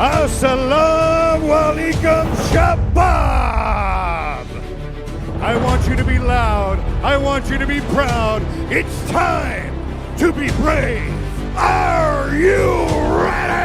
Assalamu alaikum shabab! I want you to be loud. I want you to be proud. It's time to be brave. Are you ready?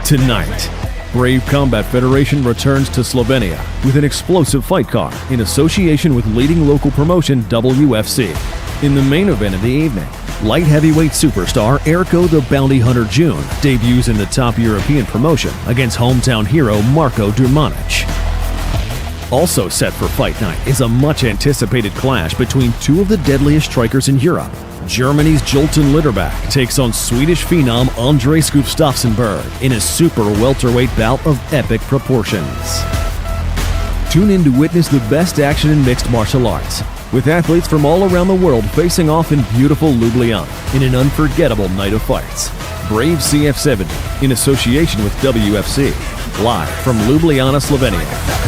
Tonight, Brave Combat Federation returns to Slovenia with an explosive fight card in association with leading local promotion WFC. In the main event of the evening, light heavyweight superstar Erko the Bounty Hunter Jun debuts in the top European promotion against hometown hero Marko Drmonjic. Also set for fight night is a much-anticipated clash between two of the deadliest strikers in Europe. Germany's Joilton Lutterbach takes on Swedish phenom Andreas Gustafsson in a super welterweight bout of epic proportions. Tune in to witness the best action in mixed martial arts, with athletes from all around the world facing off in beautiful Ljubljana in an unforgettable night of fights. bravecf 70 in association with WFC, live from Ljubljana, Slovenia.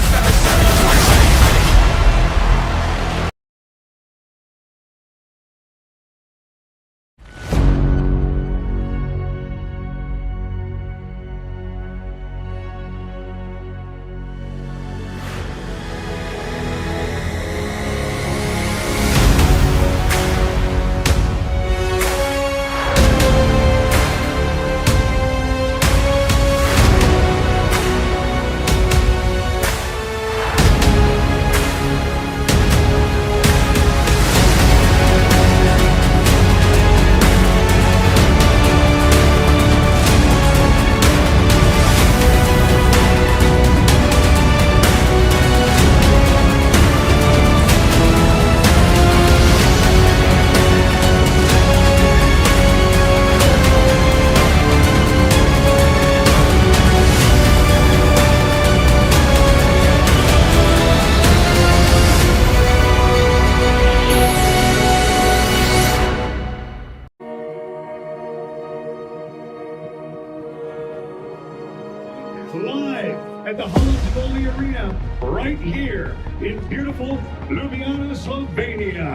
Live at the Holland Arena, right here in beautiful Ljubljana, Slovenia.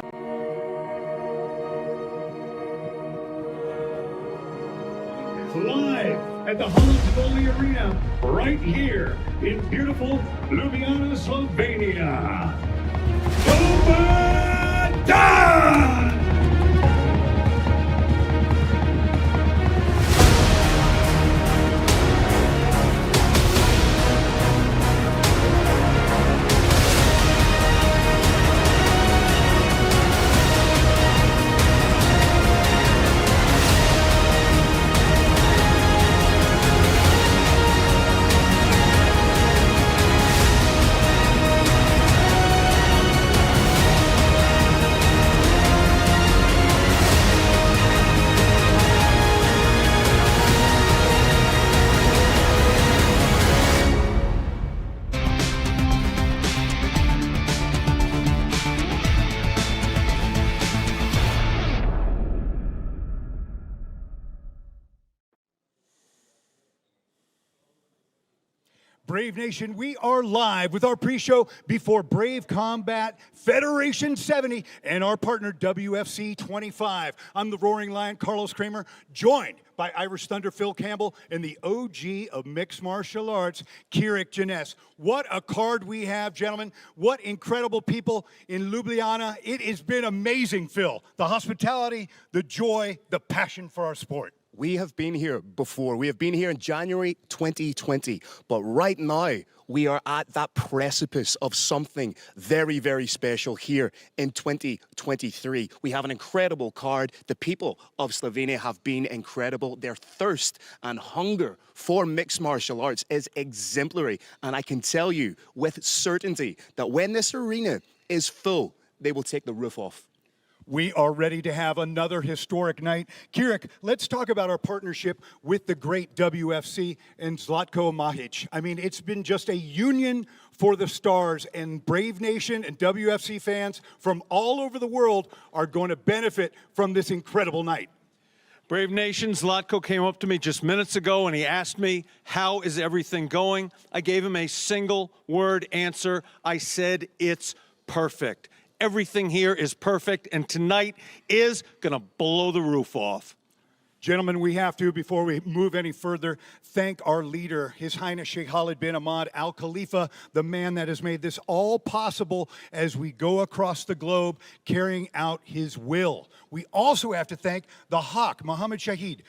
Live at the Holland Arena, right here in beautiful Ljubljana, Slovenia. Doban! Brave Nation, we are live with our pre-show before Brave Combat Federation 70 and our partner WFC 25. I'm the Roaring Lion, Carlos Kramer, joined by Irish Thunder Phil Campbell and the OG of mixed martial arts, Kirik Janess. What a card we have, gentlemen. What incredible people in Ljubljana. It has been amazing, Phil. The hospitality, the joy, the passion for our sport. We have been here before. We have been here in January 2020. But right now, we are at that precipice of something very, very special here in 2023. We have an incredible card. The people of Slovenia have been incredible. Their thirst and hunger for mixed martial arts is exemplary. And I can tell you with certainty that when this arena is full, they will take the roof off. We are ready to have another historic night. Kirik, let's talk about our partnership with the great WFC and Zlatko Mahic. I mean, it's been just a union for the stars, and Brave Nation and WFC fans from all over the world are going to benefit from this incredible night. Brave Nation, Zlatko came up to me just minutes ago and he asked me, how is everything going? I gave him a single word answer. I said, it's perfect. Everything here is perfect, and tonight is going to blow the roof off. Gentlemen, we have to, before we move any further, thank our leader, His Highness Sheikh Khalid bin Ahmad Al Khalifa, the man that has made this all possible as we go across the globe carrying out his will. We also have to thank the Hawk, Mohammed Shahid,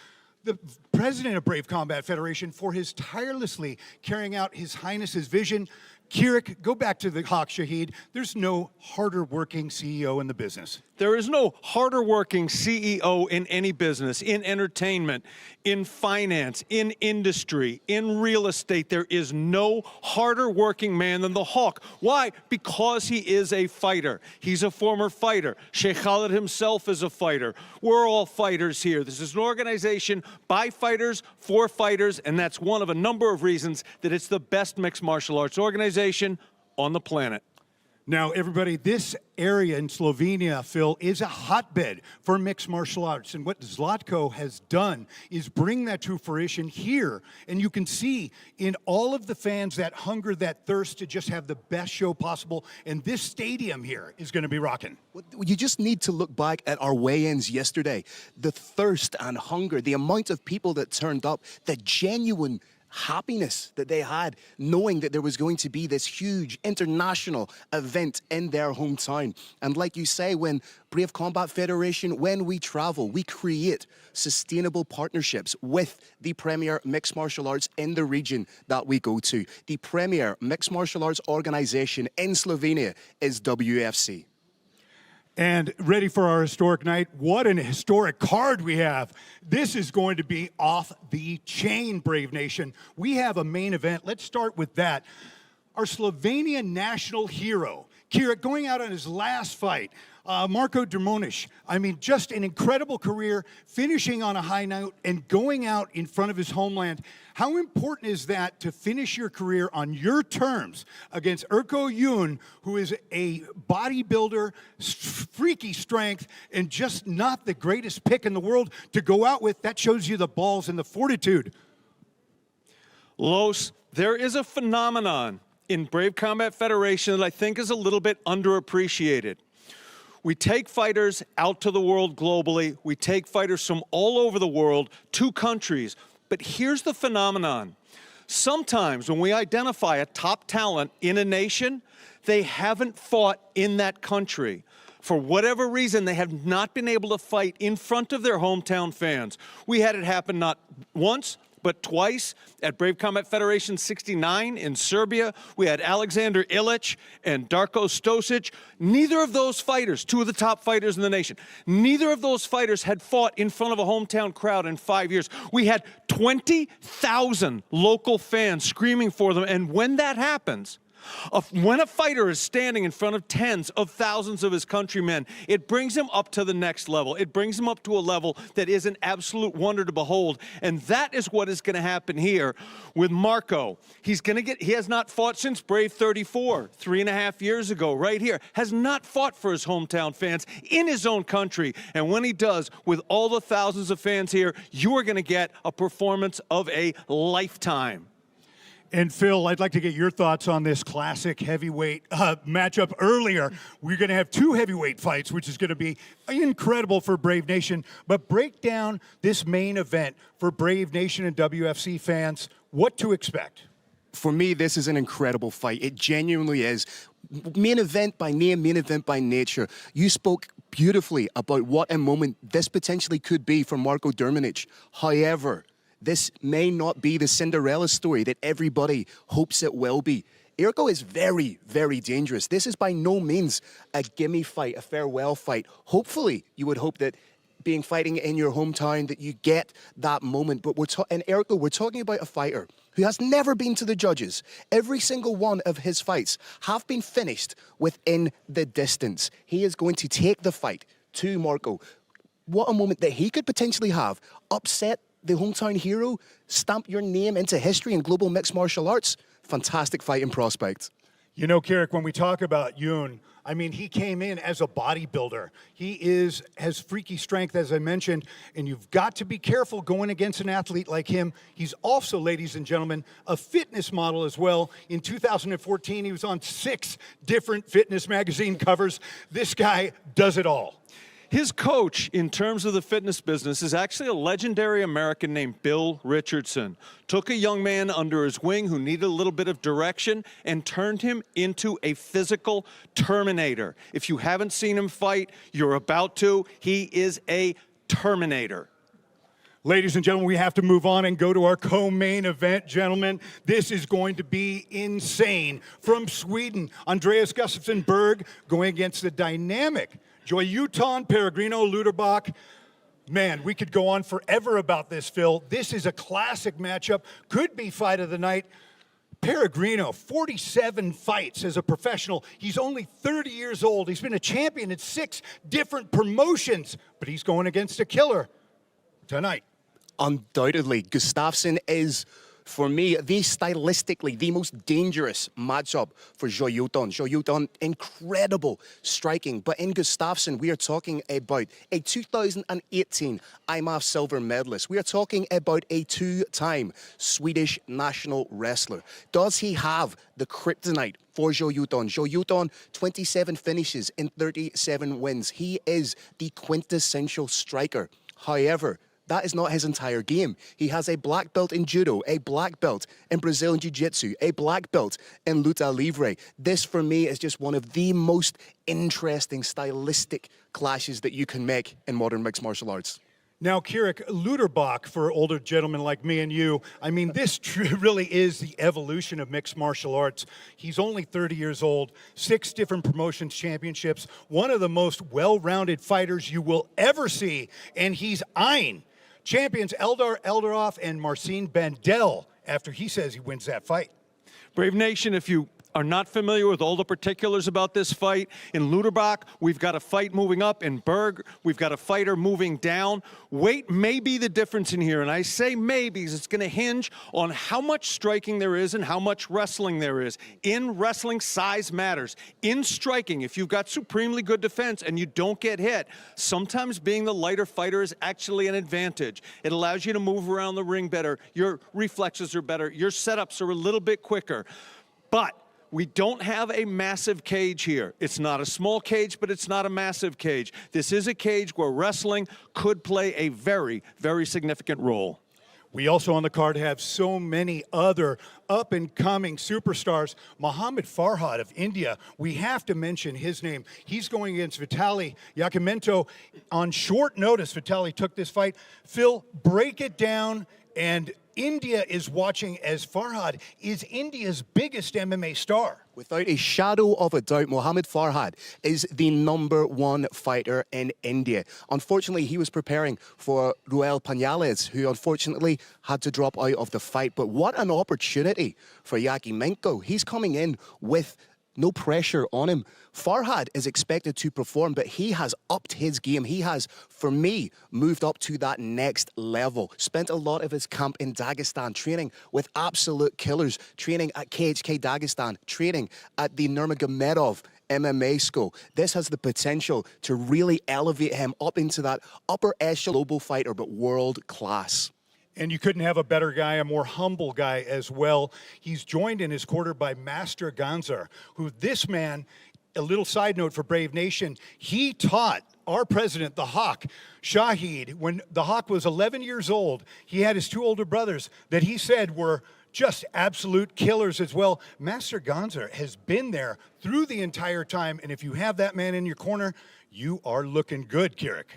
the president of Brave Combat Federation, for his tirelessly carrying out His Highness's vision. Kirik, go back to the Hawk Shahid. There's no harder working CEO in the business. There is no harder working CEO in any business, in entertainment, in finance, in industry, in real estate. There is no harder working man than the Hawk. Why? Because he is a fighter. He's a former fighter. Sheikh Khalid himself is a fighter. We're all fighters here. This is an organization by fighters, for fighters, and that's one of a number of reasons that it's the best mixed martial arts organization on the planet. Now, everybody, this area in Slovenia, Phil, is a hotbed for mixed martial arts. And what Zlatko has done is bring that to fruition here. And you can see in all of the fans that hunger, that thirst to just have the best show possible. And this stadium here is going to be rocking. You just need to look back at our weigh-ins yesterday. The thirst and hunger, the amount of people that turned up, the genuine happiness that they had knowing that there was going to be this huge international event in their hometown. And like you say, when Brave Combat Federation, when we travel, we create sustainable partnerships with the premier mixed martial arts in the region that we go to. The premier mixed martial arts organization in Slovenia is WFC. And ready for our historic night. What an historic card we have. This is going to be off the chain, Brave Nation. We have a main event. Let's start with that. Our Slovenian national hero, Kirik, going out on his last fight. Marko Drmonjic, I mean, just an incredible career, finishing on a high note and going out in front of his homeland. How important is that to finish your career on your terms against Erko Jun, who is a bodybuilder, freaky strength, and just not the greatest pick in the world to go out with? That shows you the balls and the fortitude. Los There is a phenomenon in Brave Combat Federation that I think is a little bit underappreciated. We take fighters out to the world globally. We take fighters from all over the world to countries. But here's the phenomenon. Sometimes when we identify a top talent in a nation, they haven't fought in that country. For whatever reason, they have not been able to fight in front of their hometown fans. We had it happen not once, but twice at Brave Combat Federation 69 in Serbia. We had Alexander Ilic and Darko Stosic. Neither of those fighters, two of the top fighters in the nation, neither of those fighters had fought in front of a hometown crowd in 5 years. We had 20,000 local fans screaming for them, and when that happens, when a fighter is standing in front of tens of thousands of his countrymen, it brings him up to the next level. It brings him up to a level that is an absolute wonder to behold. And that is what is going to happen here with Marko. He has not fought since Brave 34, 3.5 years ago, right here. Has not fought for his hometown fans in his own country. And when he does, with all the thousands of fans here, you are going to get a performance of a lifetime. And Phil, I'd like to get your thoughts on this classic heavyweight matchup earlier. We're going to have two heavyweight fights, which is going to be incredible for Brave Nation. But break down this main event for Brave Nation and WFC fans, what to expect. For me, this is an incredible fight. It genuinely is. Main event by name, main event by nature. You spoke beautifully about what a moment this potentially could be for Marko Drmonjic. However, this may not be the Cinderella story that everybody hopes it will be. Erko is very, very dangerous. This is by no means a gimme fight, a farewell fight. Hopefully, you would hope that being fighting in your hometown, that you get that moment. But and Erko, we're talking about a fighter who has never been to the judges. Every single one of his fights have been finished within the distance. He is going to take the fight to Marko. What a moment that he could potentially have. Upset the hometown hero, stamp your name into history in global mixed martial arts. Fantastic fighting prospect. You know, Carrick, when we talk about Jun, I mean, he came in as a bodybuilder. He has freaky strength, as I mentioned, and you've got to be careful going against an athlete like him. He's also, ladies and gentlemen, a fitness model as well. In 2014, he was on 6 different fitness magazine covers. This guy does it all. His coach, in terms of the fitness business, is actually a legendary American named Bill Richardson. Took a young man under his wing who needed a little bit of direction and turned him into a physical Terminator. If you haven't seen him fight, you're about to. He is a Terminator. Ladies and gentlemen, we have to move on and go to our co-main event, gentlemen. This is going to be insane. From Sweden, Andreas Berg going against the dynamic Joilton Lutterbach. Man, we could go on forever about this, Phil. This is a classic matchup. Could be fight of the night. Peregrino, 47 fights as a professional. He's only 30 years old. He's been a champion in 6 different promotions, but he's going against a killer tonight. Undoubtedly, Gustafson is, for me, stylistically, the most dangerous matchup for Joilton. Joilton, incredible striking. But in Gustafson, we are talking about a 2018 IMAF silver medalist. We are talking about a 2-time Swedish national wrestler. Does he have the kryptonite for Joilton? Joilton, 27 finishes in 37 wins. He is the quintessential striker. However, that is not his entire game. He has a black belt in judo, a black belt in Brazilian jiu-jitsu, a black belt in luta livre. This, for me, is just one of the most interesting stylistic clashes that you can make in modern mixed martial arts. Now, Carrick, Lutterbach, for older gentlemen like me and you, I mean, this really is the evolution of mixed martial arts. He's only 30 years old, 6 different promotions championships, one of the most well-rounded fighters you will ever see, and he's eyeing champions Eldar Eldarov and Marcin Bandel after he says he wins that fight. Brave Nation, if you are not familiar with all the particulars about this fight, in Lutterbach, we've got a fight moving up. In Berg, we've got a fighter moving down. Weight may be the difference in here, and I say may because it's going to hinge on how much striking there is and how much wrestling there is. In wrestling, size matters. In striking, if you've got supremely good defense and you don't get hit, sometimes being the lighter fighter is actually an advantage. It allows you to move around the ring better. Your reflexes are better. Your setups are a little bit quicker. But we don't have a massive cage here. It's not a small cage, but it's not a massive cage. This is a cage where wrestling could play a very, very significant role. We also on the card have so many other up-and-coming superstars. Mohammad Farhad of India, we have to mention his name. He's going against Vitaly Yakimenko. On short notice, Vitaly took this fight. Phil, break it down. And India is watching as Farhad is India's biggest MMA star. Without a shadow of a doubt, Mohammad Farhad is the #1 fighter in India. Unfortunately, he was preparing for Ruel Peñales, who unfortunately had to drop out of the fight. But what an opportunity for Yakimenko. He's coming in with no pressure on him. Farhad is expected to perform, but he has upped his game. He has, for me, moved up to that next level. Spent a lot of his camp in Dagestan training with absolute killers, training at KHK Dagestan, training at the Nurmagomedov MMA school. This has the potential to really elevate him up into that upper echelon global fighter, but world class. And you couldn't have a better guy, a more humble guy as well. He's joined in his quarter by Master Ganzar, who this man, a little side note for Brave Nation, he taught our president, the Hawk, Shahid, when the Hawk was 11 years old. He had his 2 older brothers that he said were just absolute killers as well. Master Ganzar has been there through the entire time, and if you have that man in your corner, you are looking good, Kirik.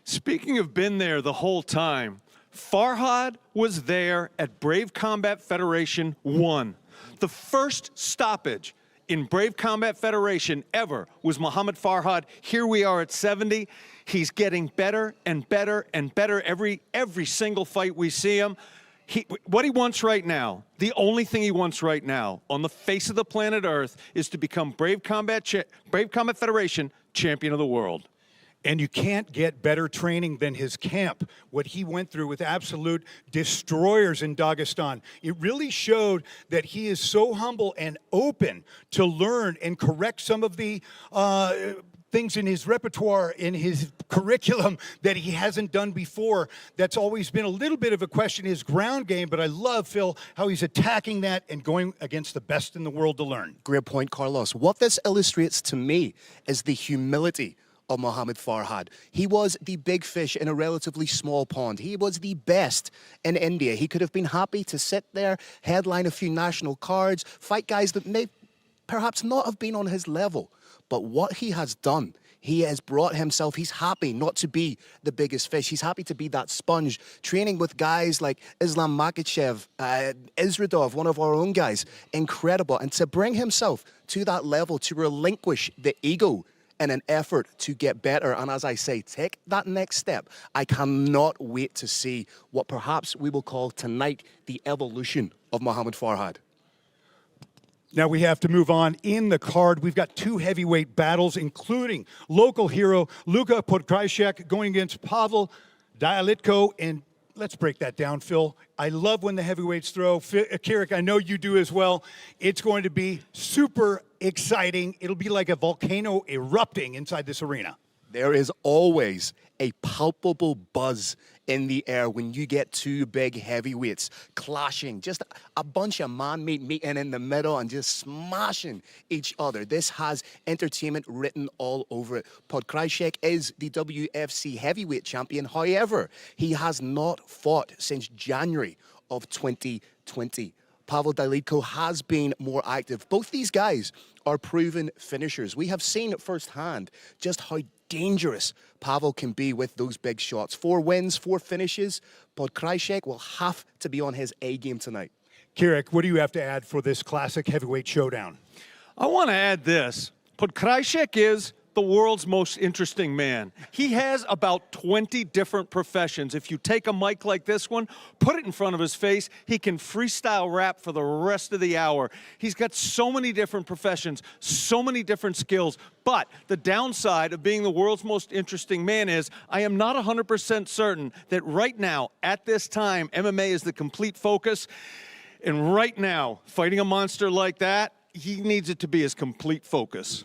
Speaking of been there the whole time, Farhad was there at Brave Combat Federation 1. The first stoppage in Brave Combat Federation ever was Mohammad Farhad. Here we are at 70. He's getting better and better and better every single fight we see him. What he wants right now, the only thing he wants right now on the face of the planet Earth is to become Brave Combat Federation champion of the world. And you can't get better training than his camp, what he went through with absolute destroyers in Dagestan. It really showed that he is so humble and open to learn and correct some of the things in his repertoire, in his curriculum that he hasn't done before. That's always been a little bit of a question, his ground game, but I love, Phil, how he's attacking that and going against the best in the world to learn. Great point, Carlos. What this illustrates to me is the humility of Mohammad Farhad. He was the big fish in a relatively small pond. He was the best in India. He could have been happy to sit there, headline a few national cards, fight guys that may perhaps not have been on his level. But what he has done, he has brought himself, he's happy not to be the biggest fish. He's happy to be that sponge, training with guys like Islam Makhachev, Izradov, one of our own guys. Incredible. And to bring himself to that level, to relinquish the ego in an effort to get better, and as I say, take that next step. I cannot wait to see what perhaps we will call tonight the evolution of Mohammad Farhad. Now we have to move on in the card. We've got 2 heavyweight battles, including local hero Luka Podkrajšek going against Pavel Dialitko. And let's break that down, Phil. I love when the heavyweights throw. Kirik, I know you do as well. It's going to be super exciting. It'll be like a volcano erupting inside this arena. There is always a palpable buzz in the air when you get 2 big heavyweights clashing, just a bunch of man-made meeting in the middle and just smashing each other. This has entertainment written all over it. Podkrajšek is the WFC heavyweight champion. However, he has not fought since January of 2020. Pavel Dialitko has been more active. Both these guys are proven finishers. We have seen firsthand just how dangerous Pavel can be with those big shots. 4 wins, 4 finishes. Podkrajšek will have to be on his A game tonight. Kirik, what do you have to add for this classic heavyweight showdown? I want to add this. Podkrajšek is the world's most interesting man. He has about 20 different professions. If you take a mic like this one, put it in front of his face, he can freestyle rap for the rest of the hour. He's got so many different professions, so many different skills. But the downside of being the world's most interesting man is I am not 100% certain that right now, at this time, MMA is the complete focus. And right now, fighting a monster like that, he needs it to be his complete focus.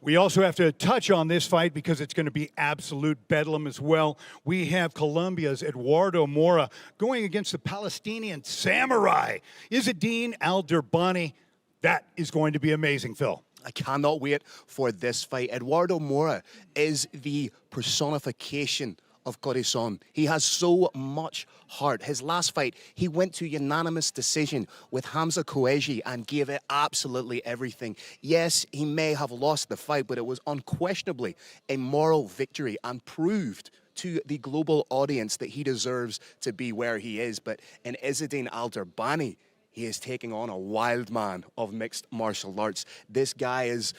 We also have to touch on this fight because it's going to be absolute bedlam as well. We have Colombia's Eduardo Mora going against the Palestinian samurai, Izzedine Al-Derani. That is going to be amazing, Phil. I cannot wait for this fight. Eduardo Mora is the personification of Corazon. He has so much heart. His last fight, he went to unanimous decision with Hamza Koueji and gave it absolutely everything. Yes, he may have lost the fight, but it was unquestionably a moral victory and proved to the global audience that he deserves to be where he is. But in Izzedine Al-Derani, he is taking on a wild man of mixed martial arts. This guy is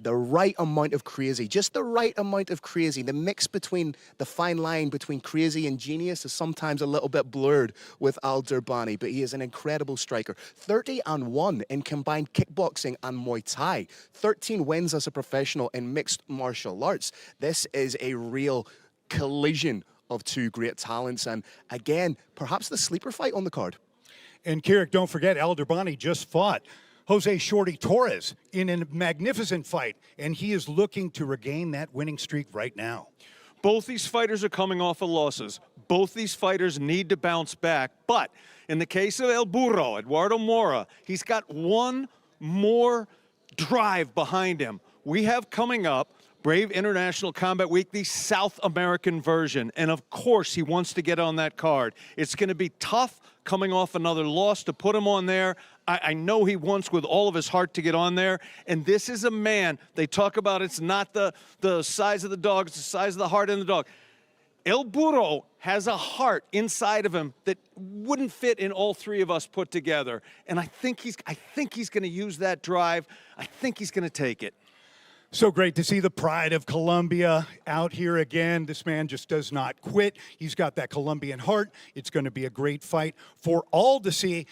the right amount of crazy, just the right amount of crazy. The mix between the fine line between crazy and genius is sometimes a little bit blurred with Al-Derani, but he is an incredible striker. 30-1 in combined kickboxing and Muay Thai. 13 wins as a professional in mixed martial arts. This is a real collision of two great talents, and again, perhaps the sleeper fight on the card. And Kirik, don't forget, Al-Derani just fought Jose Shorty Torres in a magnificent fight, and he is looking to regain that winning streak right now. Both these fighters are coming off of losses. Both these fighters need to bounce back. But in the case of El Burro, Eduardo Mora, he's got one more drive behind him. We have coming up Brave International Combat Week, the South American version. And of course, he wants to get on that card. It's going to be tough coming off another loss to put him on there. I know he wants with all of his heart to get on there. And this is a man, they talk about it's not the size of the dog, it's the size of the heart in the dog. El Burro has a heart inside of him that wouldn't fit in all three of us put together. And I think he's going to use that drive. I think he's going to take it. So great to see the pride of Colombia out here again. This man just does not quit. He's got that Colombian heart. It's going to be a great fight for all to see.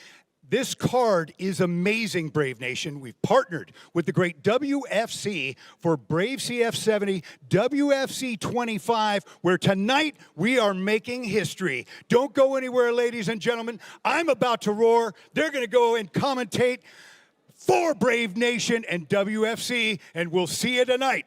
This card is amazing, Brave Nation. We've partnered with the great WFC for Brave CF 70, WFC 25, where tonight we are making history. Don't go anywhere, ladies and gentlemen. I'm about to roar. They're going to go and commentate for Brave Nation and WFC, and we'll see you tonight.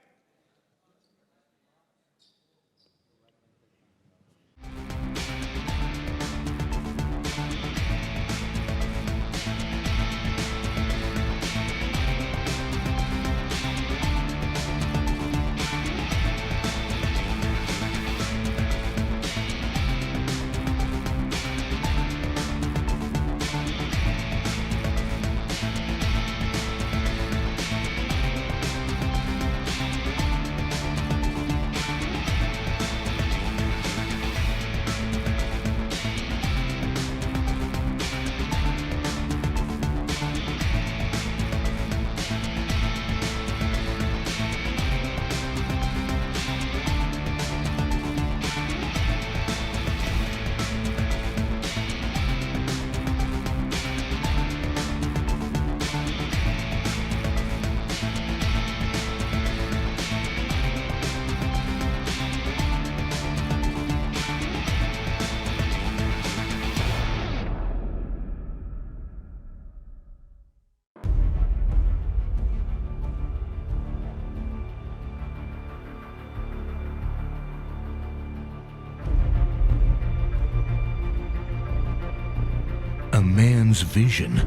A man's vision,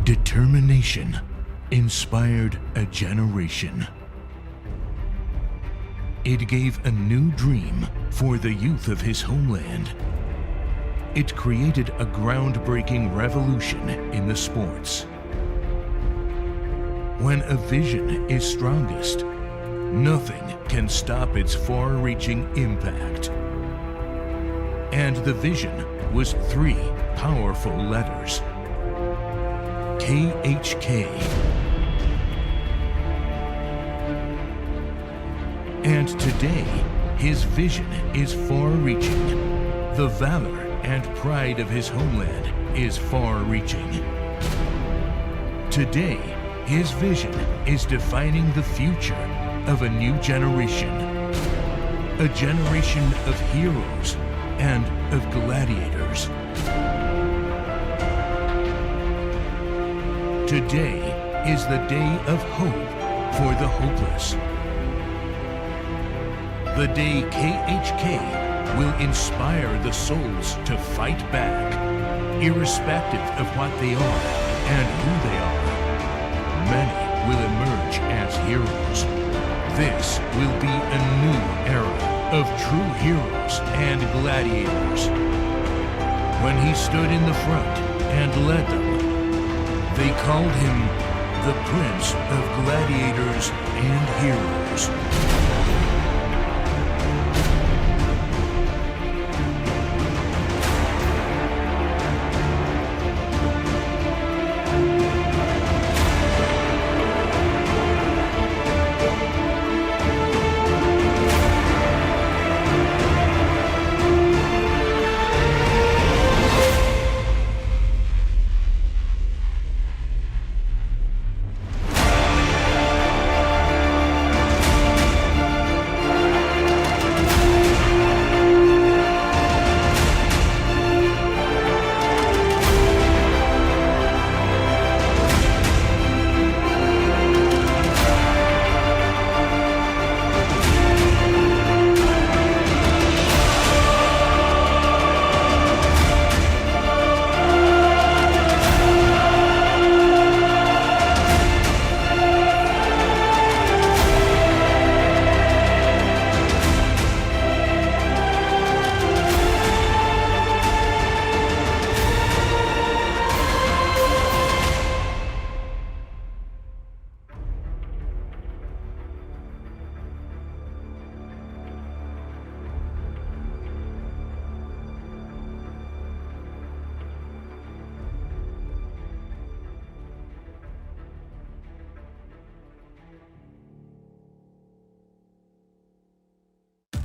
determination, inspired a generation. It gave a new dream for the youth of his homeland. It created a groundbreaking revolution in the sports. When a vision is strongest, nothing can stop its far-reaching impact. And the vision was 3 powerful letters: KHK. And today, his vision is far-reaching. The valor and pride of his homeland is far-reaching. Today, his vision is defining the future of a new generation. A generation of heroes and of gladiators. Today is the day of hope for the hopeless. The day KHK will inspire the souls to fight back, irrespective of what they are and who they are. Many will emerge as heroes. This will be a new era of true heroes and gladiators. When he stood in the front and led them, they called him the Prince of Gladiators and Heroes.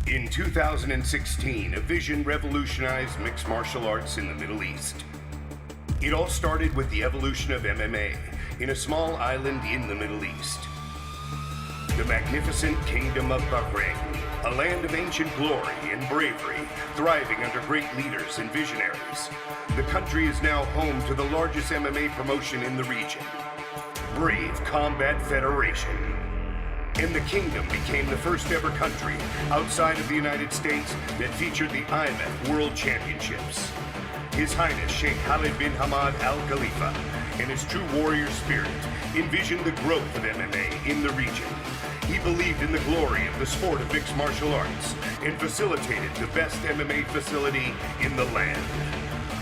In 2016, a vision revolutionized mixed martial arts in the Middle East. It all started with the evolution of MMA in a small island in the Middle East. The magnificent Kingdom of Bahrain, a land of ancient glory and bravery, thriving under great leaders and visionaries. The country is now home to the largest MMA promotion in the region, Brave Combat Federation. And the kingdom became the first ever country outside of the United States that featured the IMF World Championships. His Highness Sheikh Khalid bin Hamad Al Khalifa and his true warrior spirit envisioned the growth of MMA in the region. He believed in the glory of the sport of mixed martial arts and facilitated the best MMA facility in the land.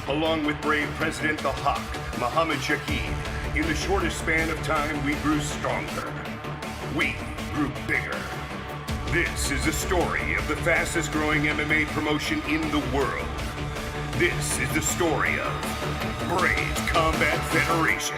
Along with brave President the Hawk, Mohammed Shahid, in the shortest span of time we grew stronger. We grew bigger. This is the story of the fastest growing MMA promotion in the world. This is the story of Brave Combat Federation.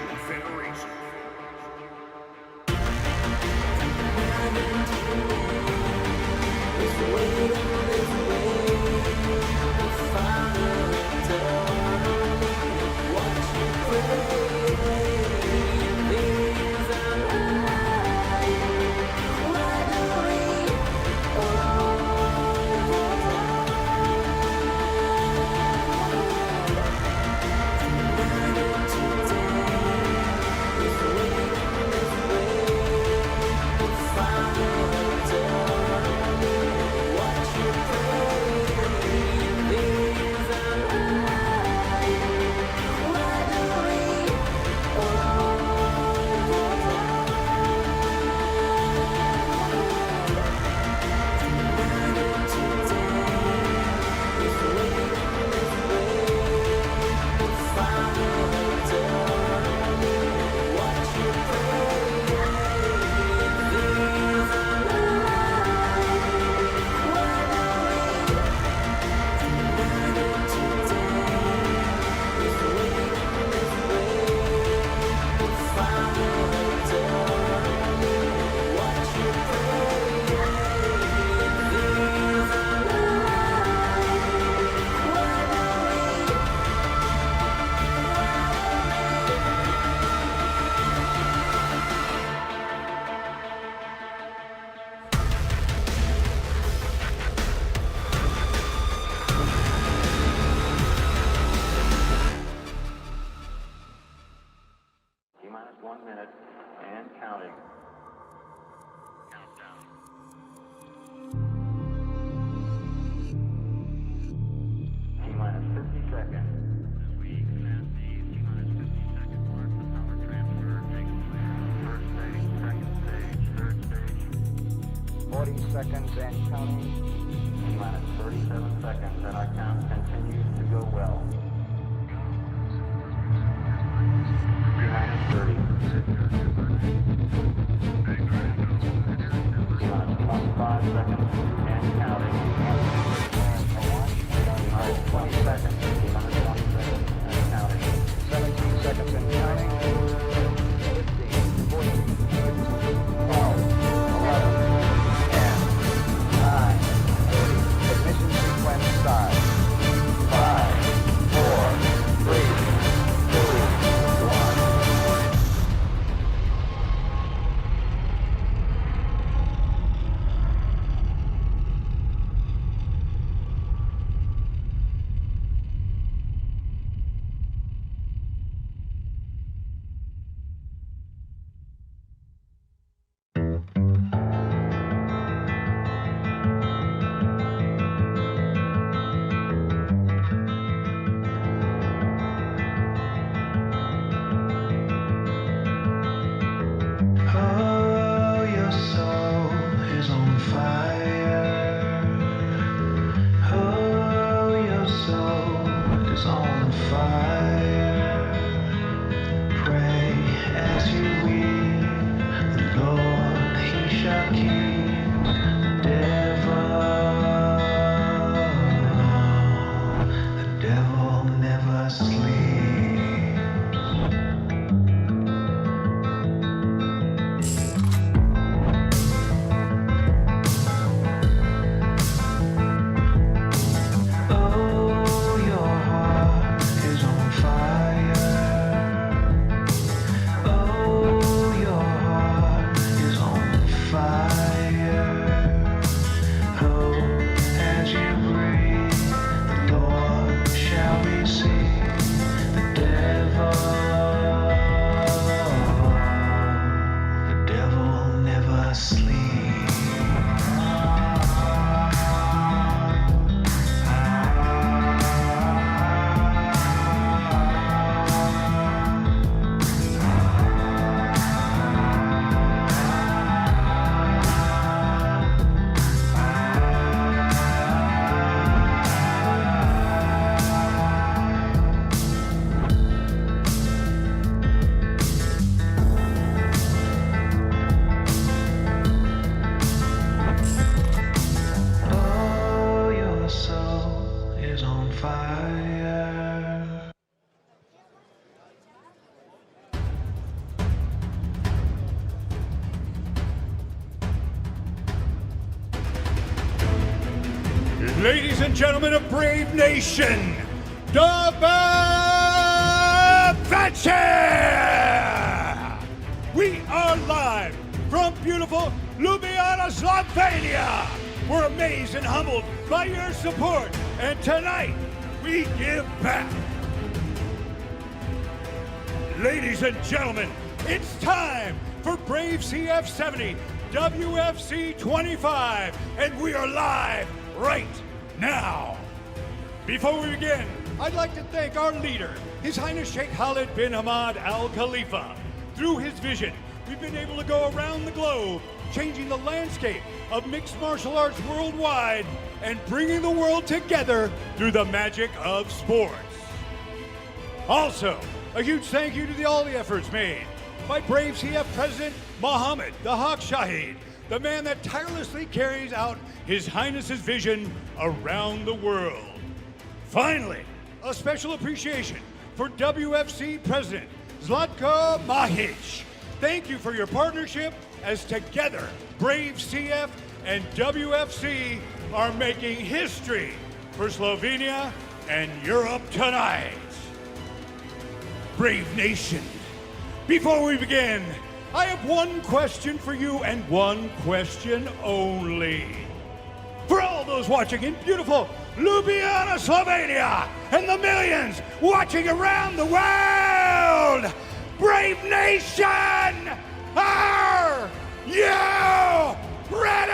1 minute and counting. Countdown. T-minus 50 seconds. As we pass the T-minus 50 second mark, the power transfer takes place. First stage, second stage, third stage. 40 seconds and counting. T-minus 37 seconds, and our count continues to go well. T-minus 30. T-minus 25 seconds and counting. All right, 20 seconds. T-minus 20 seconds and counting. 17 seconds and counting. 15, 14, 12, 11, 10, 9, 8. Ignition sequence start. 5, 4, 3, 2, 1. Oh, your soul is on fire. Oh, your soul is on fire. Pray as you weep, the Lord he shall keep the devil never sleeps. Oh, your heart is on fire. Oh, your heart is on fire. Oh, as you breathe, the Lord shall receive the devil never sleeps. Oh, your soul is on fire. Ladies and gentlemen of Brave Nation, the bravecf! We are live from beautiful Ljubljana, Slovenia. We're amazed and humbled by your support, and tonight we give back. Ladies and gentlemen, it's time for bravecf 70, WFC 25, and we are live right now. Before we begin, I'd like to thank our leader, His Highness Sheikh Khalid bin Hamad Al Khalifa. Through his vision, we've been able to go around the globe, changing the landscape of mixed martial arts worldwide and bringing the world together through the magic of sports. Also, a huge thank you to all the efforts made by bravecf President Mohammed the Haq Shahid, the man that tirelessly carries out His Highness's vision around the world. Finally, a special appreciation for WFC President Zlatko Mahic. Thank you for your partnership, as together bravecf and WFC are making history for Slovenia and Europe tonight. Brave Nation, before we begin, I have one question for you and one question only. For all those watching in beautiful Ljubljana, Slovenia, and the millions watching around the world, Brave Brave Nation! Are you ready?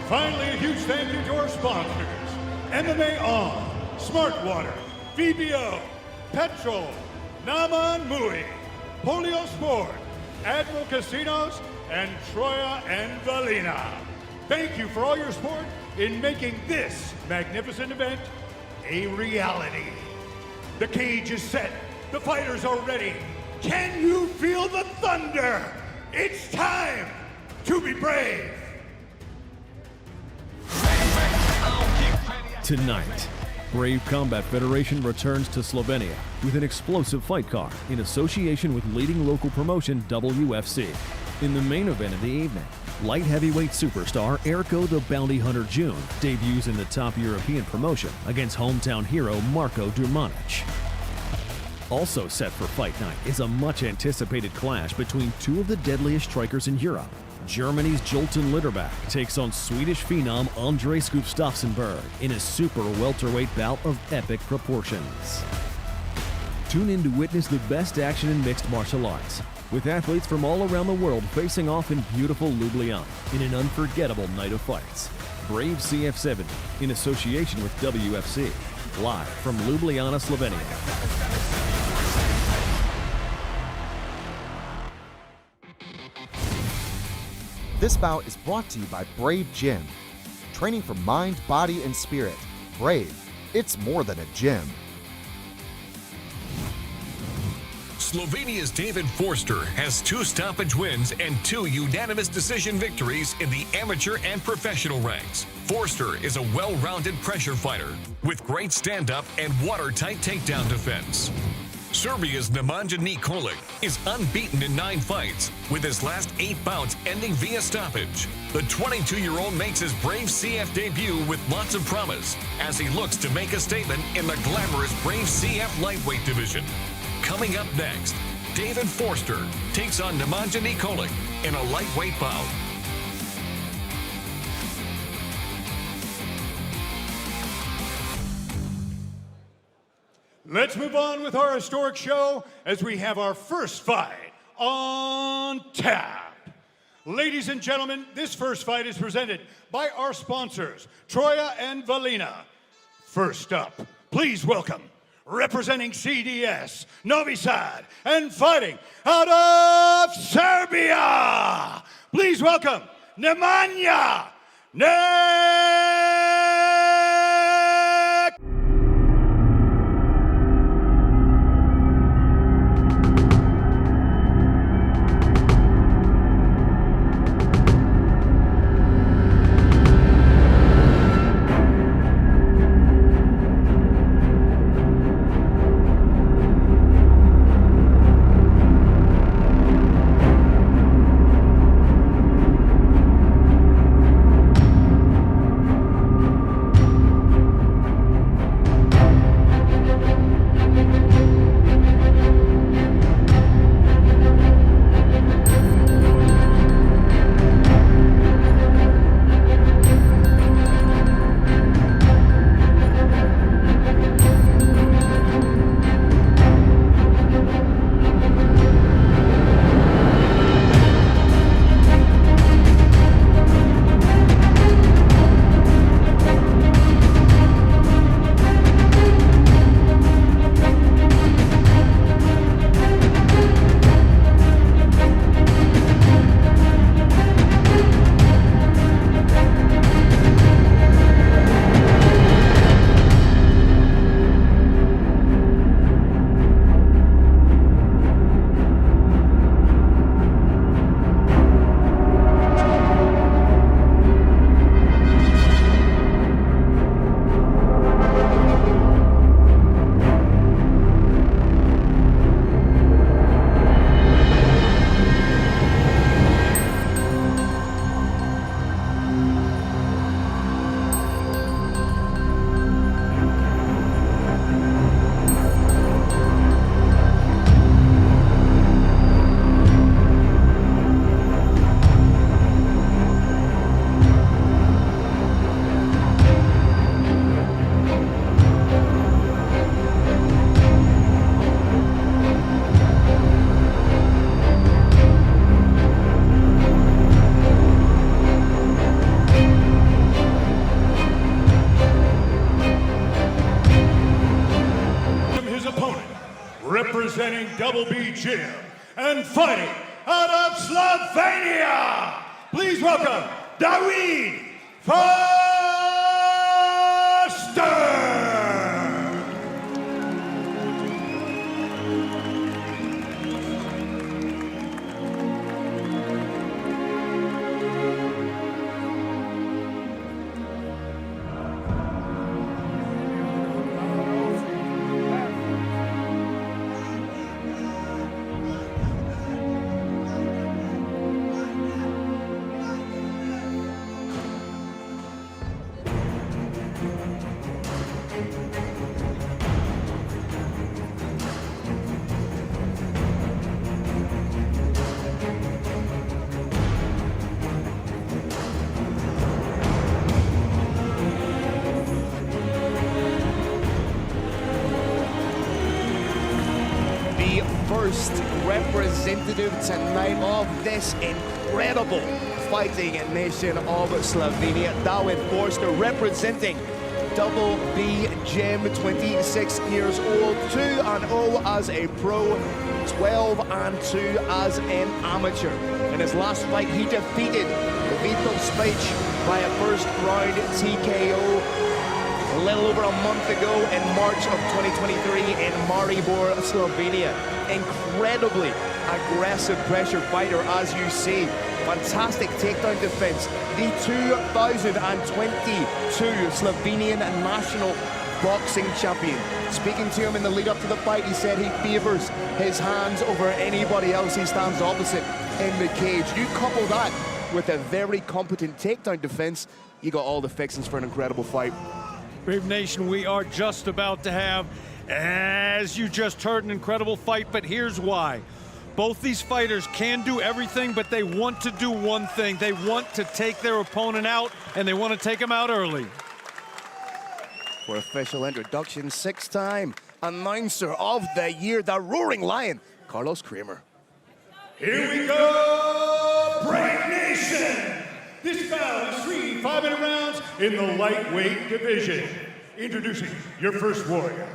Finally, a huge thank you to our sponsors, MMA On, Smart Water, VBO, Petrol, Naman Mui, Polio Sport, Admiral Casinos, and Troya and Valina. Thank you for all your support in making this magnificent event a reality. The cage is set, the fighters are ready. Can you feel the thunder? It's time to be brave. Tonight, Brave Combat Federation returns to Slovenia with an explosive fight card in association with leading local promotion WFC. In the main event of the evening, light heavyweight superstar Erko the Bounty Hunter Jun debuts in the top European promotion against hometown hero Marko Drmonjic. Also set for fight night is a much-anticipated clash between two of the deadliest strikers in Europe. Germany's Joilton Lutterbach takes on Swedish phenom Andreas Gustafsson in a super welterweight bout of epic proportions. Tune in to witness the best action in mixed martial arts, with athletes from all around the world facing off in beautiful Ljubljana in an unforgettable night of fights. Brave CF70 in association with WFC, live from Ljubljana, Slovenia. This bout is brought to you by Brave Gym. Training for mind, body, and spirit. Brave, it's more than a gym. Slovenia's David Forster has 2 stoppage wins and 2 unanimous decision victories in the amateur and professional ranks. Forster is a well-rounded pressure fighter with great stand-up and watertight takedown defense. Serbia's Nemanja Nikolic is unbeaten in 9 fights, with his last 8 bouts ending via stoppage. The 22-year-old makes his Brave CF debut with lots of promise as he looks to make a statement in the glamorous Brave CF lightweight division. Coming up next, David Forster takes on Nemanja Nikolic in a lightweight bout. Let's move on with our historic show as we have our first fight on tap. Ladies and gentlemen, this first fight is presented by our sponsors, Troya and Valina. First up, please welcome, representing CDS, Novi Sad, and fighting out of Serbia. Please welcome, Nemanja representing Double B Gym and fighting out of Slovenia, please welcome David Forster. First representative tonight of this incredible fighting nation of Slovenia, David Forster, representing Double B Gym, 26 years old, 2-0 as a pro, 12-2 as an amateur. In his last fight, he defeated Vito Spic by a first round TKO a little over a month ago in March of 2023 in Maribor, Slovenia. Incredibly aggressive pressure fighter, as you see. Fantastic takedown defense. The 2022 Slovenian national boxing champion. Speaking to him in the lead up to the fight, he said he favors his hands over anybody else he stands opposite in the cage. You couple that with a very competent takedown defense, you got all the fixings for an incredible fight. Brave Nation, we are just about to have, as you just heard, an incredible fight, but here's why. Both these fighters can do everything, but they want to do one thing. They want to take their opponent out, and they want to take him out early. For official introduction, six-time announcer of the year, the Roaring Lion, Carlos Kramer. Here we go, Brave Nation! This bout is 3 5-minute rounds in the lightweight division. Introducing your first warrior.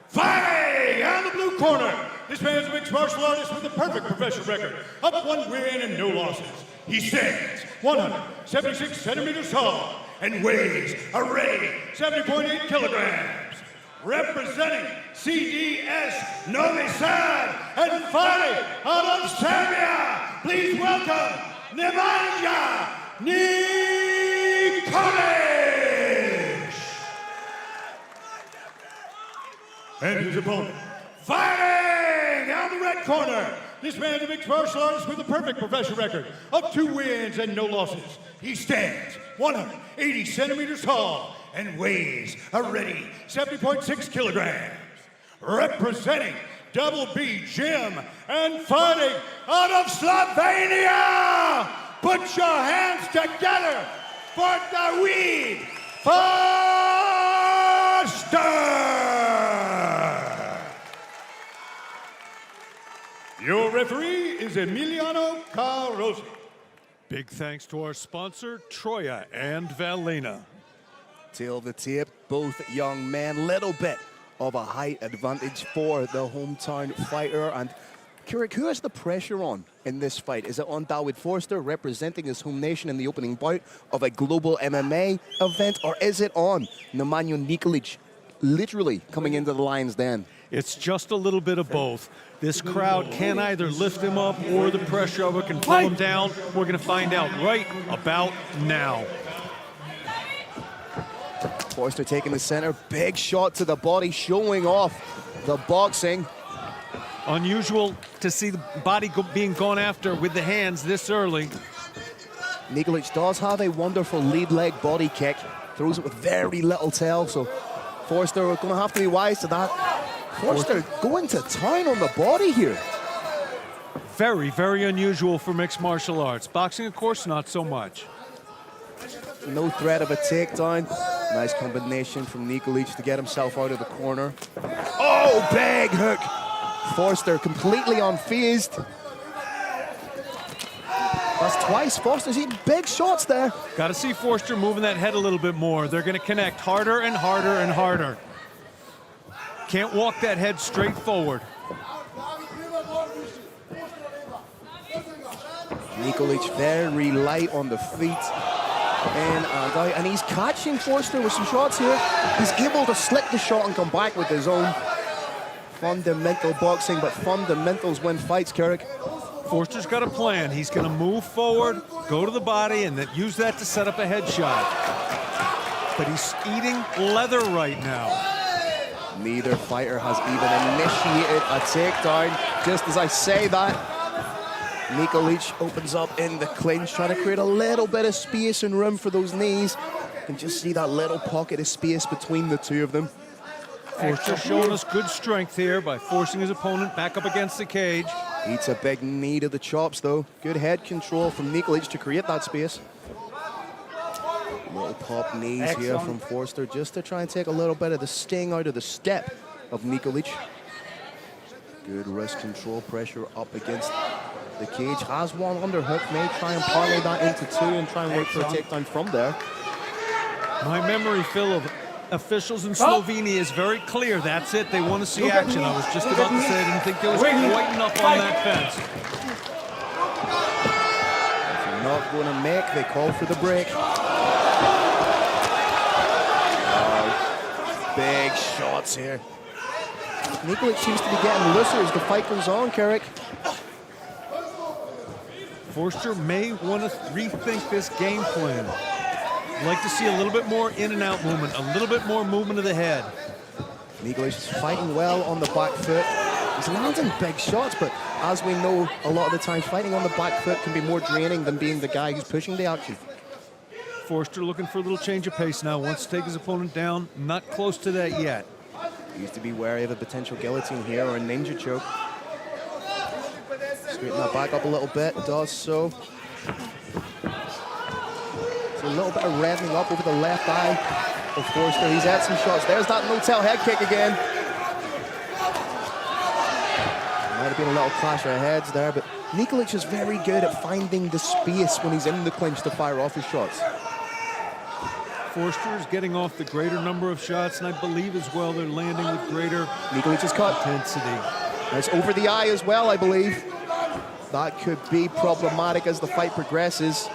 Fighting out of the blue corner, this man's a mixed martial artist with a perfect professional record of 1 win and no losses. He stands 176 centimeters tall and weighs a ready 70.8 kilograms. Representing CDS Novi Sad and fighting out of Serbia, please welcome Nemanja Nikolic! And his opponent, fighting out of the red corner, this man's a mixed martial artist with a perfect professional record of 2 wins and no losses. He stands 180 centimeters tall and weighs a ready 70.6 kilograms. Representing Double B Gym and fighting out of Slovenia! Put your hands together for David Forster! Your referee is Emiliano Carosi. Big thanks to our sponsor, Troya and Valena. Tail of the tape, both young men, little bit of a height advantage for the hometown fighter. And Keurig, who has the pressure on in this fight? Is it on David Forster representing his home nation in the opening bout of a global MMA event, or is it on Nemanja Nikolic literally coming into the lion's den? It's just a little bit of both. This crowd can either lift him up or the pressure of it can pull him down. We're going to find out right about now. Forster taking the center, big shot to the body, showing off the boxing. Unusual to see the body being gone after with the hands this early. Nikolic does have a wonderful lead leg body kick, throws it with very little tail, so Forster are going to have to be wise to that. Forster going to town on the body here. Very, very unusual for mixed martial arts. Boxing, of course, not so much. No threat of a takedown. Nice combination from Nikolic to get himself out of the corner. Oh, big hook. Forster completely unfazed. That's twice. Forster's eating big shots there. Got to see Forster moving that head a little bit more. They're going to connect harder and harder and harder. Can't walk that head straight forward. Nikolic very light on the feet. And he's catching Forster with some shots here. He's able to slip the shot and come back with his own. Fundamental boxing, but fundamentals win fights, Carrick. Forster's got a plan. He's going to move forward, go to the body, and then use that to set up a headshot. But he's eating leather right now. Neither fighter has even initiated a takedown. Just as I say that, Nikolic opens up in the clinch, trying to create a little bit of space and room for those knees. You can just see that little pocket of space between the two of them. Forster showing us good strength here by forcing his opponent back up against the cage. Eats a big knee to the chops, though. Good head control from Nikolic to create that space. Little pop knees here from Forster, just to try and take a little bit of the sting out of the step of Nikolic. Good wrist control, pressure up against the cage. Has one underhook, may try and parlay that into two and try and work for a takedown from there. My memory, Phil, of officials in Slovenia is very clear. That's it. They want to see action. I was just about to say I didn't think there was quite enough on that fence. If you're not going to make, they call for the break. Big shots here. Nikolic seems to be getting looser as the fight goes on, Carrick. Forster may want to rethink this game plan. I'd like to see a little bit more in and out movement, a little bit more movement of the head. Nikolic is fighting well on the back foot. He's landing big shots, but as we know, a lot of the time, fighting on the back foot can be more draining than being the guy who's pushing the action. Forster looking for a little change of pace now. Wants to take his opponent down. Not close to that yet. He needs to be wary of a potential guillotine here or a ninja choke. Straighten that back up a little bit. Does so. A little bit of reddening up over the left eye of Forster. He's had some shots. There's that no-tell head kick again. Might have been a little clash of heads there, but Nikolic is very good at finding the space when he's in the clinch to fire off his shots. Forster is getting off the greater number of shots, and I believe as well they're landing with greater Nikolic is cut. intensity. It's over the eye as well, I believe. That could be problematic as the fight progresses.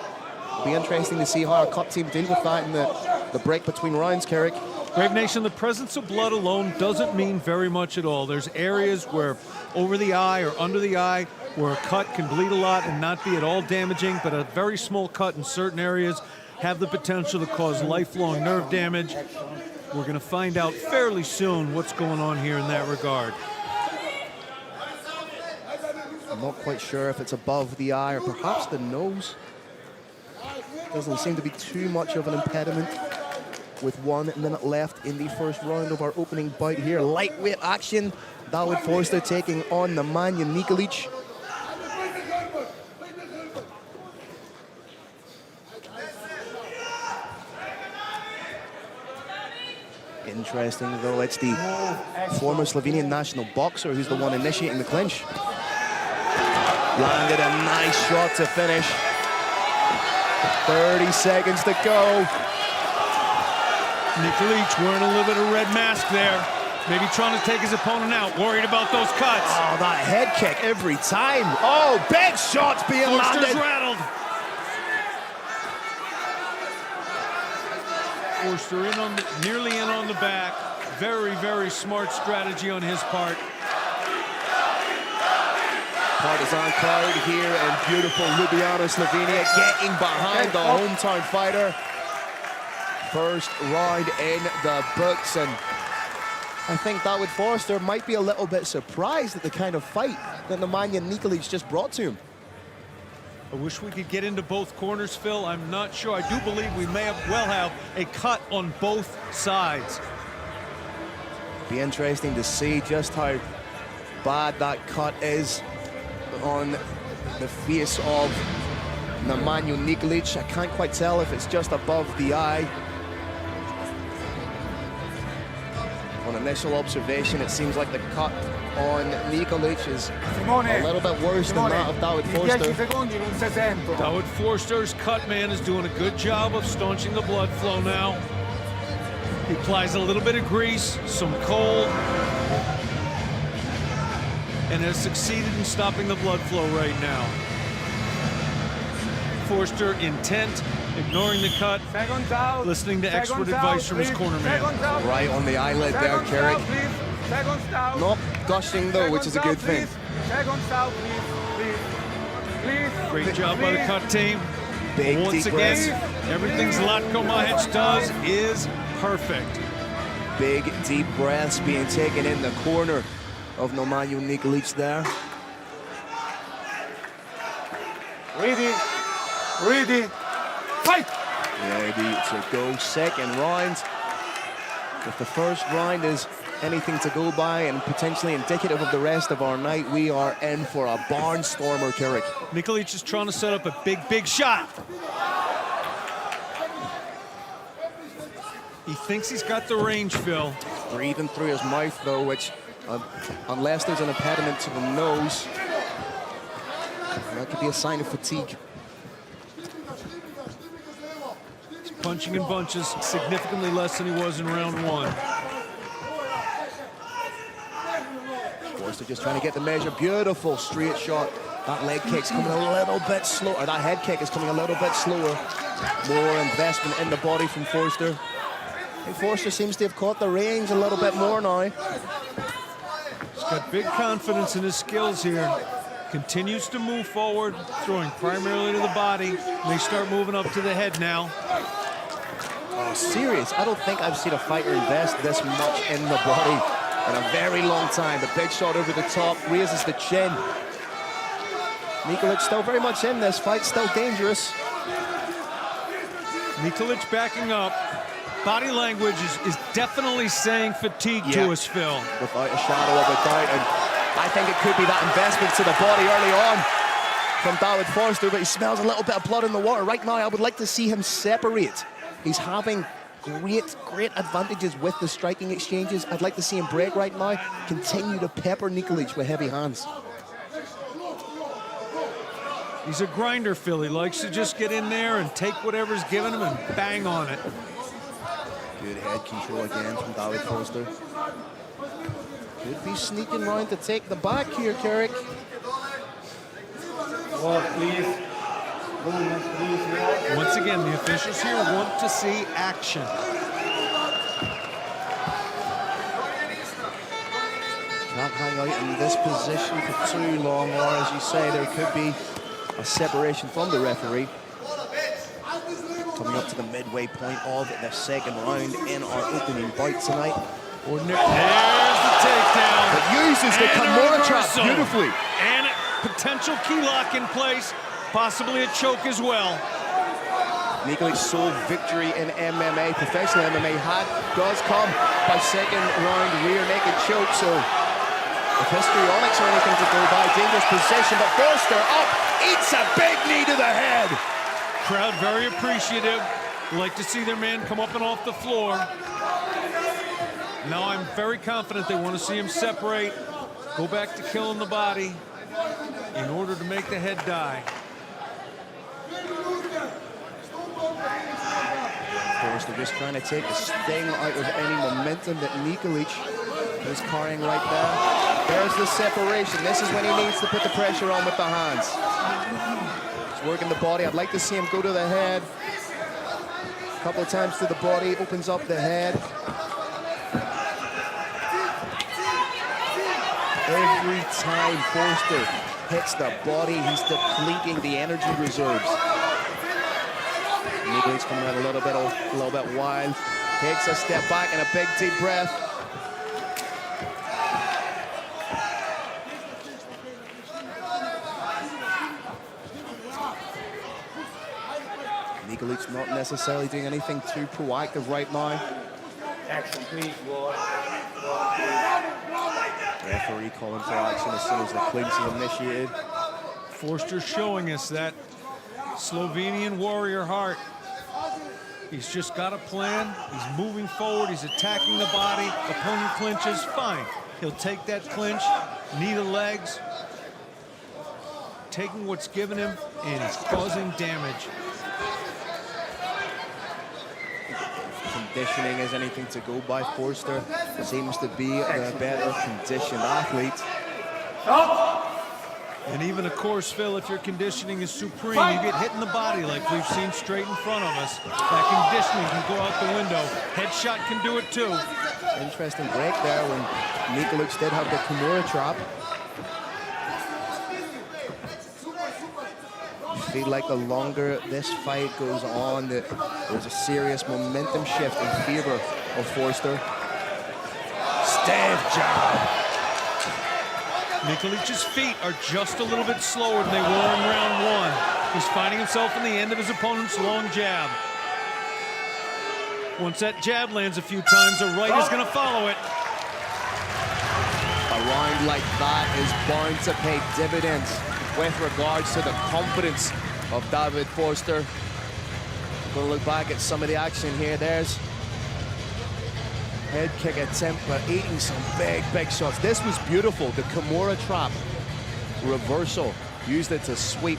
It'll be interesting to see how our cut team deal with that in the break between rounds, Carrick. Brave Nation, the presence of blood alone doesn't mean very much at all. There's areas where over the eye or under the eye where a cut can bleed a lot and not be at all damaging, but a very small cut in certain areas have the potential to cause lifelong nerve damage. We're going to find out fairly soon what's going on here in that regard. I'm not quite sure if it's above the eye or perhaps the nose. Doesn't seem to be too much of an impediment with 1 minute left in the first round of our opening bout here. Lightweight action. David Forster taking on the Nemanja Nikolic. Interesting though, it's the former Slovenian national boxer who's the one initiating the clinch. Landed a nice shot to finish. 30 seconds to go. Nikolic wearing a little bit of red mask there. Maybe trying to take his opponent out, worried about those cuts. Oh, that head kick every time. Oh, big shots being Forster's landed. rattled. Forster in on the, nearly in on the back. Very, very smart strategy on his part. Partisan crowd here in beautiful Ljubljana, Slovenia, getting behind the hometown fighter. First round in the books, and I think David Forster might be a little bit surprised at the kind of fight that Nemanja Nikolic just brought to him. I wish we could get into both corners, Phil. I'm not sure. I do believe we may well have a cut on both sides. Be interesting to see just how bad that cut is on the face of Nemanja Nikolic. I can't quite tell if it's just above the eye. On initial observation, it seems like the cut on Nikolic is a little bit worse than that of David Forster. David Forster's cut man is doing a good job of staunching the blood flow now. He applies a little bit of grease, some cold, and has succeeded in stopping the blood flow right now. Forster intent, ignoring the cut, listening to expert advice from his corner man. Right on the eyelid there, Carrick. Seconds down. Not gushing though, which is a good thing. Seconds down, please. Great job by the cut team. Big Once deep again, breaths. everything Zlatko Majic does is perfect. Big deep breaths being taken in the corner of Nemanja Nikolic there. Ready, fight! Ready to go, second round. If the first round is anything to go by and potentially indicative of the rest of our night, we are in for a barnstormer, Carrick. Nikolic is trying to set up a big shot. He thinks he's got the range, Phil. Breathing through his mouth though, which unless there's an impediment to the nose, that could be a sign of fatigue. He's punching in bunches, significantly less than he was in round one. Forster just trying to get the measure. Beautiful straight shot. That leg kick's coming a little bit slow, or that head kick is coming a little bit slower. More investment in the body from Forster. I think Forster seems to have caught the range a little bit more now. He's got big confidence in his skills here. Continues to move forward, throwing primarily to the body. They start moving up to the head now. Oh, serious. I don't think I've seen a fighter invest this much in the body in a very long time. The big shot over the top, raises the chin. Nikolic still very much in this fight, still dangerous. Nikolic backing up. Body language is definitely saying fatigue to us, Phil. Without a shadow of a doubt. And I think it could be that investment to the body early on from David Forster, but he smells a little bit of blood in the water. Right now, I would like to see him separate. He's having great advantages with the striking exchanges. I'd like to see him break right now, continue to pepper Nikolic with heavy hands. He's a grinder, Phil. He likes to just get in there and take whatever's given him and bang on it. Good head control again from David Forster. Could be sneaking round to take the back here, Carrick. Once again, the officials here want to see action. Not hang out in this position for too long, or as you say, there could be a separation from the referee. Coming up to the midway point of the second round in our opening bout tonight. There's the takedown. But uses the Mora trap beautifully. And a potential key lock in place, possibly a choke as well. Nikolic's sole victory in MMA, professional MMA, does come by second round rear naked choke. So if histrionics or anything to go by, dangerous position, but Forster up, eats a big knee to the head. Crowd very appreciative. Like to see their man come up and off the floor. Now I'm very confident they want to see him separate, go back to killing the body in order to make the head die. Forster just trying to take the sting out of any momentum that Nikolic is carrying right there. There's the separation. This is when he needs to put the pressure on with the hands. He's working the body. I'd like to see him go to the head. A couple of times to the body, opens up the head. Every time Forster hits the body, he's depleting the energy reserves. Moodley's coming out a little bit wild. Takes a step back and a big deep breath. Nikolic's not necessarily doing anything too proactive right now. Action, please, boy. Referee calling for action as soon as the clinch is initiated. Forster showing us that Slovenian warrior heart. He's just got a plan. He's moving forward. He's attacking the body. Opponent clinches, fine. He'll take that clinch, knee to legs, taking what's given him, and he's causing damage. Conditioning is anything to go by. Forster seems to be the better conditioned athlete. And even, of course, Phil, if your conditioning is supreme, you get hit in the body like we've seen straight in front of us. That conditioning can go out the window. Headshot can do it too. Interesting break there when Nikolic did have the Kimura trap. I feel like the longer this fight goes on, there's a serious momentum shift in favor of Forster. Stiff jab. Nikolic's feet are just a little bit slower than they were in round 1. He's finding himself in the end of his opponent's long jab. Once that jab lands a few times, the right is going to follow it. A round like that is bound to pay dividends with regards to the confidence of David Forster. Going to look back at some of the action here. There's head kick attempt, but eating some big shots. This was beautiful. The Kimura trap reversal. Used it to sweep.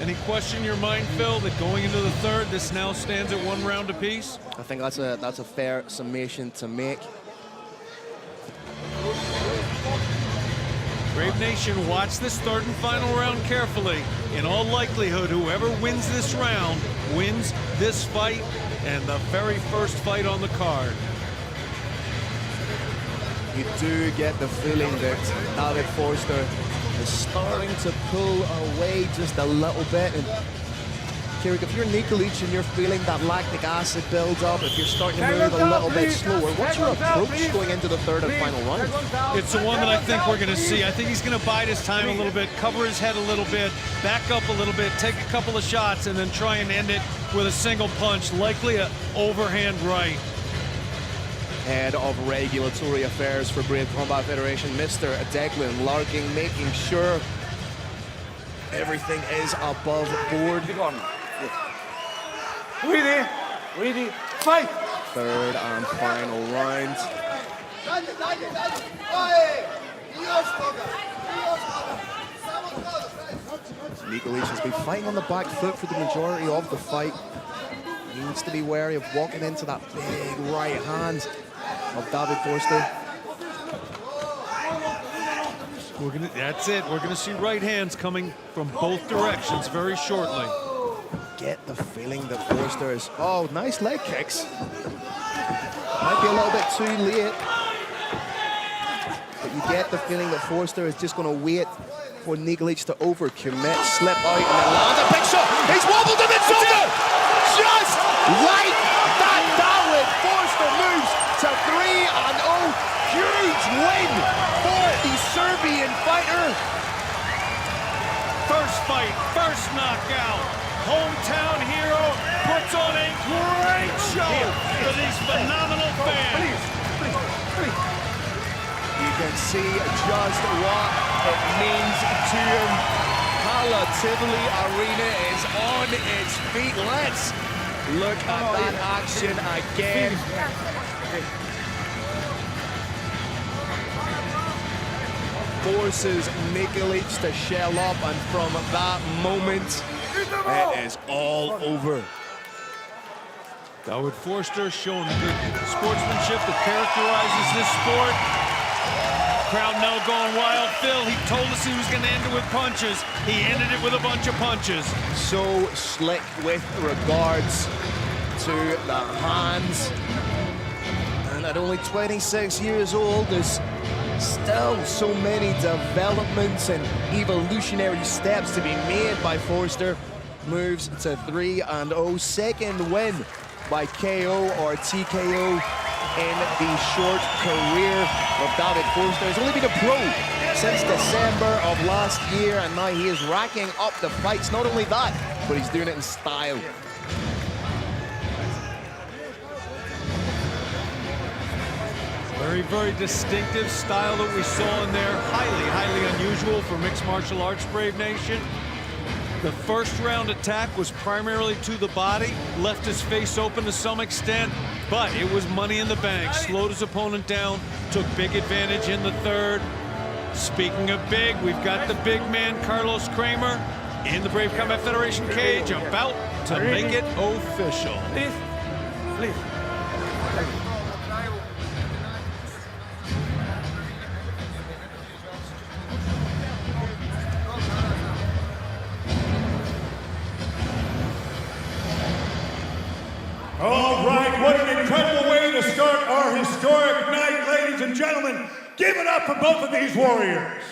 Any question in your mind, Phil, that going into the third, this now stands at 1 round apiece? I think that's a fair summation to make. Brave Nation, watch this third and final round carefully. In all likelihood, whoever wins this round wins this fight and the very first fight on the card. You do get the feeling that David Forster is starting to pull away just a little bit. And Kieran, if you're Nikolic and you're feeling that lactic acid build up, if you're starting to move a little bit slower, what's your approach going into the third and final round? It's the one that I think we're going to see. I think he's going to bide his time a little bit, cover his head a little bit, back up a little bit, take a couple of shots, and then try and end it with a single punch, likely an overhand right. Head of Regulatory Affairs for Brave Combat Federation, Mr. Declan Larkin, making sure everything is above board. Ready, fight! Third and final round. Nikolic has been fighting on the back foot for the majority of the fight. He needs to be wary of walking into that big right hand of David Forster. That's it. We're gonna see right hands coming from both directions very shortly. Get the feeling that Forster is... Oh, nice leg kicks. Might be a little bit too late. But you get the feeling that Forster is just going to wait for Nikolic to overcommit, slip out, and then land a big shot. He's wobbled him in shoulder! Just like that, David Forster moves to 3-0. Huge win for the Serbian fighter. First fight, first knockout. Hometown hero puts on a great show for these phenomenal fans. You can see just what it means to him. Hala Tivoli Arena is on its feet. Let's look at that action again. Forces Nikolic to shell up, and from that moment, it is all over. David Forster showing good sportsmanship that characterizes this sport. Crowd now going wild. Phil, he told us he was going to end it with punches. He ended it with a bunch of punches. So slick with regards to the hands. And at only 26 years old, there's still so many developments and evolutionary steps to be made by Forster. Moves to 3-0, second win by KO or TKO in the short career of David Forster. He's only been a pro since December of last year, and now he is racking up the fights. Not only that, but he's doing it in style. Very, very distinctive style that we saw in there. Highly, highly unusual for mixed martial arts, Brave Nation. The first round attack was primarily to the body, left his face open to some extent, but it was money in the bank. Slowed his opponent down, took big advantage in the third. Speaking of big, we've got the big man, Carlos Kramer, in the Brave Combat Federation cage, about to make it official. Please. gentlemen, give it up for both of these warriors.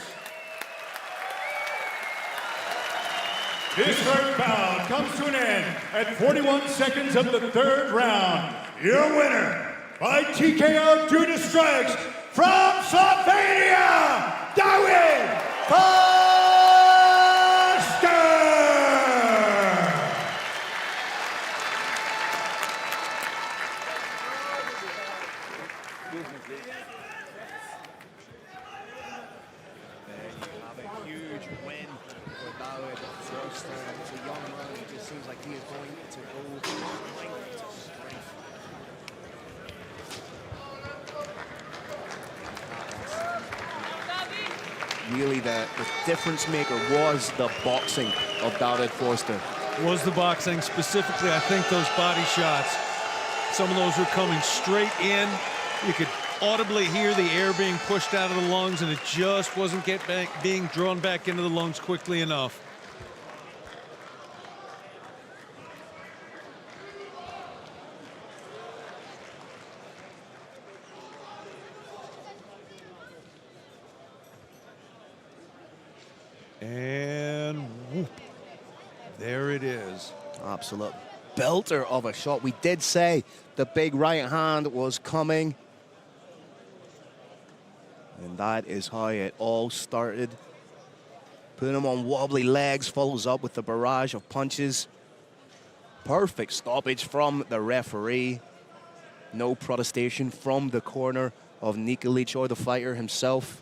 This third bout comes to an end at 41 seconds of the third round. Your winner by TKO due to strikes from Slovenia, David Forster! Huge win for David Forster. It's a young man. It just seems like he is going to go from strength to strength. Really, the difference maker was the boxing of David Forster. Was the boxing, specifically, I think those body shots. Some of those were coming straight in. You could audibly hear the air being pushed out of the lungs, and it just wasn't being drawn back into the lungs quickly enough. And whoop, there it is. Absolute belter of a shot. We did say the big right hand was coming. And that is how it all started. Putting him on wobbly legs, follows up with the barrage of punches. Perfect stoppage from the referee. No protestation from the corner of Nikolic or the fighter himself.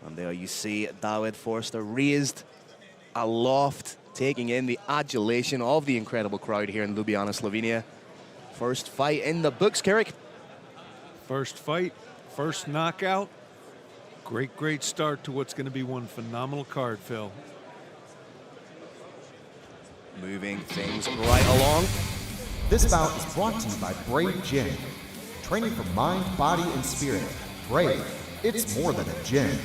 And there you see David Forster raised aloft, taking in the adulation of the incredible crowd here in Ljubljana, Slovenia. First fight in the books, Carrick. First fight, first knockout. Great start to what's going to be one phenomenal card, Phil. Moving things right along. This bout is brought to you by Brave Gym. Training for mind, body, and spirit. Brave, it's more than a gym.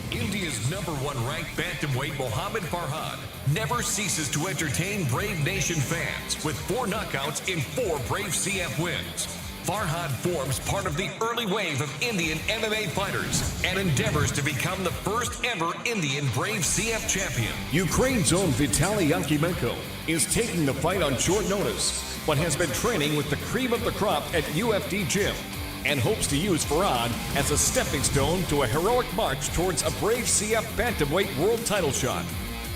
India's #1 ranked bantamweight Mohamed Farhad never ceases to entertain Brave Nation fans with 4 knockouts in 4 Brave CF wins. Farhad forms part of the early wave of Indian MMA fighters and endeavors to become the first ever Indian Brave CF champion. Ukraine's own Vitaly Yakimenko is taking the fight on short notice, but has been training with the cream of the crop at UFD Gym and hopes to use Farhad as a stepping stone to a heroic march towards a Brave CF bantamweight world title shot.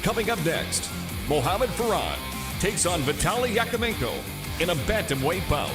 Coming up next, Mohamed Farhad takes on Vitaly Yakimenko in a bantamweight bout.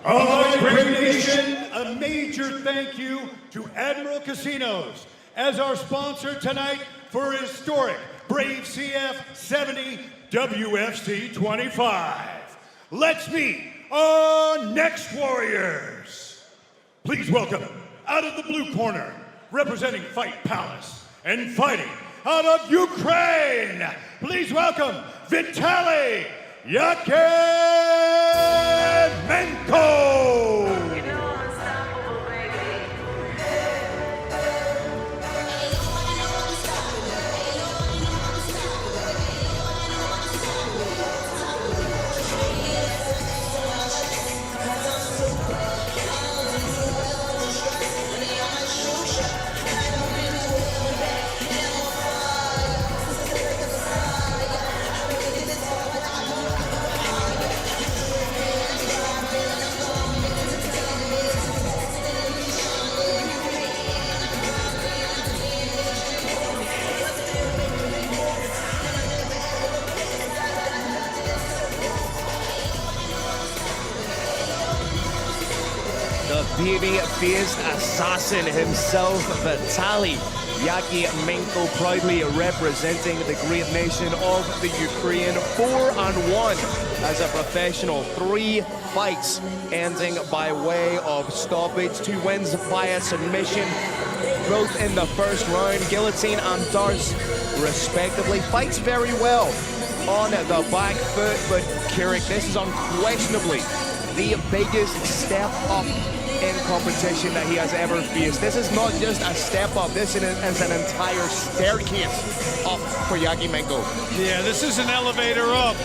All right, Brave Nation, a major thank you to Admiral Casinos as our sponsor tonight for historic Brave CF 70 WFC 25. Let's meet our next warriors. Please welcome, out of the blue corner, representing Fight Palace and fighting out of Ukraine, please welcome Vitaly Yakimenko. Baby-faced assassin himself, Vitaly Yakimenko, proudly representing the great nation of the Ukraine. 4-1 as a professional, 3 fights ending by way of stoppage, 2 wins via submission, both in the first round, guillotine and darts respectively. Fights very well on the back foot, but Carrick, this is unquestionably the biggest step up in competition that he has ever faced. This is not just a step up, this is an entire staircase up for Yakimenko. Yeah, this is an elevator up,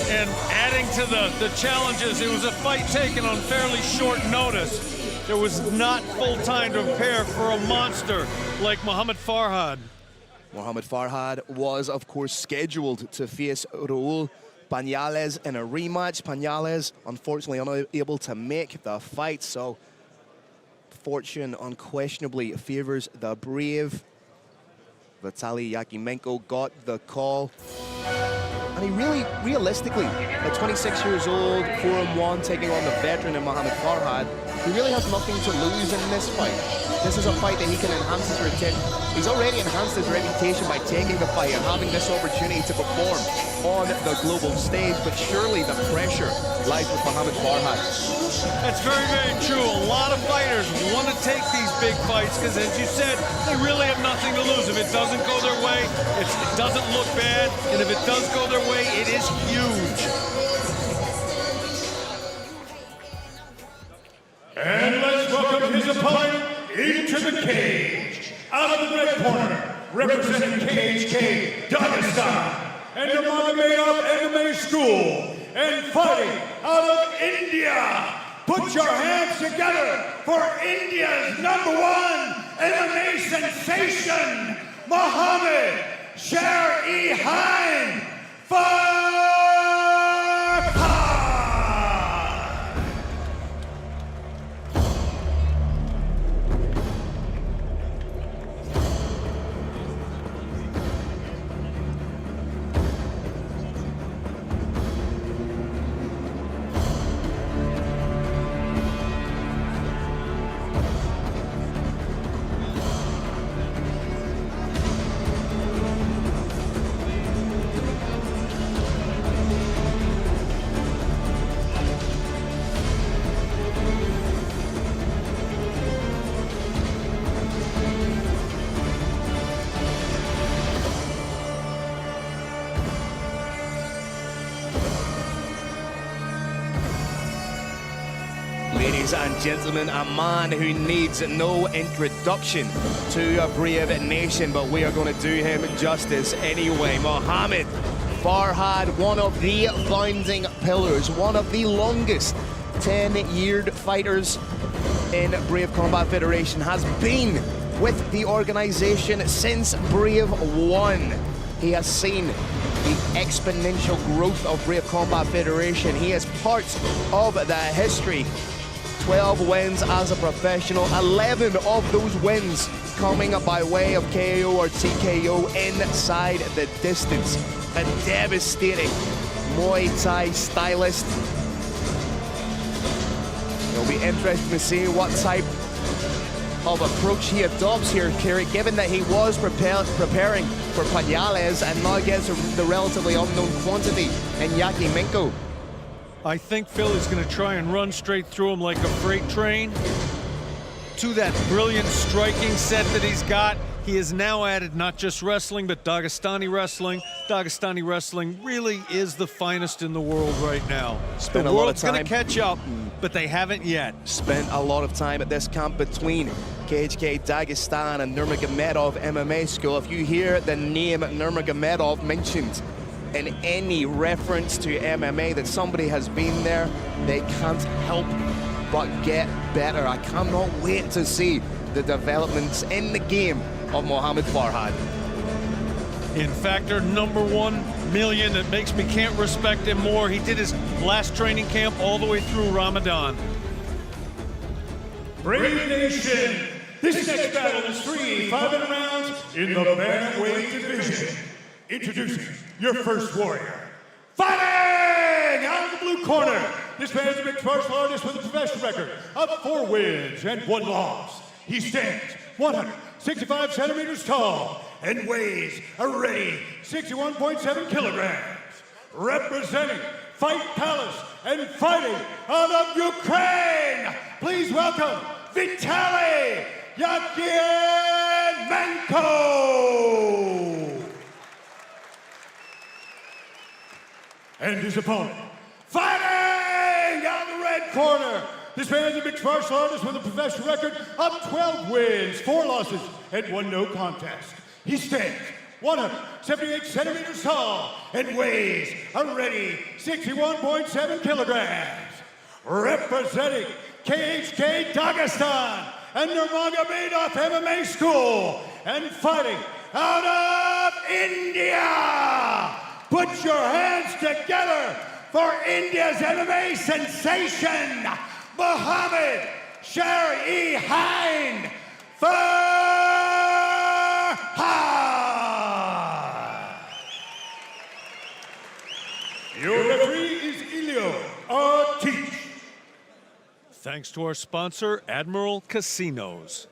and adding to the challenges, it was a fight taken on fairly short notice. There was not full time to prepare for a monster like Mohamed Farhad. Mohamed Farhad was, of course, scheduled to face Raul Pañales in a rematch. Pañales, unfortunately, unable to make the fight, so fortune unquestionably favors the brave. Vitaly Yakimenko got the call. And he really, realistically, at 26 years old, 4-1, taking on the veteran in Mohamed Farhad, he really has nothing to lose in this fight. This is a fight that he can enhance his reputation. He's already enhanced his reputation by taking the fight and having this opportunity to perform on the global stage, but surely the pressure lies with Mohamed Farhad. That's very, very true. A lot of fighters want to take these big fights because, as you said, they really have nothing to lose. If it doesn't go their way, it doesn't look bad, and if it does go their way, it is huge. And let's welcome his opponent into the cage. Out of the red corner, representing KHK Dagestan and the Magomedov MMA School, and fighting out of India. Put your hands together for India's #1 MMA sensation, Mohamed Sher-e-Haim Farhad. Ladies and gentlemen, a man who needs no introduction to a brave nation, but we are going to do him justice anyway. Mohamed Farhad, one of the founding pillars, one of the longest 10-yeared fighters in Brave Combat Federation, has been with the organization since Brave 1. He has seen the exponential growth of Brave Combat Federation. He is part of the history. 12 wins as a professional, 11 of those wins coming by way of KO or TKO inside the distance. A devastating Muay Thai stylist. It'll be interesting to see what type of approach he adopts here, Kerry, given that he was preparing for Pañales and now gets the relatively unknown quantity in Yakimenko. I think Philly's going to try and run straight through him like a freight train. To that brilliant striking set that he's got, he has now added not just wrestling, but Dagestani wrestling. Dagestani wrestling really is the finest in the world right now. Spent the a lot of world's time. going to catch up, but they haven't yet. Spent a lot of time at this camp between KHK Dagestan and Nurmagomedov MMA School. If you hear the name Nurmagomedov mentioned in any reference to MMA, that somebody has been there, they can't help but get better. I cannot wait to see the developments in the game of Mohamed Farhad. In factor #1 million, that makes me can't respect him more. He did his last training camp all the way through Ramadan. Brave Nation, this next battle is 3 5-minute rounds in the bantamweight division. Introducing your first warrior. Fighting out of the blue corner, this man is a mixed martial artist with a professional record of 4 wins and 1 loss. He stands 165 centimeters tall and weighs a ready 61.7 kilograms. Representing Fight Palace and fighting out of Ukraine, please welcome Vitaly Yakimenko. And his opponent, fighting out of the red red corner, this man's a mixed martial artist with a professional record of 12 wins, 4 losses, and 1 no contest. He stands 178 centimeters tall and weighs a ready 61.7 kilograms. Representing KHK Dagestan and Nurmagomedov MMA School and fighting out of India. Put your hands together for India's MMA sensation, Mohammed Shari-Hind Farhad. Your referee is Ilio Ortiz. Thanks to our sponsor, Admiral Casinos.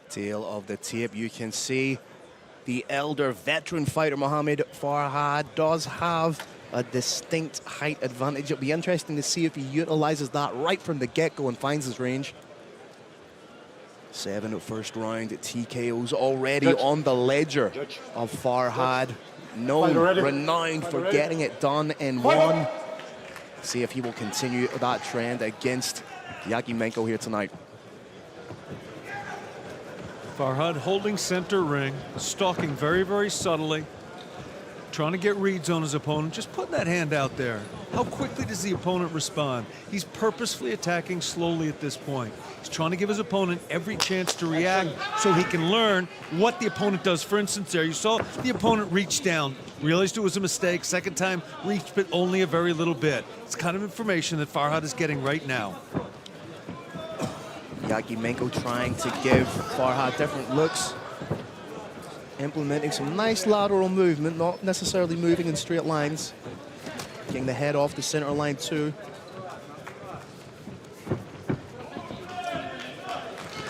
Tail of the tape, you can see the elder veteran fighter Mohammed Farhad does have a distinct height advantage. It'll be interesting to see if he utilizes that right from the get-go and finds his range. 7 first round TKOs already on the ledger of Farhad. Known, renowned for getting it done in one. See if he will continue that trend against Yakimenko here tonight. Farhad holding center ring, stalking very, very subtly, trying to get reads on his opponent, just putting that hand out there. How quickly does the opponent respond? He's purposefully attacking slowly at this point. He's trying to give his opponent every chance to react so he can learn what the opponent does. For instance, there you saw the opponent reach down, realized it was a mistake, second time reached but only a very little bit. It's kind of information that Farhad is getting right now. Yakimenko trying to give Farhad different looks, implementing some nice lateral movement, not necessarily moving in straight lines, getting the head off the center line too.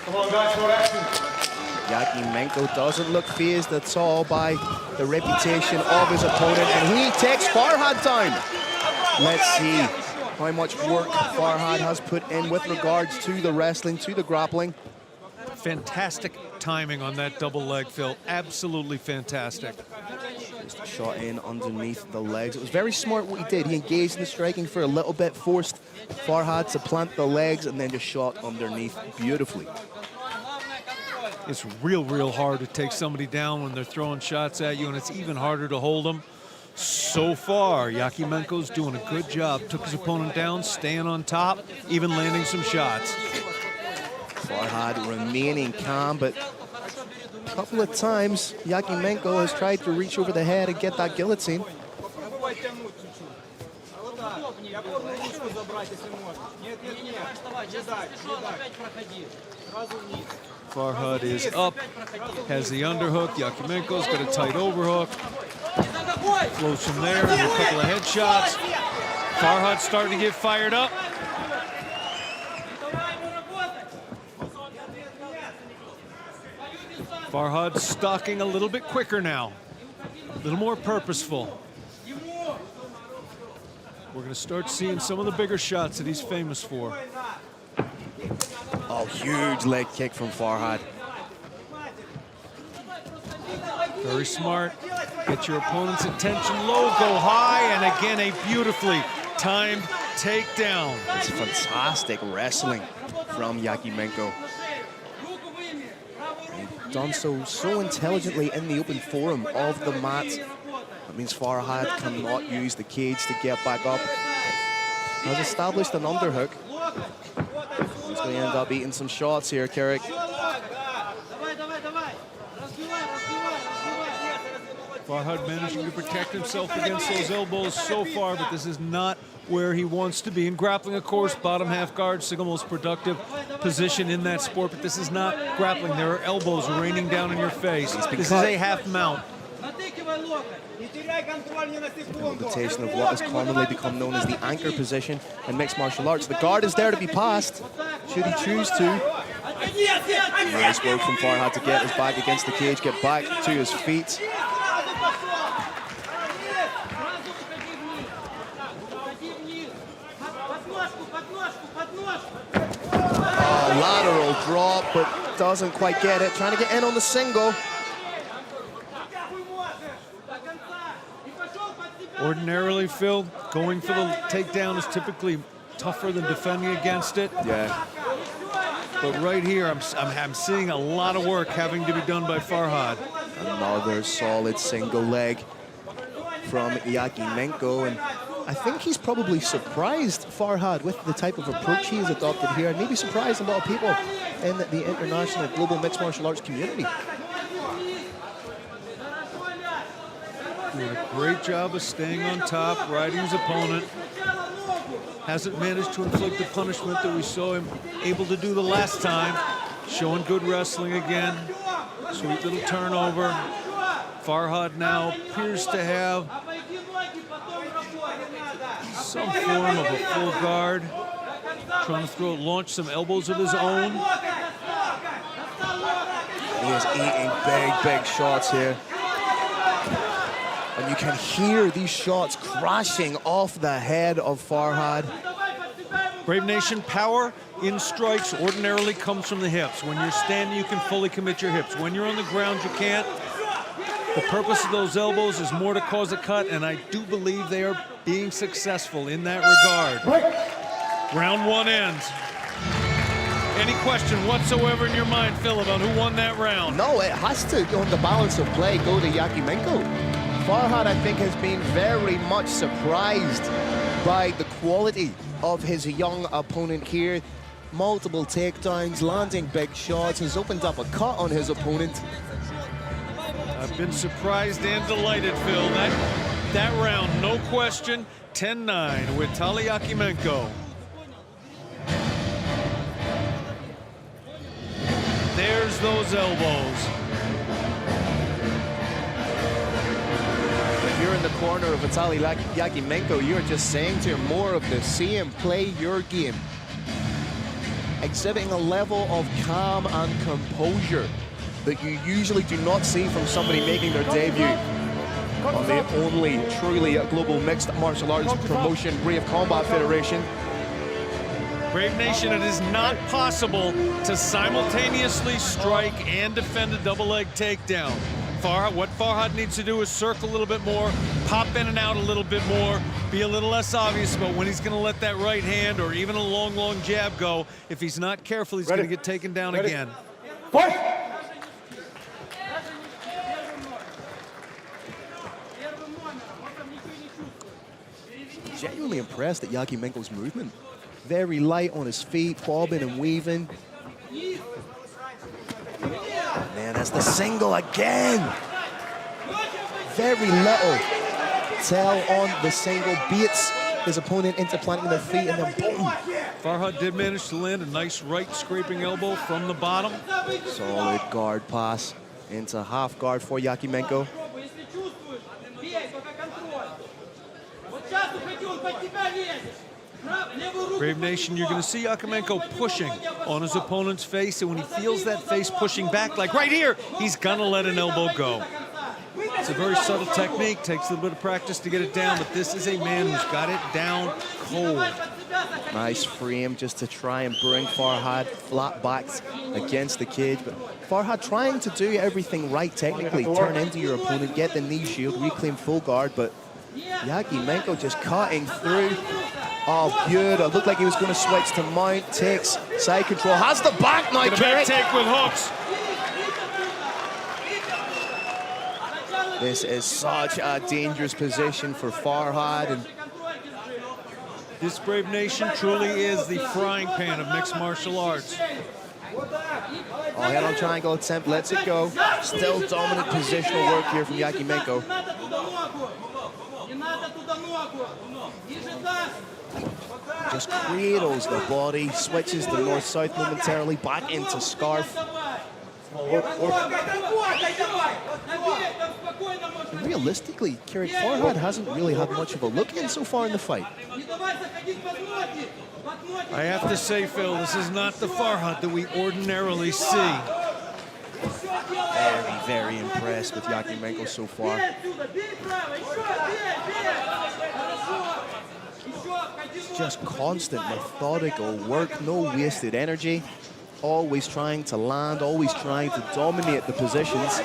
Come on, guys, for action. Yakimenko doesn't look fazed at all by the reputation of his opponent, and he takes Farhad down. Let's see how much work Farhad has put in with regards to the wrestling, to the grappling. Fantastic timing on that double leg, Phil. Absolutely fantastic. Just shot in underneath the legs. It was very smart what he did. He engaged in the striking for a little bit, forced Farhad to plant the legs, and then just shot underneath beautifully. It's real hard to take somebody down when they're throwing shots at you, and it's even harder to hold them. So far, Yakimenko's doing a good job. Took his opponent down, staying on top, even landing some shots. Farhad remaining calm, but a couple of times Yakimenko has tried to reach over the head and get that guillotine. Farhad is up, has the underhook. Yakimenko's got a tight overhook. Flows from there, and a couple of headshots. Farhad starting to get fired up. Farhad stalking a little bit quicker now, a little more purposeful. We're going to start seeing some of the bigger shots that he's famous for. Oh, huge leg kick from Farhad. Very smart. Get your opponent's attention low, go high, and again a beautifully timed takedown. It's fantastic wrestling from Yakimenko. He's done so intelligently in the open forum of the mat. That means Farhad cannot use the cage to get back up. Has established an underhook. He's going to end up eating some shots here, Carrick. Farhad managing to protect himself against those elbows so far, but this is not where he wants to be. In grappling, of course, bottom half guard, single most productive position in that sport, but this is not grappling. There are elbows raining down in your face. This is a half mount. Implementation of what has commonly become known as the anchor position in mixed martial arts. The guard is there to be passed, should he choose to. Nice work from Farhad to get his back against the cage, get back to his feet. Lateral drop, but doesn't quite get it. Trying to get in on the single. Ordinarily, Phil, going for the takedown is typically tougher than defending against it. Yeah. But right here, I'm seeing a lot of work having to be done by Farhad. Another solid single leg from Yakimenko, and I think he's probably surprised Farhad with the type of approach he has adopted here, and maybe surprised a lot of people in the international global mixed martial arts community. Doing a great job of staying on top, riding his opponent. Hasn't managed to inflict the punishment that we saw him able to do the last time. Showing good wrestling again. Sweet little turnover. Farhad now appears to have some form of a full guard. Trying to launch some elbows of his own. He is eating big shots here. And you can hear these shots crashing off the head of Farhad. Brave Nation, power in strikes ordinarily comes from the hips. When you're standing, you can fully commit your hips. When you're on the ground, you can't. The purpose of those elbows is more to cause a cut, and I do believe they are being successful in that regard. Round one ends. Any question whatsoever in your mind, Phil, about who won that round? No, it has to, on the balance of play, go to Yakimenko. Farhad, I think, has been very much surprised by the quality of his young opponent here. Multiple takedowns, landing big shots, has opened up a cut on his opponent. I've been surprised and delighted, Phil. That round, no question, 10-9 with Tali Yakimenko. There's those elbows. When you're in the corner of Vitaly Yakimenko, you're just saying to him, more of the same, play your game. Exhibiting a level of calm and composure that you usually do not see from somebody making their debut on the only truly global mixed martial arts promotion, Brave Combat Federation. Brave Nation, it is not possible to simultaneously strike and defend a double leg takedown. What Farhad needs to do is circle a little bit more, pop in and out a little bit more, be a little less obvious about when he's going to let that right hand or even a long jab go. If he's not careful, he's going to get taken down again. Fight! Genuinely impressed at Yakimenko's movement. Very light on his feet, bobbing and weaving. Man, that's the single again. Very little tell on the single. Beats his opponent into planting their feet and then boom. Farhad did manage to land a nice right scraping elbow from the bottom. Solid guard pass into half guard for Yakimenko. Brave Nation, you're going to see Yakimenko pushing on his opponent's face, and when he feels that face pushing back, like right here, he's going to let an elbow go. It's a very subtle technique, takes a little bit of practice to get it down, but this is a man who's got it down cold. Nice frame just to try and bring Farhad flat backed against the cage, but Farhad trying to do everything right technically, turn into your opponent, get the knee shield, reclaim full guard, but Yakimenko just cutting through. Oh, beautiful. Looked like he was going to switch to mount, takes side control, has the back now, back take with hooks. This is such a dangerous position for Farhad. And this Brave Nation truly is the frying pan of mixed martial arts. Oh, head on triangle attempt, lets it go. Still dominant positional work here from Yakimenko. Just cradles the body, switches to north-south momentarily, back into scarf. And realistically, Kieran, Farhad hasn't really had much of a look in so far in the fight. I have to say, Phil, this is not the Farhad that we ordinarily see. Very, very impressed with Yakimenko so far. Just constant, methodical work, no wasted energy. always trying to land, always trying to dominate the positions.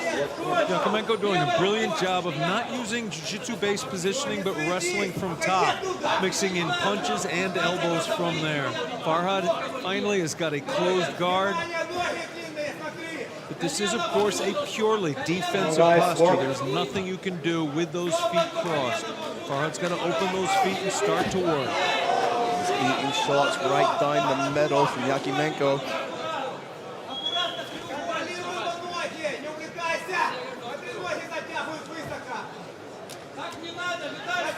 Yakimenko doing a brilliant job of not using jiu-jitsu-based positioning, but wrestling from top, mixing in punches and elbows from there. Farhad finally has got a closed guard. But this is, of course, a purely defensive posture. There's nothing you can do with those feet crossed. Farhad's got to open those feet and start to work. He's eating shots right down the middle from Yakimenko.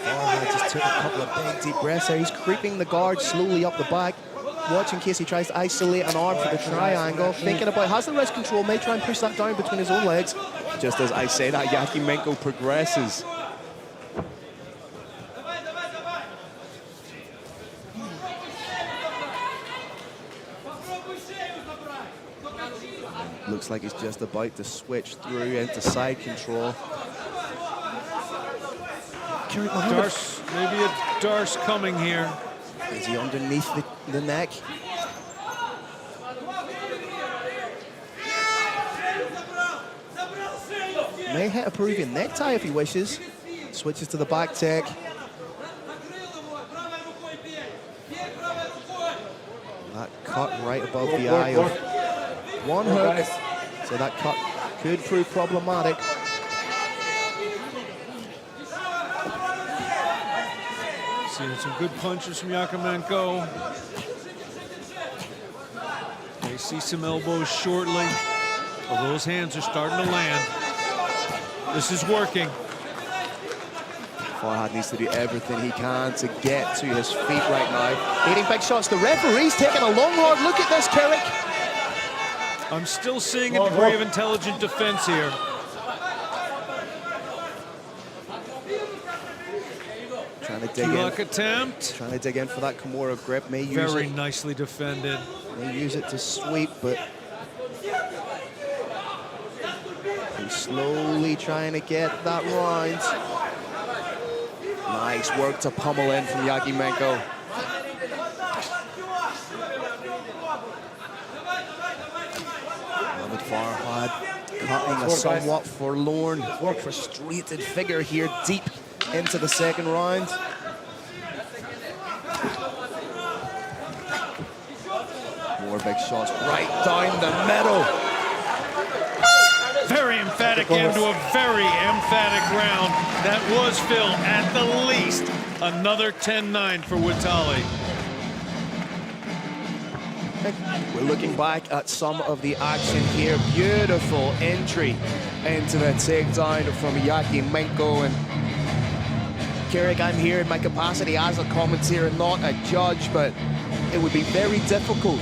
Farhad just took a couple of big deep breaths there. He's creeping the guard slowly up the back. Watch in case he tries to isolate an arm for the triangle. Thinking about, has the wrist control, may try and push that down between his own legs. Just as I say that, Yakimenko progresses. Looks like he's just about to switch through into side control. Darce, maybe a Darce coming here. Is he underneath the neck? May hit a Peruvian necktie if he wishes. Switches to the back tech. That cut right above the eye of one hook. So that cut could prove problematic. Seeing some good punches from Yakimenko. They see some elbows shortly. Well, those hands are starting to land. This is working. Farhad needs to do everything he can to get to his feet right now. Hitting big shots. The referee's taking a long hard look at this, Carrick. I'm still seeing a degree of intelligent defense here. Trying to dig Two-lock in. attempt. Trying to dig in for that Kimura grip. May use Very it. nicely defended. May use it to sweep, but he's slowly trying to get that round. Nice work to pummel in from Yakimenko. Mohamed Farhad cutting a somewhat forlorn, frustrated figure here deep into the second round. More big shots right down the middle. Very emphatic end to a very emphatic round. That was, Phil, at the least, another 10-9 for Witali. We're looking back at some of the action here. Beautiful entry into the takedown from Yakimenko. And Carrick, I'm here in my capacity as a commentator, not a judge, but it would be very difficult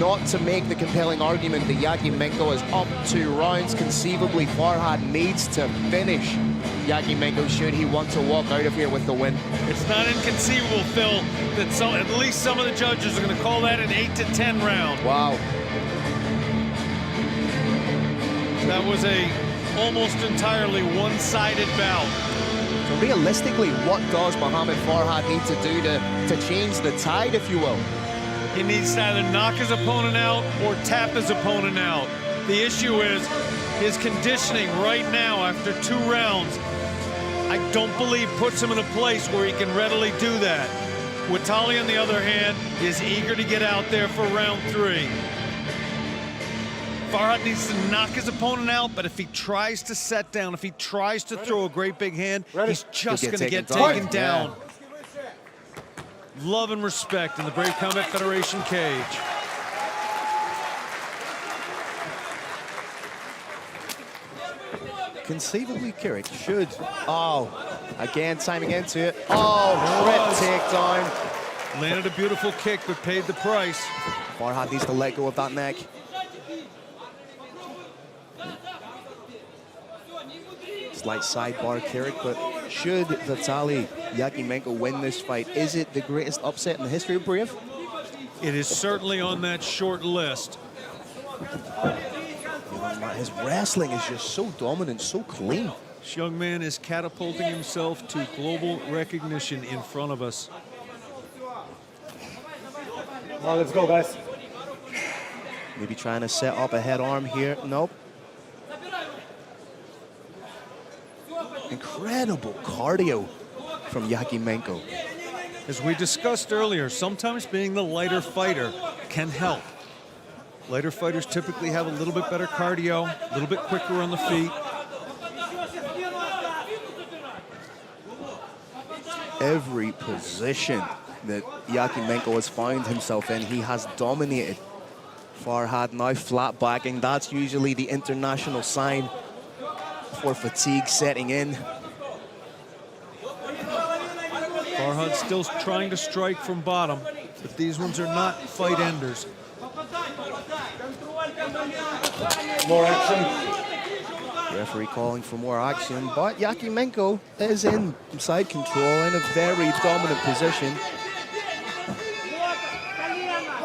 not to make the compelling argument that Yakimenko is up 2 rounds. Conceivably, Farhad needs to finish Yakimenko should he want to walk out of here with the win. It's not inconceivable, Phil, that at least some of the judges are going to call that an 8-10 round. Wow. That was a almost entirely one-sided bout. So realistically, what does Mohamed Farhad need to do to change the tide, if you will? He needs to either knock his opponent out or tap his opponent out. The issue is his conditioning right now after 2 rounds, I don't believe puts him in a place where he can readily do that. Witali, on the other hand, is eager to get out there for round 3. Farhad needs to knock his opponent out, but if he tries to set down, if he tries to throw a great big hand, he's just going to get taken down. Yeah. Love and respect in the Brave Combat Federation cage. Conceivably, Carrick should. Oh, again, timing into it. Oh, great takedown. Landed a beautiful kick, but paid the price. Farhad needs to let go of that neck. Slight sidebar, Carrick, but should Witali Yakimenko win this fight, is it the greatest upset in the history of Brave? It is certainly on that short list. His wrestling is just so dominant, so clean. This young man is catapulting himself to global recognition in front of us. Come on, let's go, guys. Maybe trying to set up a head arm here. Nope. Incredible cardio from Yakimenko. As we discussed earlier, sometimes being the lighter fighter can help. Lighter fighters typically have a little bit better cardio, a little bit quicker on the feet. Every position that Yakimenko has found himself in, he has dominated. Farhad now flat backing. That's usually the international sign for fatigue setting in. Farhad still trying to strike from bottom, but these ones are not fight enders. More action. Referee calling for more action, but Yakimenko is in side control in a very dominant position.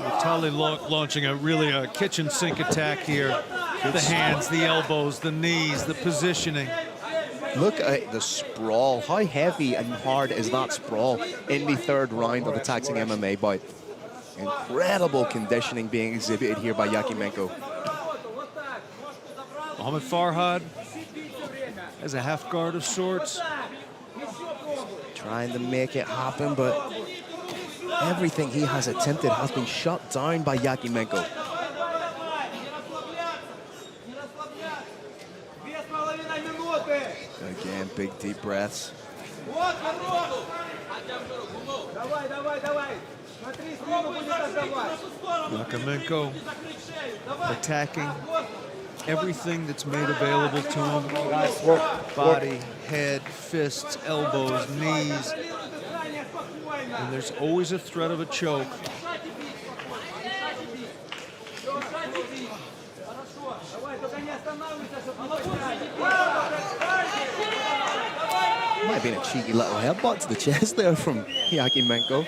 Vitali launching a kitchen sink attack here. The hands, the elbows, the knees, the positioning. Look at the sprawl. How heavy and hard is that sprawl in the third round of a taxing MMA bout? Incredible conditioning being exhibited here by Yakimenko. Mohamed Farhad has a half guard of sorts. Trying to make it happen, but everything he has attempted has been shut down by Yakimenko. Again, big deep breaths. Yakimenko attacking everything that's made available to him. Body, head, fists, elbows, knees. And there's always a threat of a choke. Might have been a cheeky little headbutt to the chest there from Yakimenko.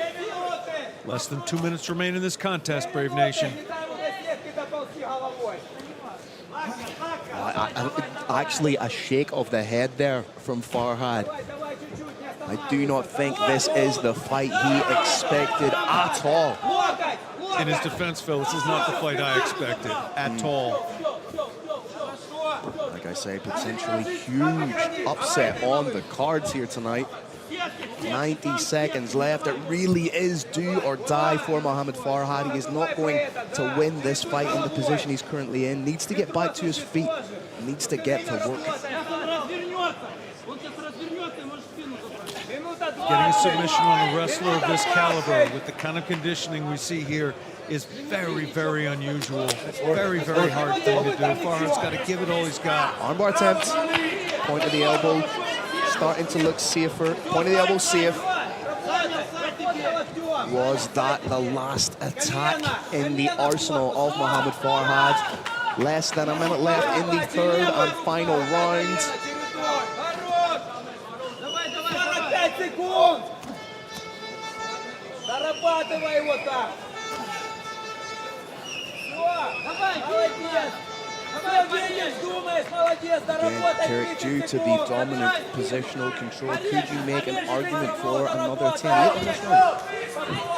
Less than 2 minutes remain in this contest, Brave Nation. Actually, a shake of the head there from Farhad. I do not think this is the fight he expected at all. In his defense, Phil, this is not the fight I expected at all. Like I say, potentially huge upset on the cards here tonight. 90 seconds left. It really is do or die for Mohamed Farhad. He is not going to win this fight in the position he's currently in. Needs to get back to his feet. Needs to get to work. Getting a submission on a wrestler of this caliber with the kind of conditioning we see here is very, very unusual. Very, very hard thing to do. Farhad's got to give it all he's got. Armbar attempt. Point of the elbow. Starting to look safer. Point of the elbow safe. Was that the last attack in the arsenal of Mohamed Farhad? Less than a minute left in the third and final round. Again, due to the dominant positional control, could you make an argument for another 10-8 on this round?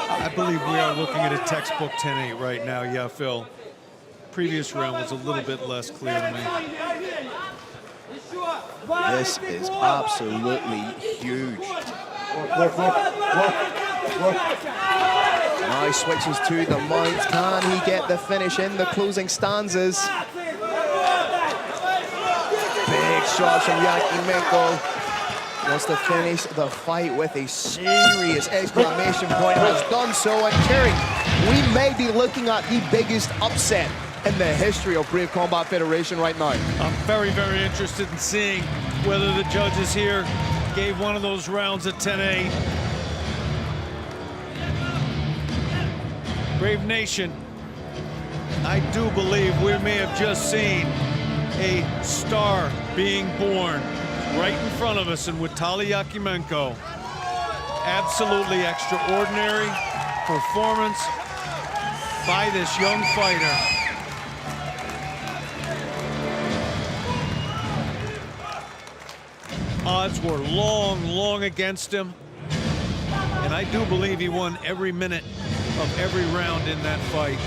I believe we are looking at a textbook 10-8 right now, yeah, Phil. Previous round was a little bit less clear to me. This is absolutely huge. Now he switches to the mount. Can he get the finish in the closing stanzas? Big shots from Yakimenko. Wants to finish the fight with a serious exclamation point. Has done so. And Kerry, we may be looking at the biggest upset in the history of Brave Combat Federation right now. I'm very, very interested in seeing whether the judges here gave one of those rounds a 10-8. Brave Nation, I do believe we may have just seen a star being born right in front of us in Vitali Yakimenko. Absolutely extraordinary performance by this young fighter. Odds were long, long against him. And I do believe he won every minute of every round in that fight.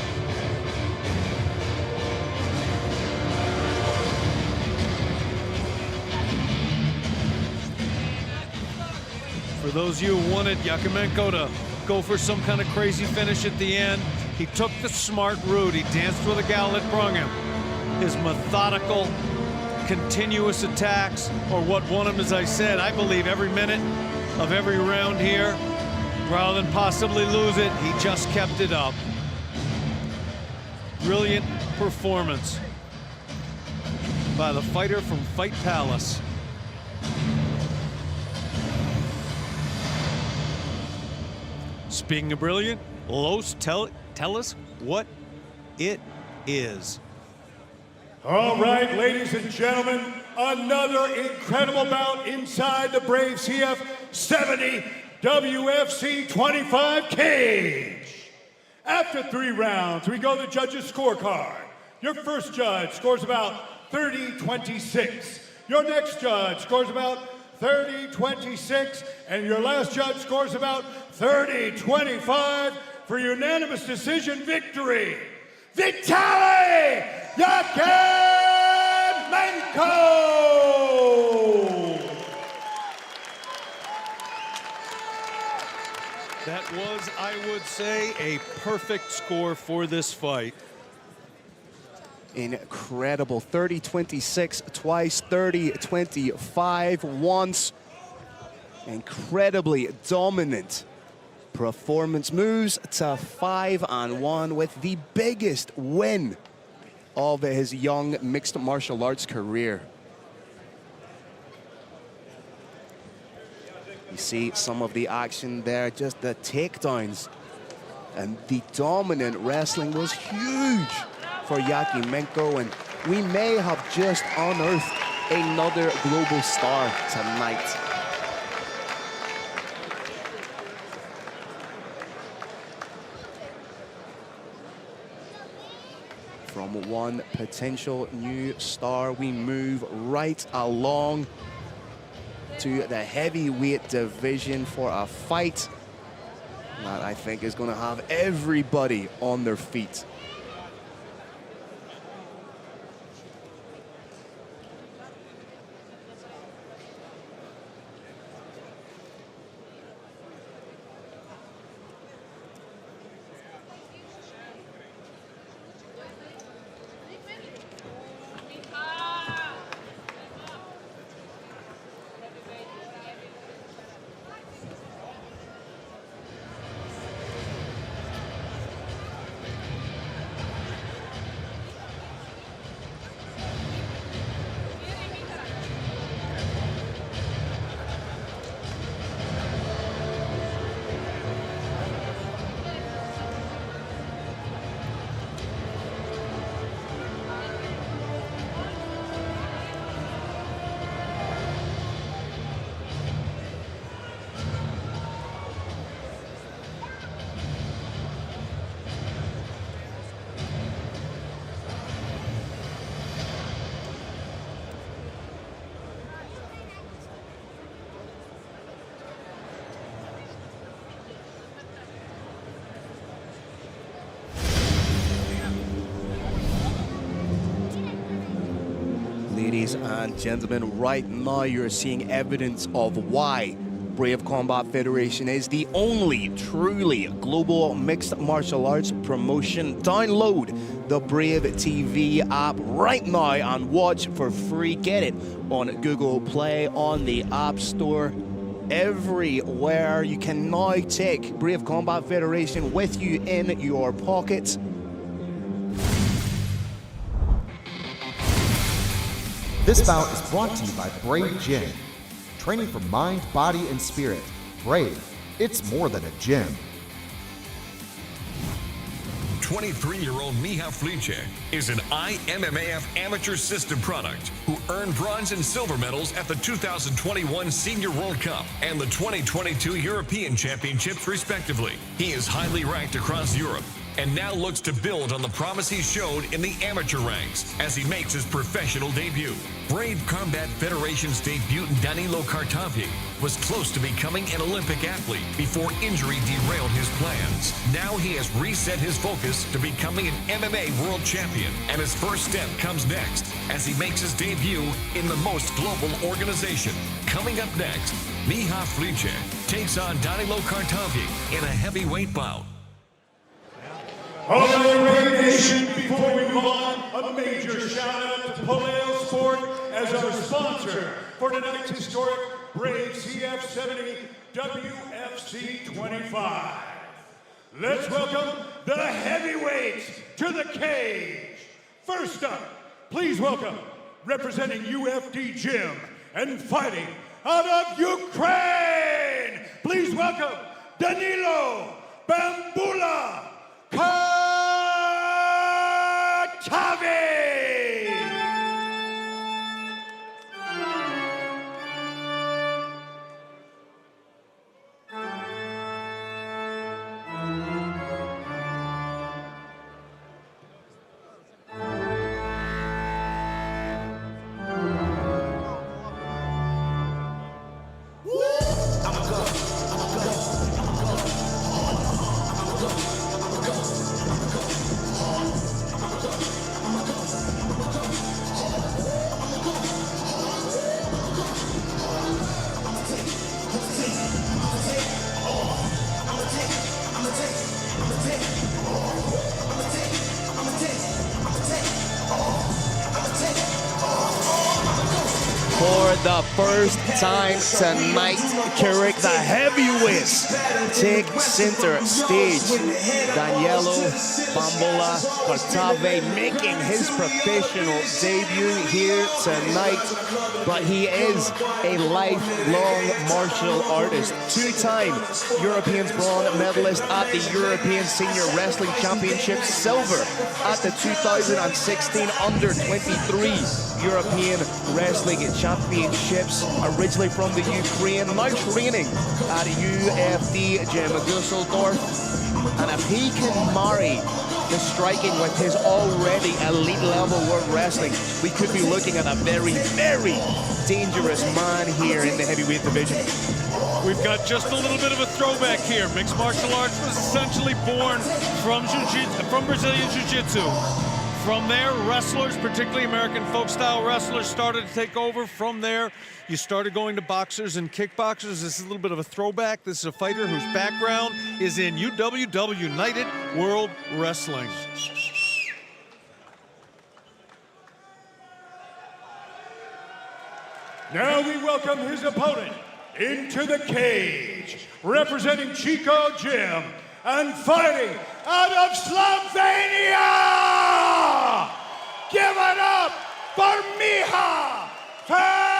For those of you who wanted Yakimenko to go for some kind of crazy finish at the end, he took the smart route. He danced with a gal that brung him. His methodical, continuous attacks are what won him, as I said, I believe every minute of every round here. Rather than possibly lose it, he just kept it up. Brilliant performance by the fighter from Fight Palace. Speaking of brilliant, Los, tell us what it is. All right, ladies and gentlemen, another incredible bout inside the bravecf 70 WFC 25 cage. After 3 rounds, we go to the judges' scorecard. Your first judge scores about 30-26. Your next judge scores about 30-26. And your last judge scores about 30-25 for unanimous decision victory. Vitaly Yakimenko! That was, I would say, a perfect score for this fight. Incredible. 30-26 twice, 30-25 once. Incredibly dominant performance. Moves to 5-1 with the biggest win of his young mixed martial arts career. You see some of the action there, just the takedowns. And the dominant wrestling was huge for Yakimenko, and we may have just unearthed another global star tonight. From one potential new star, we move right along to the heavyweight division for a fight that I think is going to have everybody on their feet. Ladies and gentlemen, right now you're seeing evidence of why Brave Combat Federation is the only truly global mixed martial arts promotion. Download the Brave TV app right now and watch for free. Get it on Google Play, on the App Store, everywhere. You can now take Brave Combat Federation with you in your pocket. This bout is brought to you by Brave Gym. Training for mind, body, and spirit. Brave, it's more than a gym. 23-year-old Miha Flice is an IMMAF amateur system product who earned bronze and silver medals at the 2021 Senior World Cup and the 2022 European Championships, respectively. He is highly ranked across Europe and now looks to build on the promise he showed in the amateur ranks as he makes his professional debut. Brave Combat Federation's debutant Danilo Kartavi was close to becoming an Olympic athlete before injury derailed his plans. Now he has reset his focus to becoming an MMA world champion, and his first step comes next as he makes his debut in the most global organization. Coming up next, Miha Flice takes on Danilo Kartavi in a heavyweight bout. All right, Brave Nation, before we move on, a major shout out to Paleo Sport as our sponsor for tonight's historic Brave CF70 WFC 25. Let's welcome the heavyweights to the cage. First up, please welcome, representing UFD Gym and fighting out of Ukraine, please welcome Danilo Bambula Cavi! For the first time tonight, Carrick, the heavyweights take center stage. Danilo Bambula Kartavi making his professional debut here tonight, but he is a lifelong martial artist. Two-time European bronze medalist at the European Senior Wrestling Championships, silver at the 2016 Under-23 European Wrestling Championships, originally from the Ukraine, now training at UFD Gym Dusseldorf. And if he can marry the striking with his already elite level world wrestling, we could be looking at a very, very dangerous man here in the heavyweight division. We've got just a little bit of a throwback here. Mixed martial arts was essentially born from Brazilian Jiu-Jitsu. From there, wrestlers, particularly American folk-style wrestlers, started to take over. From there, you started going to boxers and kickboxers. This is a little bit of a throwback. This is a fighter whose background is in UWW, United World Wrestling. Now we welcome his opponent into the cage, representing Chico Gym and fighting out of Slovenia! Give it up for Miha Flice!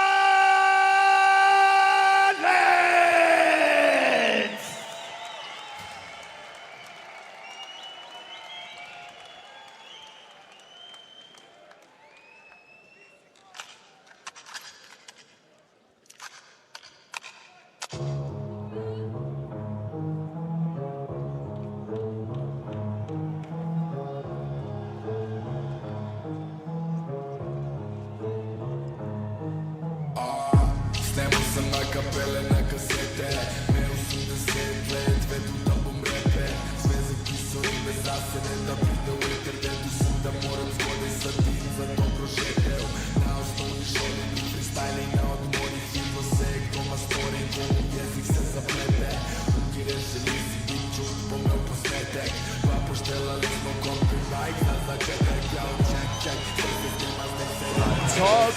Talk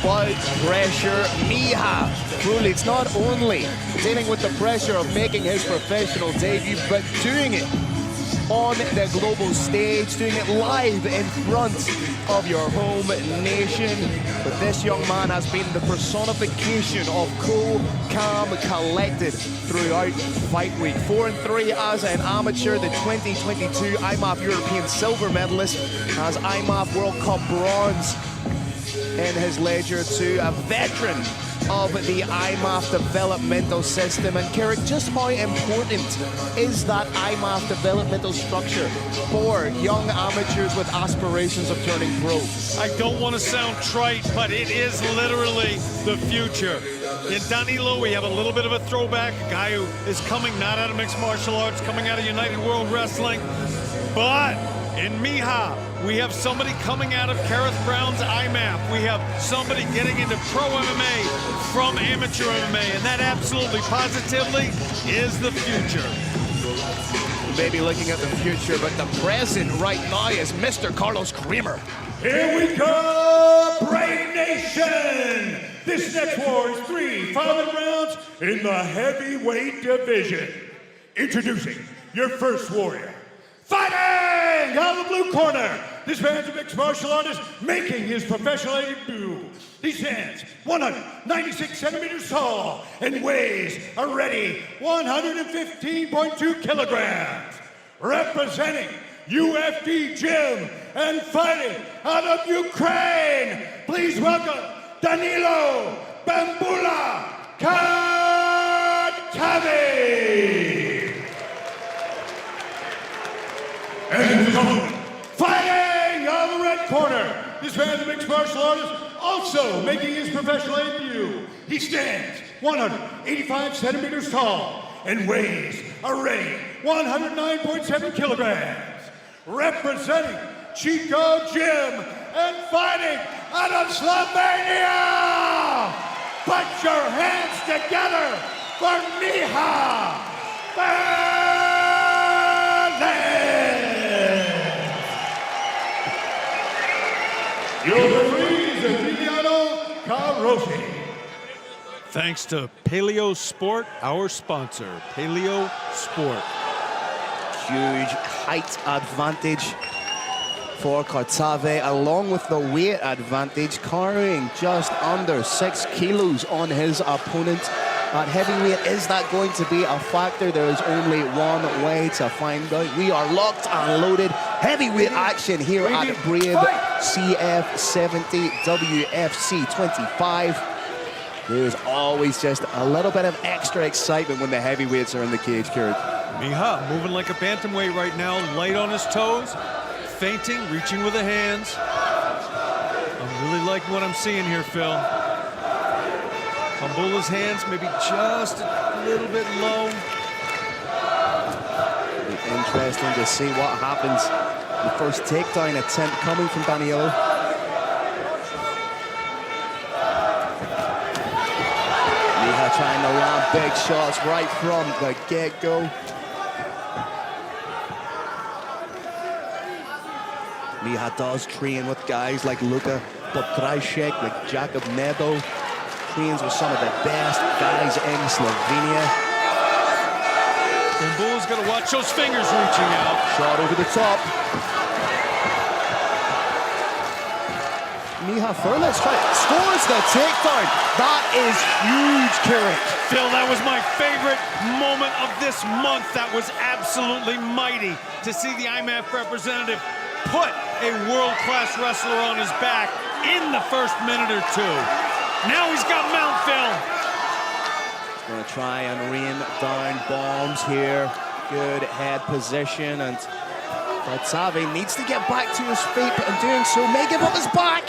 about pressure. Miha, truly, it's not only dealing with the pressure of making his professional debut, but doing it on the global stage, doing it live in front of your home nation. But this young man has been the personification of cool, calm, collected throughout fight week. 4-3 as an amateur, the 2022 IMAF European silver medalist, has IMAF World Cup bronze in his ledger too, a veteran of the IMAF developmental system. And Carrick, just how important is that IMAF developmental structure for young amateurs with aspirations of turning pro? I don't want to sound trite, but it is literally the future. In Danilo, we have a little bit of a throwback, a guy who is coming not out of mixed martial arts, coming out of United World Wrestling, but In Miha, we have somebody coming out of Kareth Brown's IMAF. We have somebody getting into pro MMA from amateur MMA, and that absolutely, positively is the future. Maybe looking at the future, but the present right now is Mr. Carlos Kramer. Here we go, Brave Nation! This next war is 3 5 rounds in the heavyweight division. Introducing your first warrior. Fighting out of the blue corner, this man's a mixed martial artist making his professional debut. He stands 196 centimeters tall and weighs a ready 115.2 kilograms. Representing UFD Gym and fighting out of Ukraine, please welcome Danilo Bambula Cavi. And his opponent, fighting out of the red corner, this man's a mixed martial artist, also making his professional debut. He stands 185 centimeters tall and weighs a ready 109.7 kilograms. Representing Chico Gym and fighting out of Slovenia. Put your hands together for Miha Your referee is Emiliano Carosi. Thanks to Paleo Sport, our sponsor, Paleo Sport. Huge height advantage for Kartave, along with the weight advantage, carrying just under 6 kilos on his opponent. At heavyweight, is that going to be a factor? There is only one way to find out. We are locked and loaded. Heavyweight action here at Brave CF 70 WFC 25. There's always just a little bit of extra excitement when the heavyweights are in the cage, Kieran. Miha moving like a bantamweight right now, light on his toes, feinting, reaching with the hands. I'm really liking what I'm seeing here, Phil. Bambula's hands maybe just a little bit low. It'll be interesting to see what happens. The first takedown attempt coming from Danilo. Miha trying to land big shots right from the get-go. Miha does train with guys like Luka Potrajšek, like Jakub Nedo. Trains with some of the best guys in Slovenia. Bambula's got to watch those fingers reaching out. Shot over the top. Miha Furlitz scores the takedown. That is huge, Kieran. Phil, that was my favorite moment of this month. That was absolutely mighty to see the IMAF representative put a world-class wrestler on his back in the first minute or two. Now he's got mount, Phil. He's going to try and rain down bombs here. Good head position, and Kartave needs to get back to his feet, but in doing so may give up his back.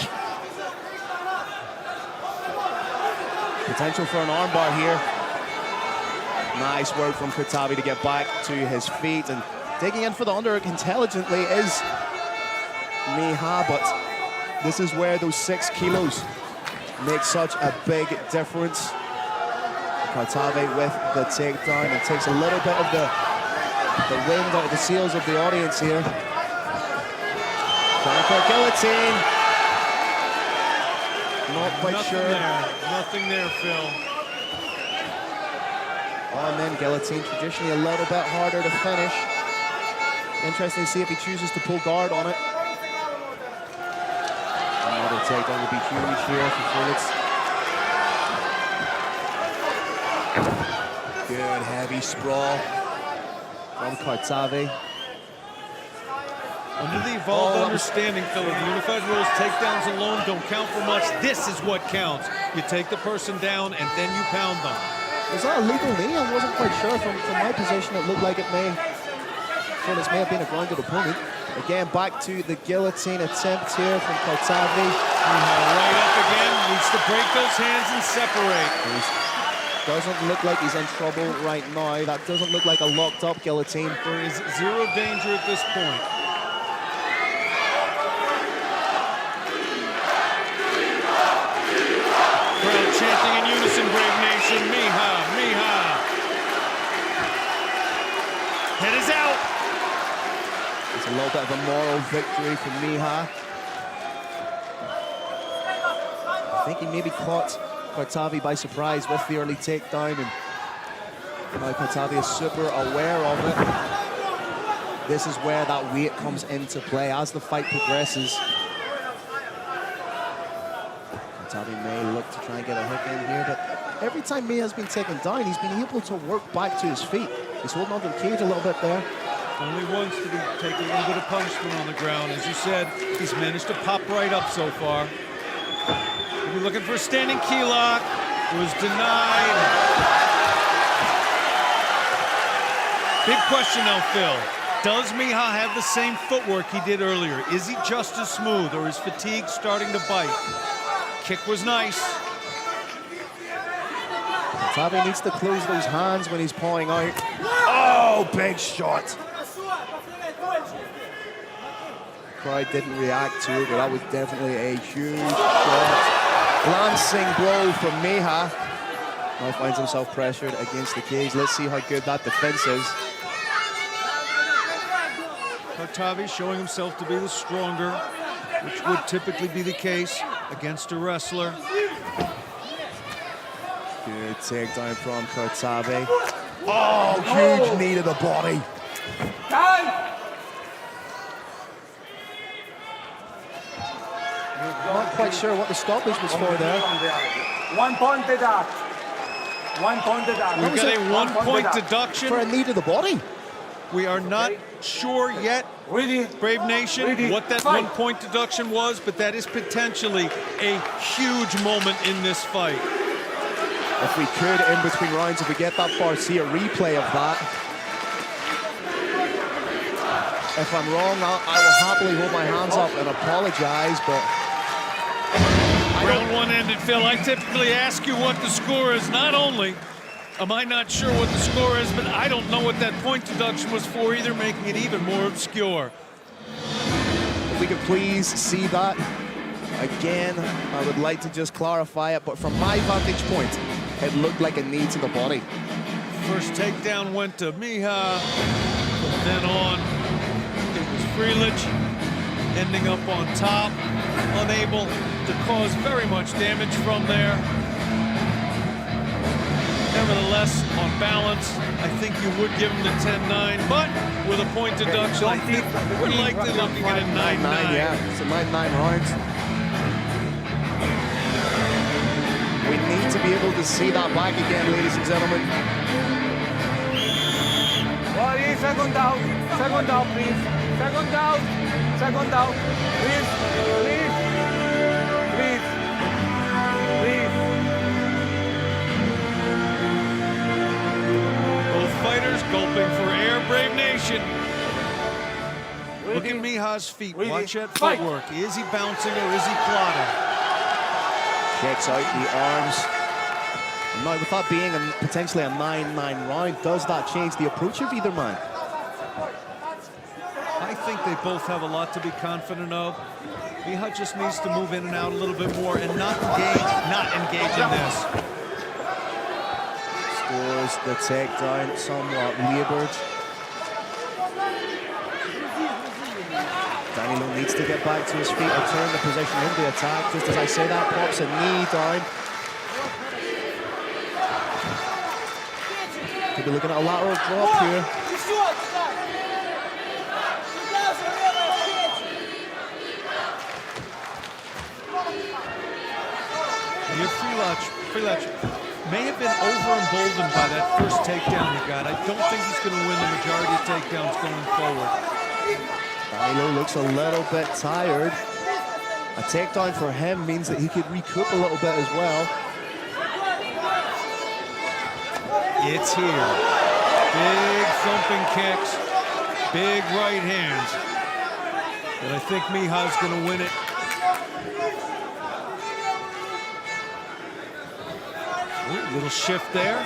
Potential for an armbar here. Nice work from Kartave to get back to his feet, and digging in for the underhook intelligently is Miha, but this is where those 6 kilos make such a big difference. Kartave with the takedown and takes a little bit of the wind out of the sails of the audience here. Trying for a guillotine. Not quite sure. Nothing there, Phil. And then guillotine, traditionally a little bit harder to finish. Interesting to see if he chooses to pull guard on it. Another takedown would be huge here for Furlitz. Good heavy sprawl from Kartave. Under the evolved understanding, Phil, of the unified rules, takedowns alone don't count for much. This is what counts. You take the person down and then you pound them. Was that a legal knee? I wasn't quite sure. From my position, it looked like it may have been a grounded opponent. Again, back to the guillotine attempt here from Kartave. Right up again, needs to break those hands and separate. Doesn't look like he's in trouble right now. That doesn't look like a locked up guillotine. There is zero danger at this point. chanting in unison, Brave Nation. Miha, Miha. Head is out. It's a little bit of a moral victory for Miha. I think he maybe caught Cavi by surprise with the early takedown, and now Cavi is super aware of it. This is where that weight comes into play as the fight progresses. Cavi may look to try and get a hook in here, but every time Miha's been taken down, he's been able to work back to his feet. He's holding onto the cage a little bit there. Only once did he take a little bit of punishment on the ground. As you said, he's managed to pop right up so far. We'll be looking for a standing key lock. It was denied. Big question now, Phil. Does Miha have the same footwork he did earlier? Is he just as smooth, or is fatigue starting to bite? Kick was nice. Cavi needs to close those hands when he's pawing out. Oh, big shot. Crowd didn't react to it, but that was definitely a huge shot. Glancing blow from Miha. Now finds himself pressured against the cage. Let's see how good that defense is. Cavi showing himself to be the stronger, which would typically be the case against a wrestler. Good takedown from Cavi. Oh, huge knee to the body. Not quite sure what the stoppage was for there. 1 point deduct. 1 point deduct. We've got a 1 point deduction For a knee to the body. We are not sure yet, Brave Nation, what that 1 point deduction was, but that is potentially a huge moment in this fight. If we could, in between rounds, if we get that far, see a replay of that. If I'm wrong, I will happily hold my hands up and apologize, but... Round one ended, Phil. I typically ask you what the score is. Not only am I not sure what the score is, but I don't know what that point deduction was for either, making it even more obscure. If we could please see that. Again, I would like to just clarify it, but from my vantage point, it looked like a knee to the body. First takedown went to Miha, from then on, it was Freelich, ending up on top, unable to cause very much damage from there. Nevertheless, on balance, I think you would give him the 10-9, but with a point deduction, I think we're likely looking at a 9-9. Yeah, it's a 9-9 round. We need to be able to see that back again, ladies and gentlemen. Second down, please. Second down, please. Both fighters gulping for air, Brave Nation. Look at Miha's feet. Watch that footwork. Is he bouncing or is he plotting? Checks out the arms. And now, with that being potentially a 9-9 round, does that change the approach of either man? I think they both have a lot to be confident of. Miha just needs to move in and out a little bit more and not engage in this. Scores the takedown, somewhat labored. Danilo needs to get back to his feet or turn the position in the attack. Just as I say that, pops a knee down. Could be looking at a lateral drop here. Freelich may have been over-emboldened by that first takedown he got. I don't think he's going to win the majority of takedowns going forward. Danilo looks a little bit tired. A takedown for him means that he could recoup a little bit as well. It's here. Big thumping kicks, big right hands. But I think Miha's going to win it. Ooh, little shift there.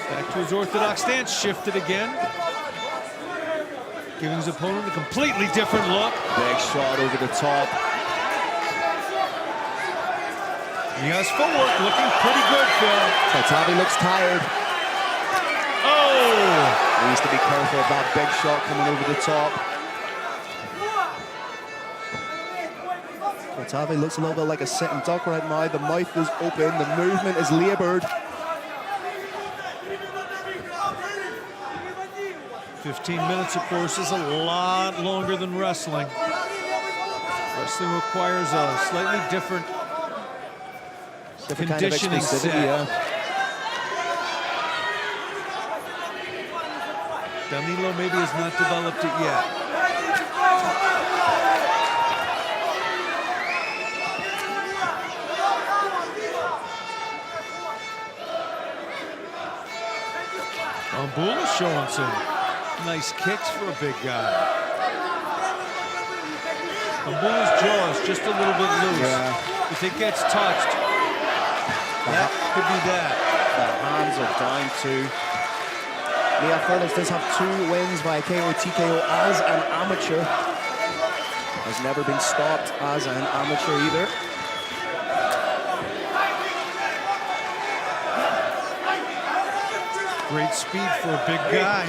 Back to his orthodox stance, shifted again. Giving his opponent a completely different look. Big shot over the top. Yes, footwork looking pretty good, Phil. Cavi looks tired. Oh! Needs to be careful of that big shot coming over the top. Cavi looks a little bit like a sitting duck right now. The mouth is open, the movement is labored. 15 minutes, of course, is a lot longer than wrestling. Wrestling requires a slightly different conditioning kind of set. yeah. Danilo maybe has not developed it yet. Bambula showing some nice kicks for a big guy. Bambula's jaw is just a little bit loose. Yeah. If it gets touched, that could be that. The hands are down too. Mia Furlitz does have 2 wins by KO TKO as an amateur. Has never been stopped as an amateur either. Great speed for a big guy.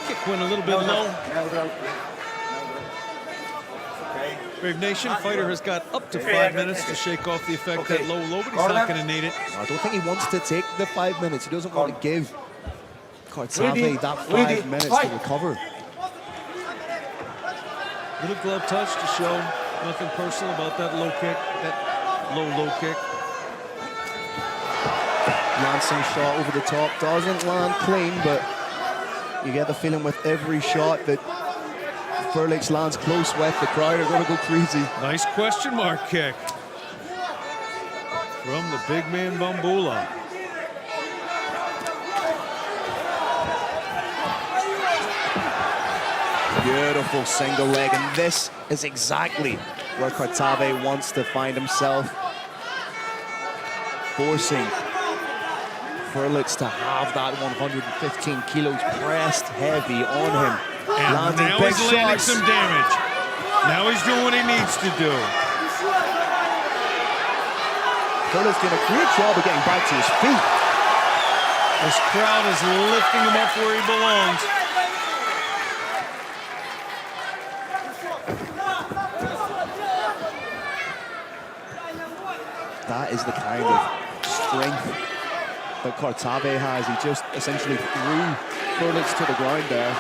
Kick went a little bit low. Brave Nation fighter has got up to 5 minutes to shake off the effect that low, but he's not going to need it. I don't think he wants to take the 5 minutes. He doesn't want to give Cavi that 5 minutes to recover. Little glove touch to show nothing personal about that low kick, that low kick. Lancing shot over the top, doesn't land clean, but you get the feeling with every shot that Furlitz lands close with, the crowd are going to go crazy. Nice question mark kick from the big man Bambula. Beautiful single leg, and this is exactly where Cavi wants to find himself. Forcing Furlitz to have that 115 kilos pressed heavy on him. And landing now big he's landing shots. some damage. Now he's doing what he needs to do. Furlitz doing a great job of getting back to his feet. This crowd is lifting him up where he belongs. That is the kind of strength that Cavi has. He just essentially threw Furlitz to the ground there.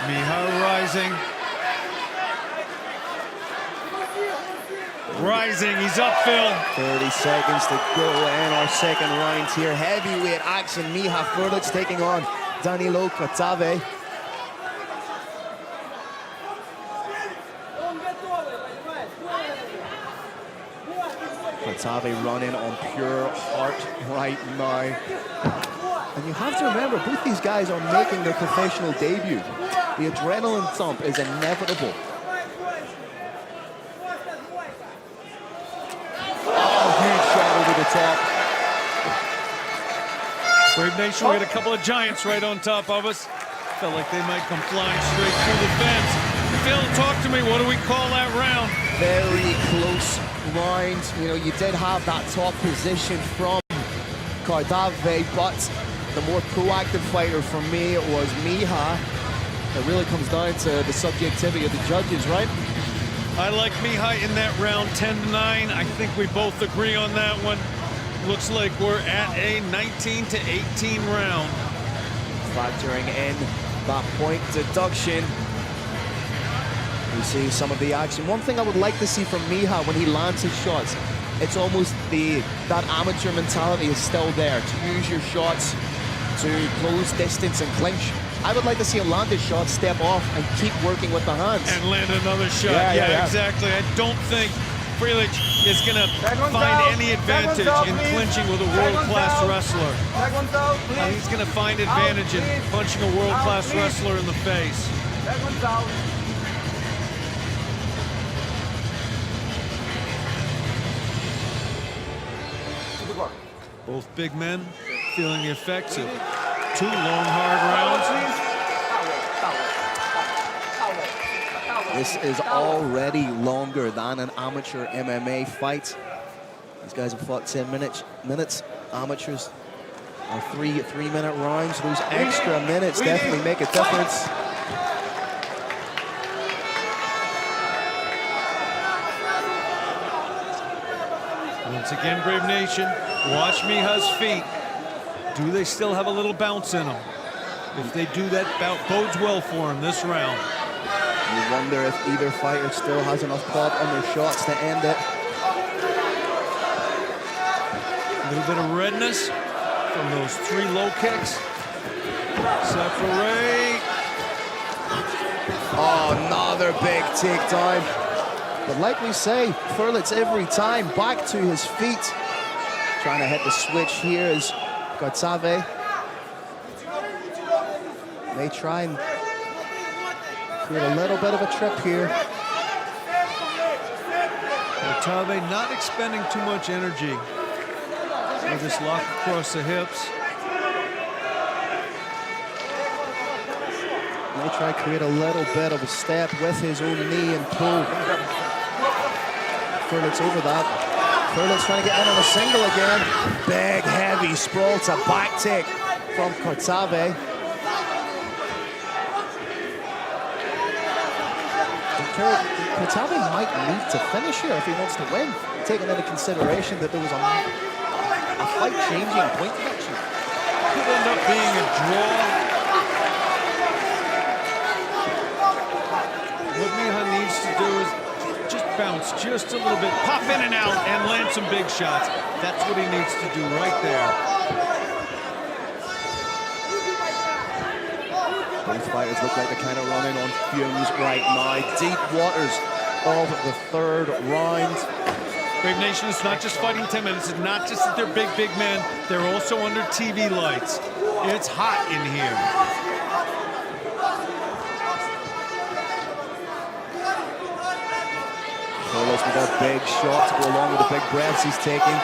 Miha rising. Rising, he's up, Phil. 30 seconds to go in our second round here. Heavyweight action. Miha Furlitz taking on Danilo Cavi. Cavi running on pure heart right now. And you have to remember, both these guys are making their professional debut. The adrenaline thump is inevitable. Oh, huge shot over the top. Brave Nation, we got a couple of giants right on top of us. Felt like they might come flying straight through the fence. Phil, talk to me. What do we call that round? Very close round. You know, you did have that top position from Cavi, but the more proactive fighter for me was Miha. It really comes down to the subjectivity of the judges, right? I like Miha in that round 10-9. I think we both agree on that one. Looks like we're at a 19-18 round. Factoring in that point deduction, we see some of the action. One thing I would like to see from Miha when he lands his shots, it's almost that amateur mentality is still there, to use your shots to close distance and clinch. I would like to see him land his shot, step off, and keep working with the hands. And land another shot. Yeah. Exactly. I don't think Frelic is going to find any advantage in clinching with a world-class wrestler. He's going to find advantage in punching a world-class wrestler in the face. Both big men feeling the effects of 2 long, hard rounds. This is already longer than an amateur MMA fight. These guys have fought 10 minutes. Amateurs are three-minute rounds. Those extra minutes definitely make a difference. Once again, Brave Nation, watch Miha's feet. Do they still have a little bounce in them? If they do, that bodes well for him this round. You wonder if either fighter still has enough pop on their shots to end it. A little bit of redness from those 3 low kicks. Separate. Oh, another big takedown. But like we say, Furlitz every time back to his feet. Trying to hit the switch here is Cavi. They try and create a little bit of a trip here. Cavi not expending too much energy. They just lock across the hips. They try to create a little bit of a step with his own knee and pull. Furlitz over that. Furlitz trying to get in on a single again. Big, heavy sprawl to back take from Cavi. Cavi might need to finish here if he wants to win, taking into consideration that there was a fight-changing point deduction. Could end up being a draw. What Miha needs to do is just bounce just a little bit, pop in and out, and land some big shots. That's what he needs to do right there. Both fighters look like they're kind of running on fumes right now. Deep waters of the 3rd round. Brave Nation, it's not just fighting 10 minutes. It's not just that they're big, big men. They're also under TV lights. It's hot in here. Furlitz with a big shot to go along with the big breaths he's taking.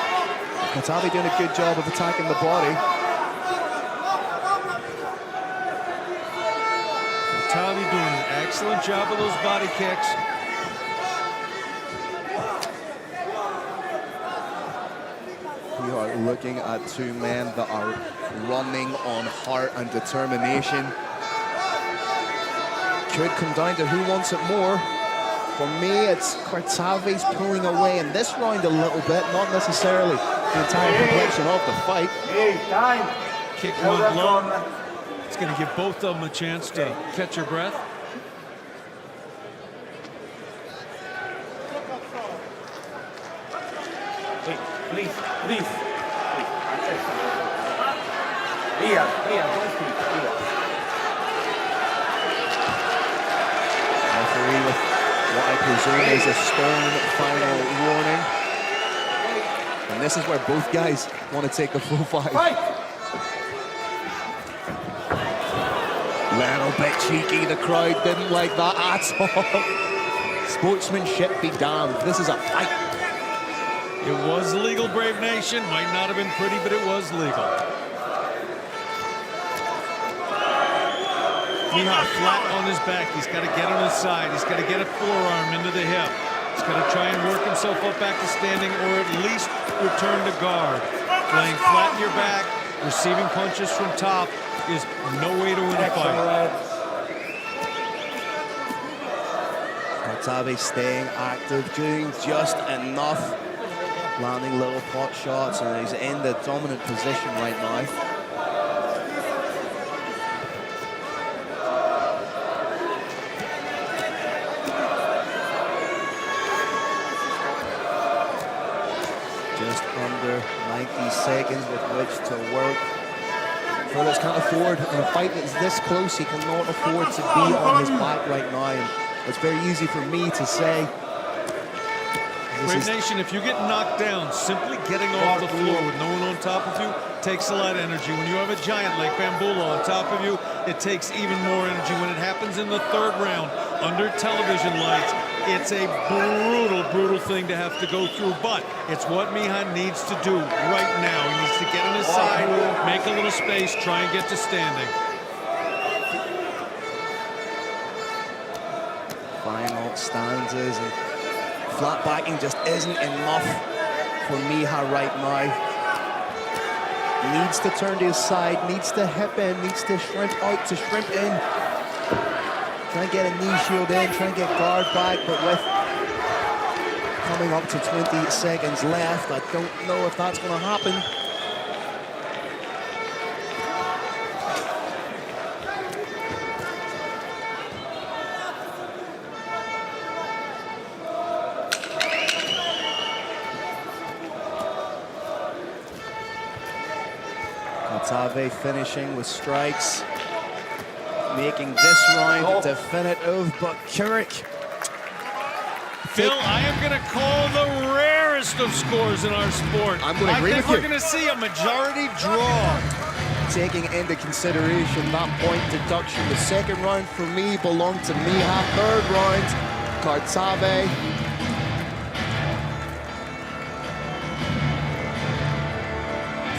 Cavi doing a good job of attacking the body. Cavi doing an excellent job of those body kicks. We are looking at 2 men that are running on heart and determination. Could come down to who wants it more. For me, it's Cavi's pulling away in this round a little bit, not necessarily the entire complexion of the fight. Kick went long. It's going to give both of them a chance to catch their breath. Please. Here, don't speak, here. Referee with what I presume is a stern final warning. And this is where both guys want to take the full fight. Little bit cheeky, the crowd didn't like that at all. Sportsmanship be damned, this is a fight. It was legal, Brave Nation. Might not have been pretty, but it was legal. Miha flat on his back. He's got to get on his side. He's got to get a forearm into the hip. He's got to try and work himself up back to standing, or at least return to guard. Laying flat in your back, receiving punches from top is no way to win a fight. Cavi staying active, doing just enough. Landing little pot shots, and he's in the dominant position right now. Just under 90 seconds with which to work. Furlitz can't afford, in a fight that's this close, he cannot afford to be on his back right now. And it's very easy for me to say. Brave Nation, if you get knocked down, simply getting off the floor with no one on top of you takes a lot of energy. When you have a giant like Bambula on top of you, it takes even more energy. When it happens in the 3rd round, under television lights, it's a brutal, brutal thing to have to go through, but it's what Miha needs to do right now. He needs to get on his side, make a little space, try and get to standing. Final stanzas, and flat backing just isn't enough for Miha right now. Needs to turn to his side, needs to hip in, needs to shrimp out to shrimp in. Try and get a knee shield in, try and get guard back, but with coming up to 20 seconds left, I don't know if that's going to happen. Cavi finishing with strikes, making this round definitive, but Kirik. Phil, I am going to call the rarest of scores in our sport. I'm going to agree with you. I think we're going to see a majority draw. Taking into consideration that point deduction, the second round for me belonged to Miha. Third round, Cavi.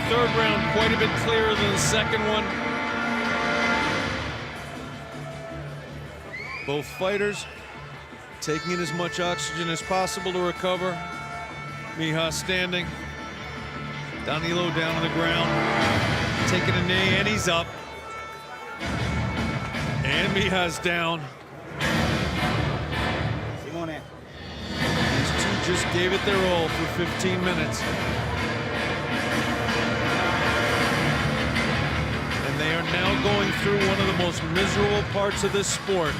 Third round quite a bit clearer than the second one. Both fighters taking in as much oxygen as possible to recover. Miha standing. Danilo down on the ground, taking a knee, and he's up. And Miha's down. These two just gave it their all for 15 minutes. They are now going through one of the most miserable parts of this sport.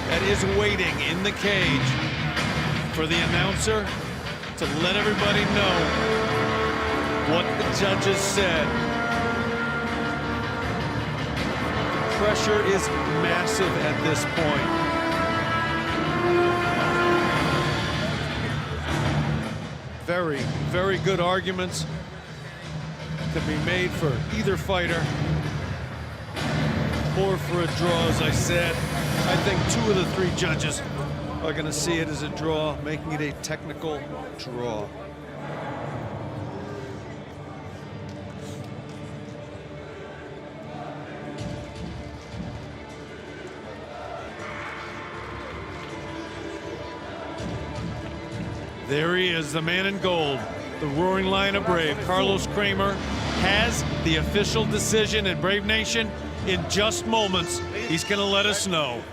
That is waiting in the cage for the announcer to let everybody know what the judges said. The pressure is massive at this point. Very, very good arguments could be made for either fighter or for a draw, as I said. I think 2 of the 3 judges are going to see it as a draw, making it a technical draw. There he is, the man in gold, the roaring lion of Brave. Carlos Kramer has the official decision, and Brave Nation, in just moments, he's going to let us know.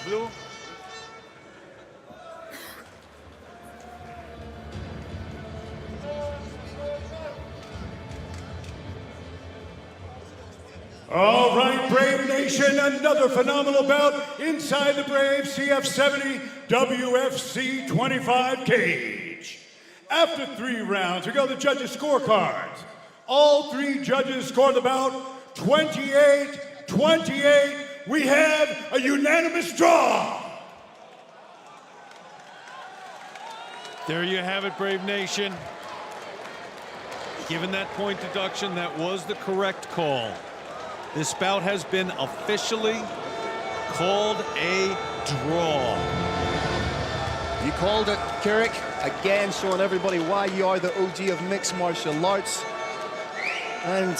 Blue. All right, Brave Nation, another phenomenal bout inside the Brave CF70 WFC 25 cage. After 3 rounds, we go to the judges' scorecards. All 3 judges scored the bout 28-28. We have a unanimous draw. There you have it, Brave Nation. Given that point deduction, that was the correct call. This bout has been officially called a draw. You called it, Kirik. Again, showing everybody why you are the OG of mixed martial arts. And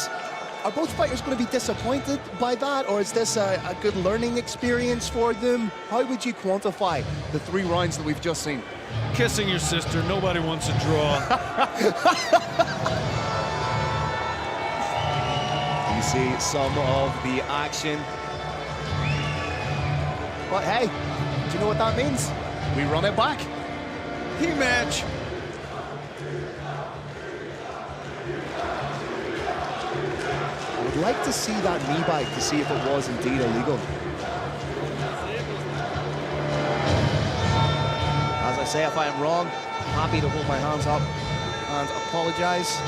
are both fighters going to be disappointed by that, or is this a good learning experience for them? How would you quantify the 3 rounds that we've just seen? Kissing your sister, nobody wants a draw. You see some of the action. But hey, do you know what that means? We run it back. Rematch. I would like to see that knee bite to see if it was indeed illegal. As I say, if I am wrong, I'm happy to hold my hands up and apologize.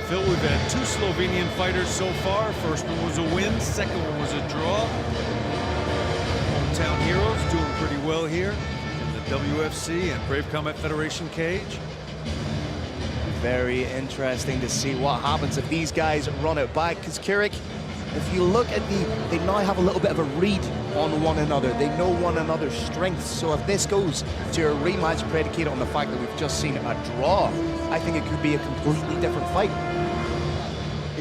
Phil, we've had 2 Slovenian fighters so far. First one was a win, second one was a draw. Hometown heroes doing pretty well here in the WFC and Brave Combat Federation cage. Very interesting to see what happens if these guys run it back, because Kirik, if you look at they now have a little bit of a read on one another. They know one another's strengths. So if this goes to a rematch predicated on the fact that we've just seen a draw, I think it could be a completely different fight.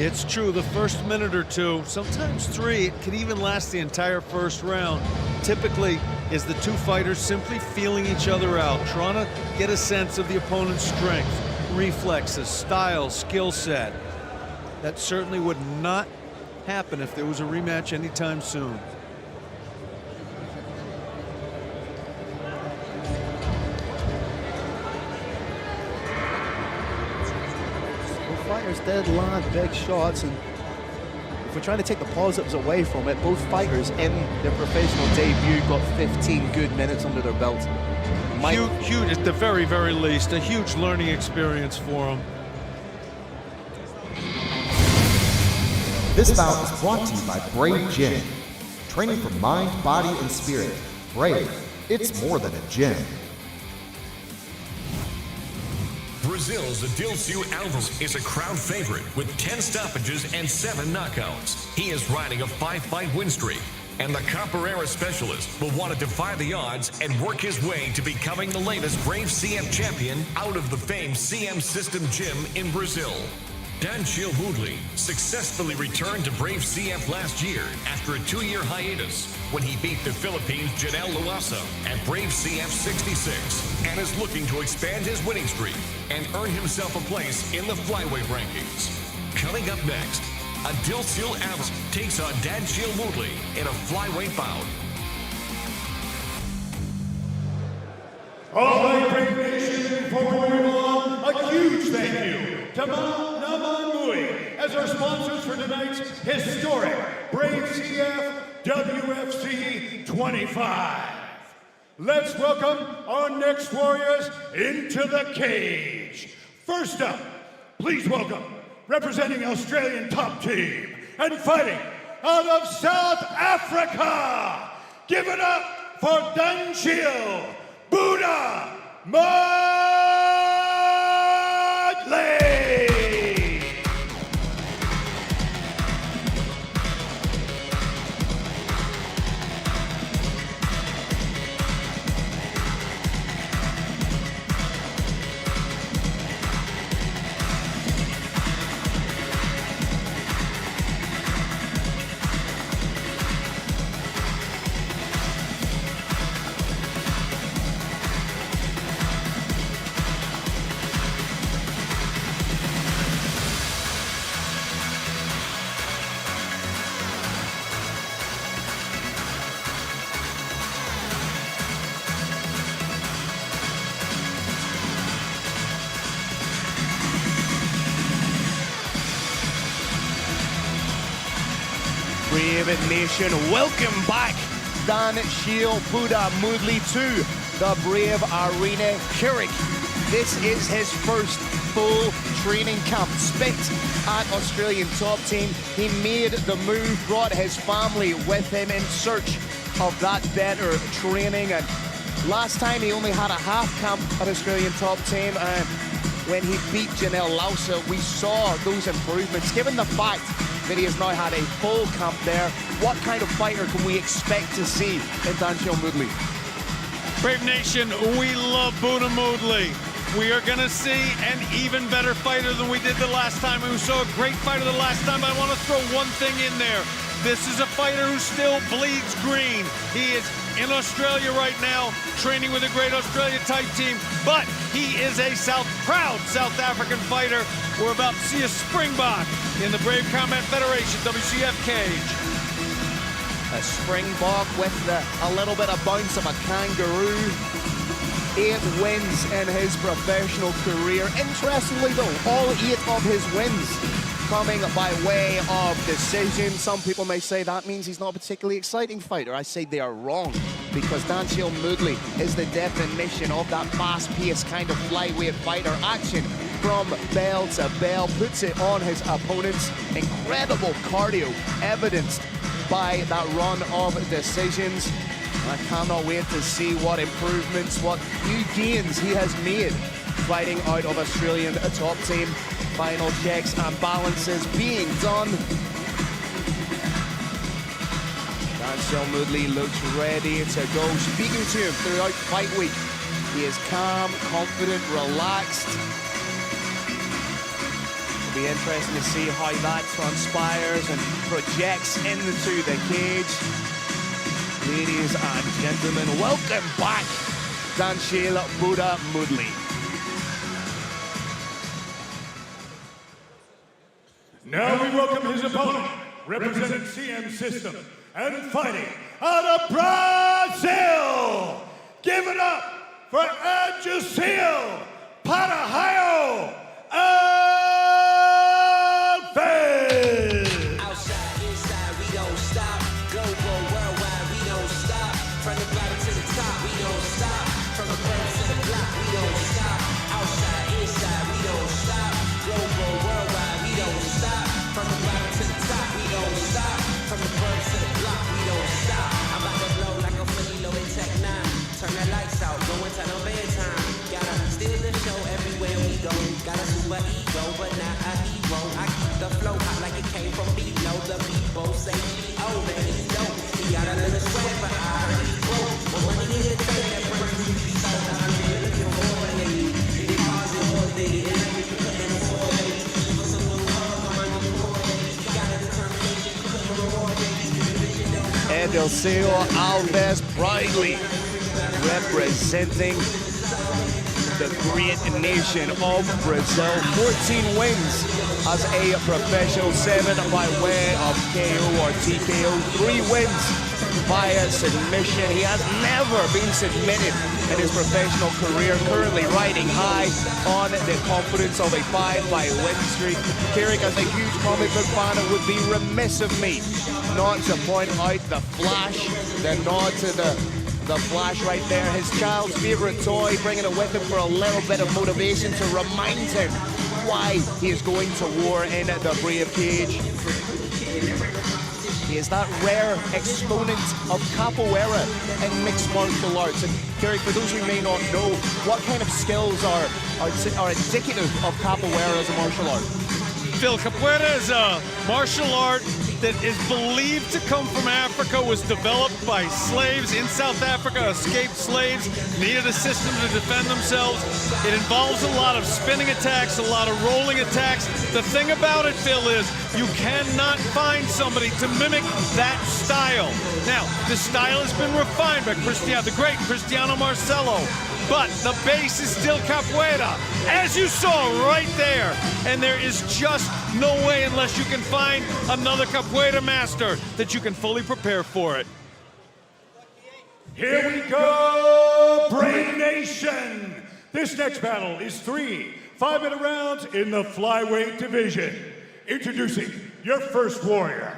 It's true, the first minute or two, sometimes 3, it can even last the entire first round. Typically, is the two fighters simply feeling each other out, trying to get a sense of the opponent's strength, reflexes, style, skill set. That certainly would not happen if there was a rematch anytime soon. Fighters did land big shots, and if we're trying to take the positives away from it, both fighters in their professional debut got 15 good minutes under their belt. Huge, at the very, very least, a huge learning experience for them. This bout is brought to you by Brave Gym. Training for mind, body, and spirit. Brave, it's more than a gym. Brazil's Adilcio Alves is a crowd favorite with 10 stoppages and 7 knockouts. He is riding a 5-fight win streak, and the Capoeira specialist will want to defy the odds and work his way to becoming the latest Brave CF champion out of the famed CM System Gym in Brazil. Daniel Moodley successfully returned to Brave CF last year after a 2-year hiatus when he beat the Philippines' Janelle Luasa at Brave CF 66 and is looking to expand his winning streak and earn himself a place in the flyweight rankings. Coming up next, Adilcio Alves takes on Daniel Moodley in a flyweight bout. All right, Brave Nation, before we move on, a huge thank you to Mount Namanui as our sponsors for tonight's historic Brave CF WFC 25. Let's welcome our next warriors into the cage. First up, please welcome, representing Australian top team and fighting out of South Africa. Give it up for Daniel Buddha Moodley. Brave Nation, welcome back Daniel Buddha Moodley to the Brave Arena Zurich. This is his first full training camp spent at Australian top team. He made the move, brought his family with him in search of that better training, and last time he only had a half camp at Australian top team, and when he beat Janelle Luasa, we saw those improvements. Given the fact that he has now had a full camp there, what kind of fighter can we expect to see in Daniel Moodley? Brave Nation, we love Buddha Moodley. We are going to see an even better fighter than we did the last time. We saw a great fighter the last time. I want to throw one thing in there. This is a fighter who still bleeds green. He is in Australia right now, training with a great Australia type team, but he is a proud South African fighter. We're about to see a Springbok in the Brave Combat Federation WCF cage. A Springbok with a little bit of bounce of a kangaroo. 8 wins in his professional career. Interestingly though, all 8 of his wins coming by way of decision. Some people may say that means he's not a particularly exciting fighter. I say they are wrong, because Daniel Moodley is the definition of that fast-paced kind of flyweight fighter. Action from bell to bell, puts it on his opponents. Incredible cardio evidenced by that run of decisions. I cannot wait to see what improvements, what new gains he has made fighting out of Australian top team. Final checks and balances being done. Daniel Moodley looks ready to go. Speaking to him throughout fight week, he is calm, confident, relaxed. It'll be interesting to see how that transpires and projects into the cage. Ladies and gentlemen, welcome back, Daniel Buddha Moodley. Now we welcome his opponent, representing CM System and fighting out of Brazil. Give it up for Andreas Berg Alves. Outside, inside, we don't stop. Global, worldwide, we don't stop. From the bottom to the top, we don't stop. From the birds to the block, we don't stop. Outside, inside, we don't stop. Global, worldwide, we don't stop. From the bottom to the top, we don't stop. From the birds to the block, we don't stop. I'm about to blow like a fully loaded Tech 9. Turn the lights out, go and tell them bedtime. Gotta steal the show everywhere we go. Got a super ego, but not a hero. I keep the flow hot like it came from below. The people say, oh man, he's dope. He got a little swag, but I heard he's broke. But money in the thing that brings me to so I'm really looking for a lady. It calls it all day, and I get putting it for a lady. For some new love, I'm a new core lady. He got a determination, putting the reward, baby. Andreas Alves proudly representing the great nation of Brazil. 14 wins as a professional, 7 by way of KO or TKO, 3 wins via submission. He has never been submitted in his professional career, currently riding high on the confidence of a 5-win streak. Carrick, as a huge comic book fan, it would be remiss of me not to point out the Flash, the nod to the Flash right there, his child's favorite toy, bringing it with him for a little bit of motivation to remind him why he is going to war in the Brave Cage. He is that rare exponent of capoeira in mixed martial arts. And Kerry, for those who may not know, what kind of skills are indicative of capoeira as a martial art? Phil, capoeira is a martial art that is believed to come from Africa, was developed by slaves in South Africa, escaped slaves, needed a system to defend themselves. It involves a lot of spinning attacks, a lot of rolling attacks. The thing about it, Phil, is you cannot find somebody to mimic that style. Now, the style has been refined by the great Cristiano Marcelo, but the base is still capoeira, as you saw right there. And there is just no way, unless you can find another capoeira master, that you can fully prepare for it. Here we go, Brave Nation. This next battle is 3 5-minute rounds in the flyweight division. Introducing your first warrior.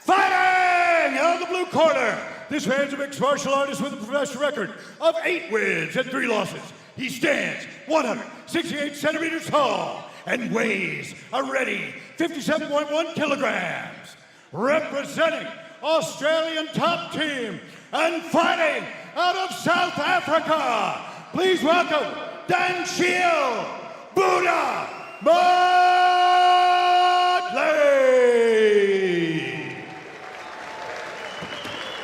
Fighting out of the blue corner. This man's a mixed martial artist with a professional record of 8 wins and 3 losses. He stands 168 centimeters tall and weighs a ready 57.1 kilograms. Representing Australian top team and fighting out of South Africa, please welcome Daniel Buddha Moodley.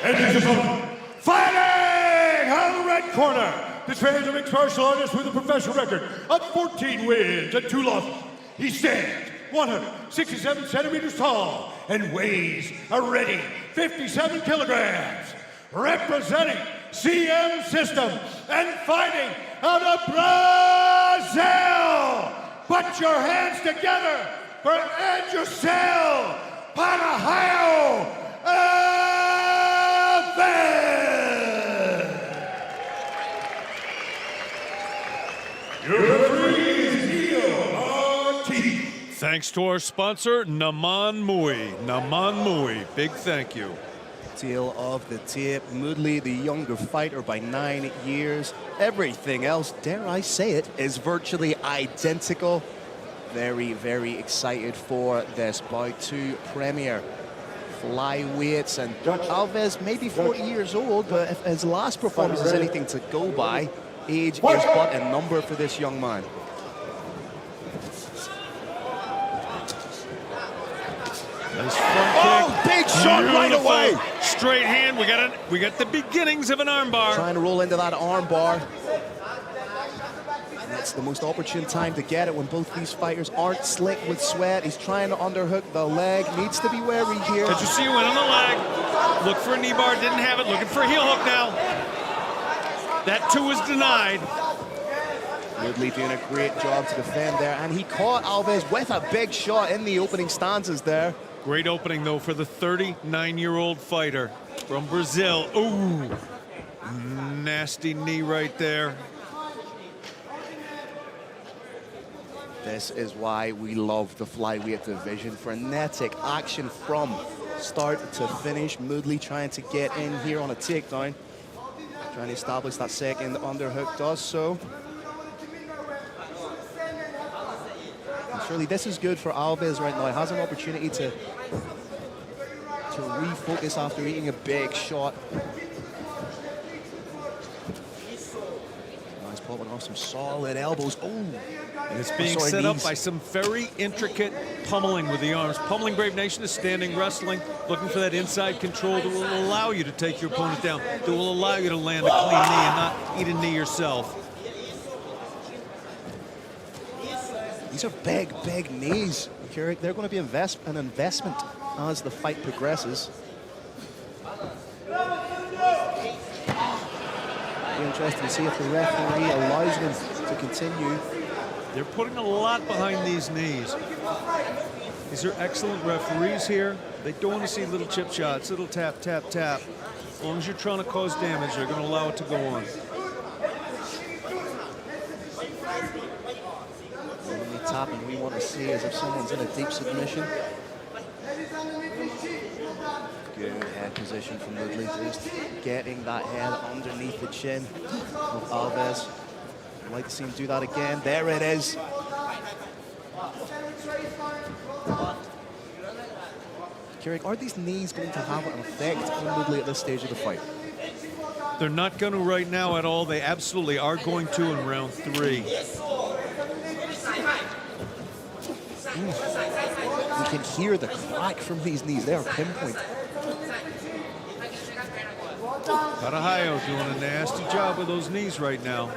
And his opponent, fighting out of the red corner. This man is a mixed martial artist with a professional record of 14 wins and 2 losses. He stands 167 centimeters tall and weighs a ready 57 kilograms. Representing CM System and fighting out of Brazil. Put your hands together for Andreas Berg Your referee is Nikolic. Thanks to our sponsor, Naman Mui. Big thank you. Tail of the tape, Moodley, the younger fighter by 9 years. Everything else, dare I say it, is virtually identical. Very, very excited for this bout. 2 premier flyweights, and Alves may be 40 years old, but if his last performance is anything to go by, age is but a number for this young man. Nice front kick. Big shot right away. Straight hand. We got the beginnings of an armbar. Trying to roll into that armbar. Let's the most opportune time to get it when both these fighters aren't slick with sweat. He's trying to underhook the leg, needs to be wary here. Did you see went on the leg? Look for a knee bar, didn't have it. Looking for a heel hook now. That too is denied. Moodley doing a great job to defend there, and he caught Alves with a big shot in the opening stanzas there. Great opening, though, for the 39-year-old fighter from Brazil. Ooh, nasty knee right there. This is why we love the flyweight division. Frenetic action from start to finish. Moodley trying to get in here on a takedown. Trying to establish that second underhook, does so. And surely this is good for Alves right now. He has an opportunity to refocus after eating a big shot. Nice popping off some solid elbows. Oh, and it's being set up by some very intricate pummeling with the arms. Pummeling Brave Nation is standing wrestling, looking for that inside control that will allow you to take your opponent down, that will allow you to land a clean knee and not eat a knee yourself. These are big, big knees, Keurig. They're going to be an investment as the fight progresses. Be interesting to see if the referee allows them to continue. They're putting a lot behind these knees. These are excellent referees here. They don't want to see little chip shots, little tap, tap, tap. As long as you're trying to cause damage, they're going to allow it to go on. The only tapping we want to see is if someone's in a deep submission. Good head position from Moodley, just getting that head underneath the chin of Alves. I'd like to see him do that again. There it is. Keurig, are these knees going to have an effect on Moodley at this stage of the fight? They're not going to right now at all. They absolutely are going to in round 3. You can hear the crack from these knees. They are pinpoint. Farhad doing a nasty job with those knees right now.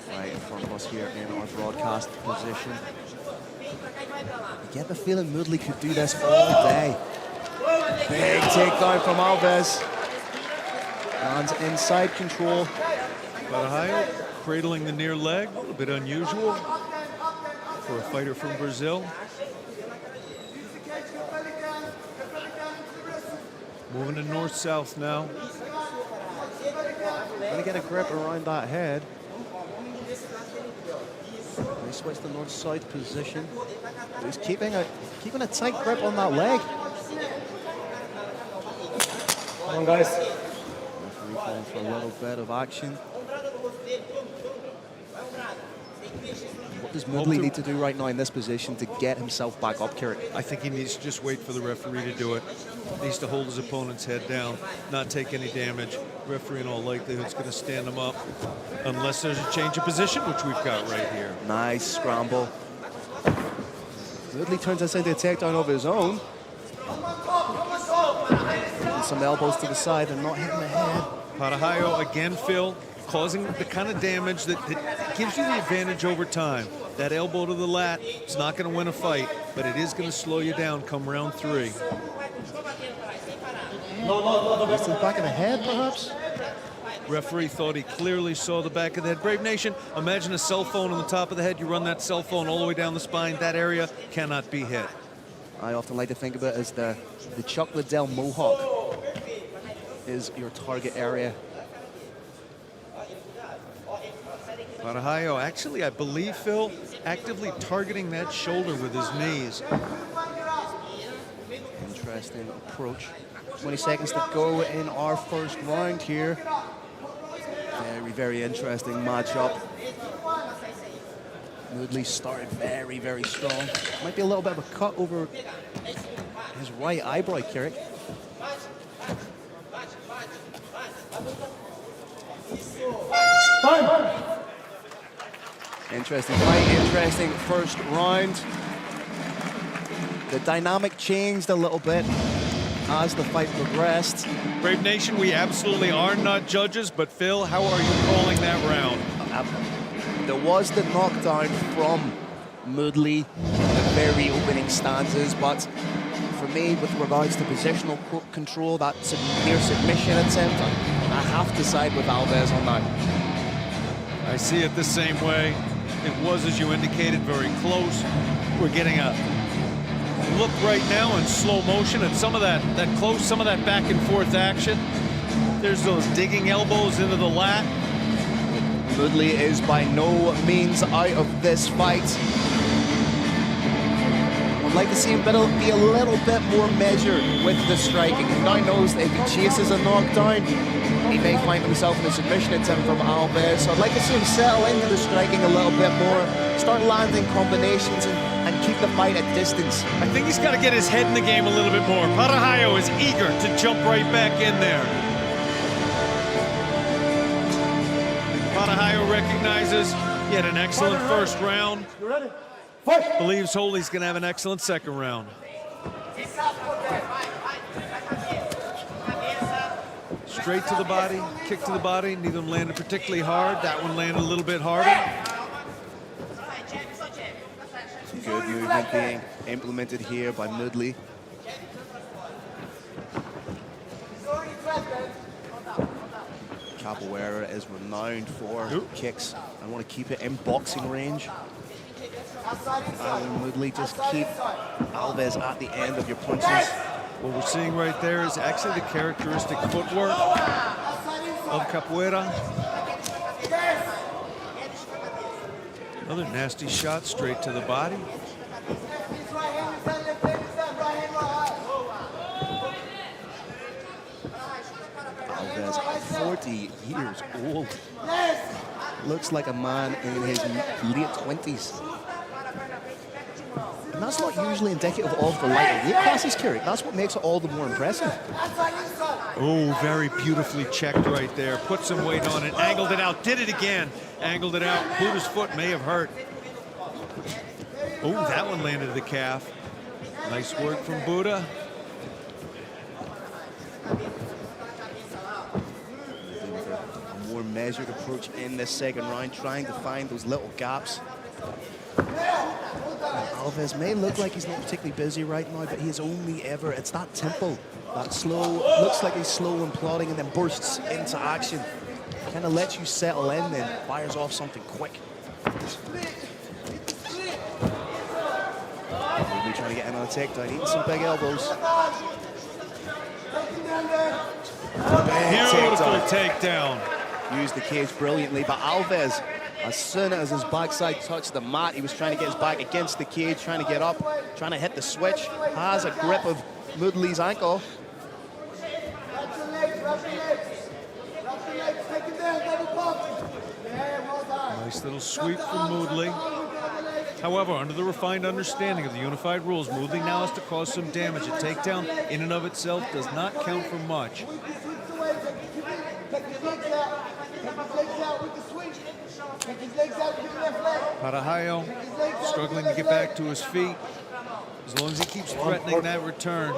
Right in front of us here in our broadcast position. You get the feeling Moodley could do this all day. Big takedown from Alves. Hands inside control. Farhad cradling the near leg, a little bit unusual for a fighter from Brazil. Moving to north-south now. Trying to get a grip around that head. He switched the north-south position. He's keeping a tight grip on that leg. Come on, guys. Referee calling for a little bit of action. What does Moodley need to do right now in this position to get himself back up, Keurig? I think he needs to just wait for the referee to do it. Needs to hold his opponent's head down, not take any damage. Referee in all likelihood is going to stand him up unless there's a change of position, which we've got right here. Nice scramble. Moodley turns this into a takedown of his own. And some elbows to the side and not hitting the head. Farhad again, Phil, causing the kind of damage that gives you the advantage over time. That elbow to the lat, it's not going to win a fight, but it is going to slow you down come round 3. Just to the back of the head, perhaps? Referee thought he clearly saw the back of the head. Brave Nation, imagine a cell phone on the top of the head. You run that cell phone all the way down the spine. That area cannot be hit. I often like to think of it as the Chuck Liddell Mohawk is your target area. Farhad, actually, I believe, Phil, actively targeting that shoulder with his knees. Interesting approach. 20 seconds to go in our first round here. Very, very interesting matchup. Moodley started very, very strong. Might be a little bit of a cut over his right eyebrow, Keurig. Interesting fight, interesting first round. The dynamic changed a little bit. as the fight progressed. Brave Nation, we absolutely are not judges, but Phil, how are you calling that round? There was the knockdown from Moodley in the very opening stanzas, but for me, with regards to positional control, that near submission attempt, I have to side with Alves on that. I see it the same way. It was, as you indicated, very close. We're getting a look right now in slow motion at some of that close, some of that back and forth action. There's those digging elbows into the lat. Moodley is by no means out of this fight. I'd like to see him be a little bit more measured with the striking. He now knows that if he chases a knockdown, he may find himself in a submission attempt from Alves. So I'd like to see him settle into the striking a little bit more, start landing combinations and keep the fight at distance. I think he's got to get his head in the game a little bit more. Farhad is eager to jump right back in there. Farhad recognizes he had an excellent first round. Believes Holy's going to have an excellent second round. Straight to the body, kick to the body. Neither one landed particularly hard. That one landed a little bit harder. Good movement being implemented here by Moodley. Capoeira is renowned for kicks. I want to keep it in boxing range. Moodley, just keep Alves at the end of your punches. What we're seeing right there is actually the characteristic footwork of Capoeira. Another nasty shot straight to the body. Alves, 40 years old. Looks like a man in his late 20s. And that's not usually indicative of the lighter weight classes, Carrick. That's what makes it all the more impressive. Oh, very beautifully checked right there. Put some weight on it, angled it out, did it again. Angled it out. Buddha's foot may have hurt. Oh, that one landed the calf. Nice work from Buddha. A more measured approach in this second round, trying to find those little gaps. Alves may look like he's not particularly busy right now, but he's only ever, it's that tempo, that slow, looks like he's slow and plodding and then bursts into action. Kind of lets you settle in and fires off something quick. Maybe trying to get in on a takedown, eating some big elbows. Beautiful takedown. Used the cage brilliantly, but Alves, as soon as his backside touched the mat, he was trying to get his back against the cage, trying to get up, trying to hit the switch. Has a grip of Moodley's ankle. Nice little sweep from Moodley. However, under the refined understanding of the unified rules, Moodley now has to cause some damage. A takedown in and of itself does not count for much. Farhad struggling to get back to his feet. As long as he keeps threatening that return,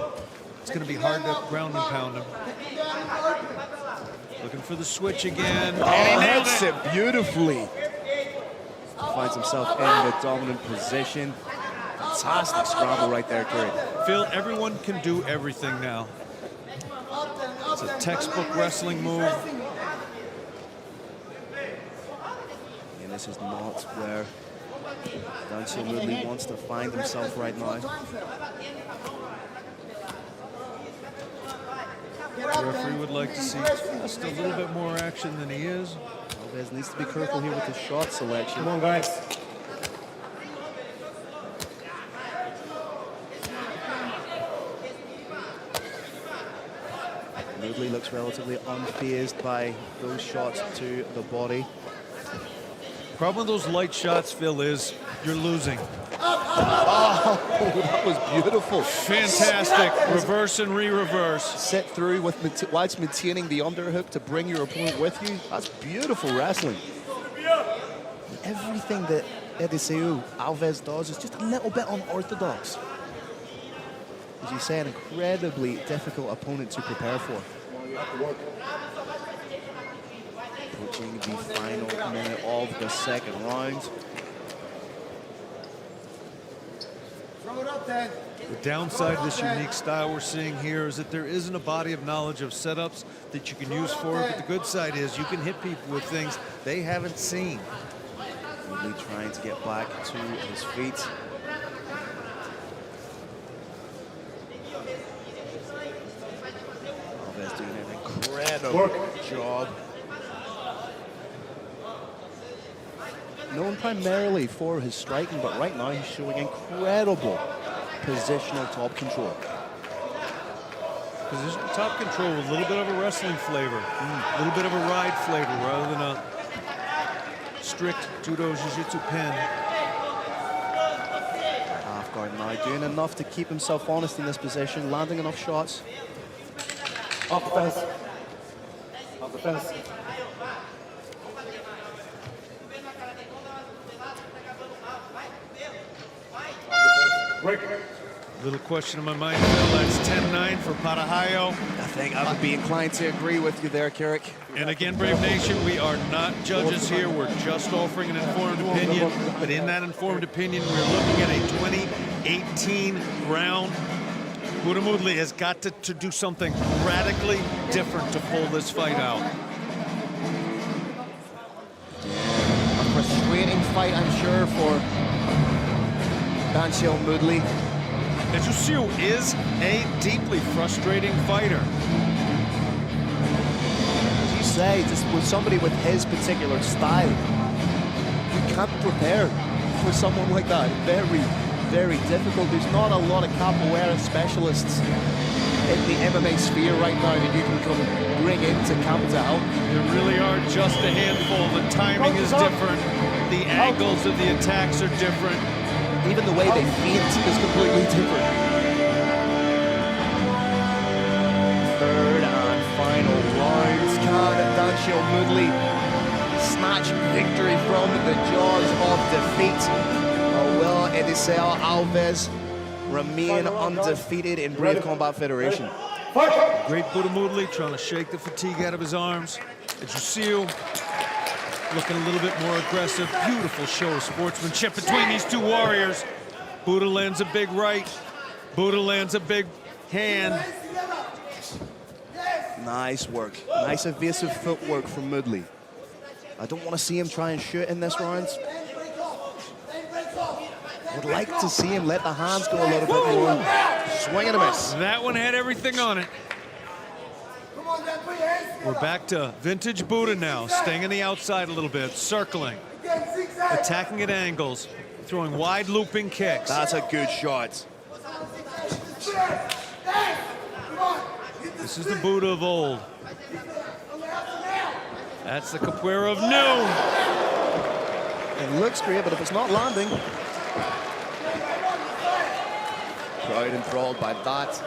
it's going to be hard to ground and pound him. Looking for the switch again. Oh, hits it beautifully. Finds himself in the dominant position. Fantastic scramble right there, Kerry. Phil, everyone can do everything now. It's a textbook wrestling move. And this is not where Danso Moodley wants to find himself right now. The referee would like to see just a little bit more action than he is. Alves needs to be careful here with his shot selection. Come on, guys. Moodley looks relatively unfazed by those shots to the body. Problem with those light shots, Phil, is you're losing. Oh, that was beautiful. Fantastic. Reverse and re-reverse. Sit through with whilst maintaining the underhook to bring your opponent with you. That's beautiful wrestling. Everything that Ediseu Alves does is just a little bit unorthodox. as you say, an incredibly difficult opponent to prepare for. Approaching the final minute of the second round. The downside of this unique style we're seeing here is that there isn't a body of knowledge of setups that you can use for it, but the good side is you can hit people with things they haven't seen. Moodley trying to get back to his feet. Alves doing an incredible job. Known primarily for his striking, but right now he's showing incredible positional top control. Positional top control with a little bit of a wrestling flavor, a little bit of a ride flavor rather than a strict judo jiu-jitsu pin. Half guard now, doing enough to keep himself honest in this position, landing enough shots. Off the fence. Off the fence. Break. Little question in my mind, Phil, that's 10-9 for Parahayo. I think I would be inclined to agree with you there, Carrick. And again, Brave Nation, we are not judges here. We're just offering an informed opinion. But in that informed opinion, we're looking at a 2018 round. Moodley has got to do something radically different to pull this fight out. A frustrating fight, I'm sure, for Moodley. And Jussiu is a deeply frustrating fighter. As you say, just with somebody with his particular style, you can't prepare for someone like that. Very, very difficult. There's not a lot of capoeira specialists in the MMA sphere right now that you can come bring into camp to help. There really are just a handful. The timing is different. The angles of the attacks are different. Even the way they feint is completely different. Third and final rounds. Can Moodley snatch victory from the jaws of defeat? Or will Edisel Alves remain undefeated in Brave Combat Federation? Great Moodley trying to shake the fatigue out of his arms. Jussiu looking a little bit more aggressive. Beautiful show of sportsmanship between these two warriors. Buddha lands a big right. Buddha lands a big hand. Nice work. Nice evasive footwork from Moodley. I don't want to see him try and shoot in this round. Would like to see him let the hands go a little bit more. Swing and a miss. That one had everything on it. We're back to vintage Buddha now, staying on the outside a little bit, circling, attacking at angles, throwing wide looping kicks. That's a good shot. This is the Buddha of old. That's the capoeira of new. It looks great, but if it's not landing. Crowd enthralled by that.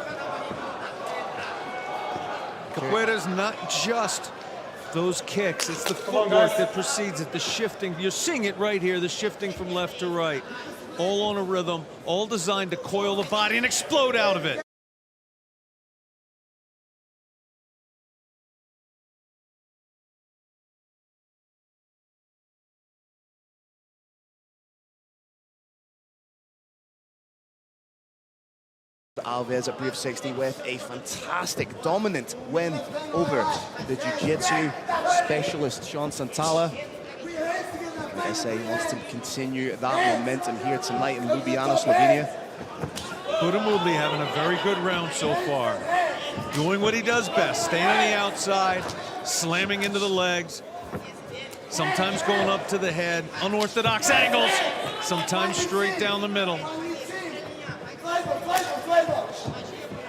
Capoeira is not just those kicks, it's the footwork that precedes it, the shifting. You're seeing it right here, the shifting from left to right. All on a rhythm, all designed to coil the body and explode out of it. Alves at Brave 60 with a fantastic, dominant win over the jiu-jitsu specialist Sean Santala. Like I say, he wants to continue that momentum here tonight in Ljubljana, Slovenia. Moodley having a very good round so far. Doing what he does best, staying on the outside, slamming into the legs, sometimes going up to the head, unorthodox angles, sometimes straight down the middle.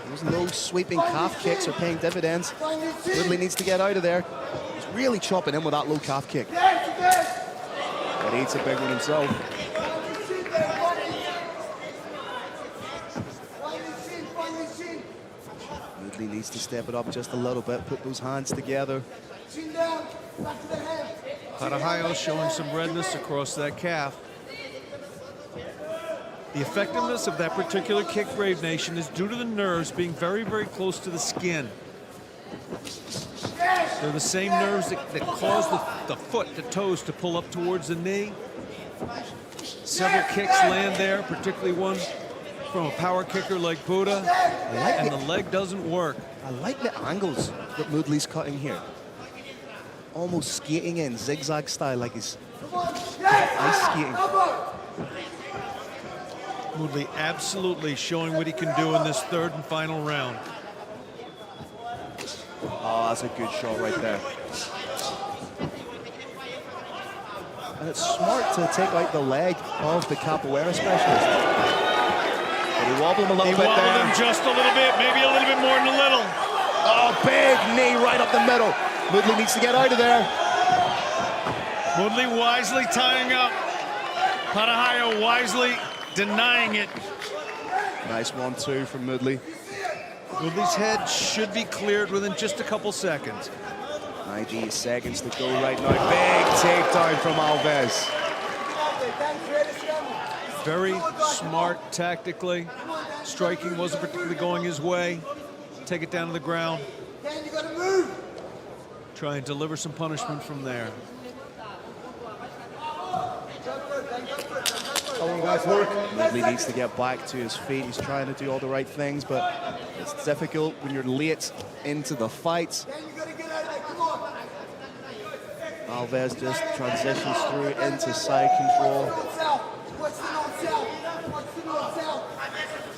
Those low sweeping calf kicks are paying dividends. Moodley needs to get out of there. He's really chopping in with that low calf kick. But he eats a big one himself. Moodley needs to step it up just a little bit, put those hands together. Parahayo showing some redness across that calf. The effectiveness of that particular kick, Brave Nation, is due to the nerves being very, very close to the skin. They're the same nerves that cause the foot, the toes to pull up towards the knee. Several kicks land there, particularly one from a power kicker like Buddha, and the leg doesn't work. I like the angles that Moodley's cutting here. Almost skating in, zigzag style, like he's ice skating. Moodley absolutely showing what he can do in this third and final round. Oh, that's a good shot right there. And it's smart to take out the leg of the capoeira specialist. But he wobbled him a little bit there. He wobbled him just a little bit, maybe a little bit more than a little. Oh, big knee right up the middle. Moodley needs to get out of there. Moodley wisely tying up. Parahayo wisely denying it. Nice 1-2 from Moodley. Moodley's head should be cleared within just a couple seconds. 90 seconds to go right now. Big takedown from Alves. Very smart tactically. Striking wasn't particularly going his way. Take it down to the ground. Try and deliver some punishment from there. Moodley needs to get back to his feet. He's trying to do all the right things, but it's difficult when you're late into the fight. Alves just transitions through into side control.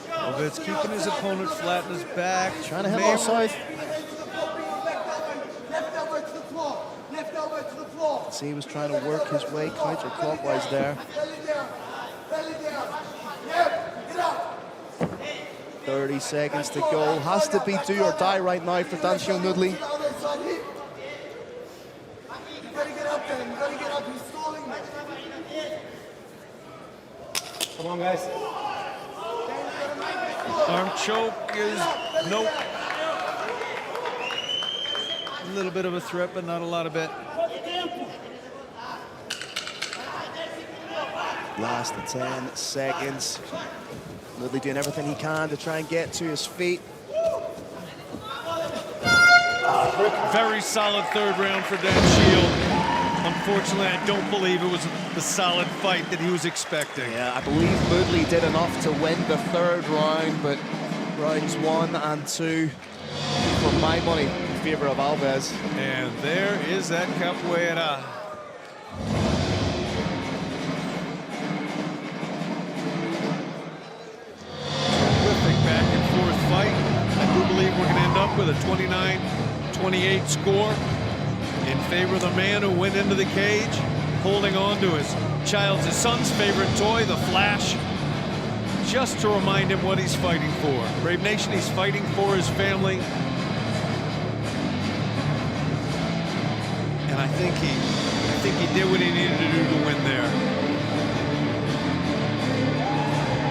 Alves keeping his opponent flat in his back. Trying to hit more side. See, he was trying to work his way counterclockwise there. 30 seconds to go. Has to be do or die right now for Dancio Moodley. Come on, guys. Arm choke is nope. A little bit of a threat, but not a lot of it. Last 10 seconds. Moodley doing everything he can to try and get to his feet. Very solid third round for Dan Shield. Unfortunately, I don't believe it was the solid fight that he was expecting. Yeah, I believe Moodley did enough to win the third round, but rounds 1 and 2, for my money, in favor of Alves. And there is that capoeira. Terrific back and forth fight. I do believe we're going to end up with a 29-28 score in favor of the man who went into the cage, holding on to his son's favorite toy, the Flash, just to remind him what he's fighting for. Brave Nation, he's fighting for his family. And I think he did what he needed to do to win there.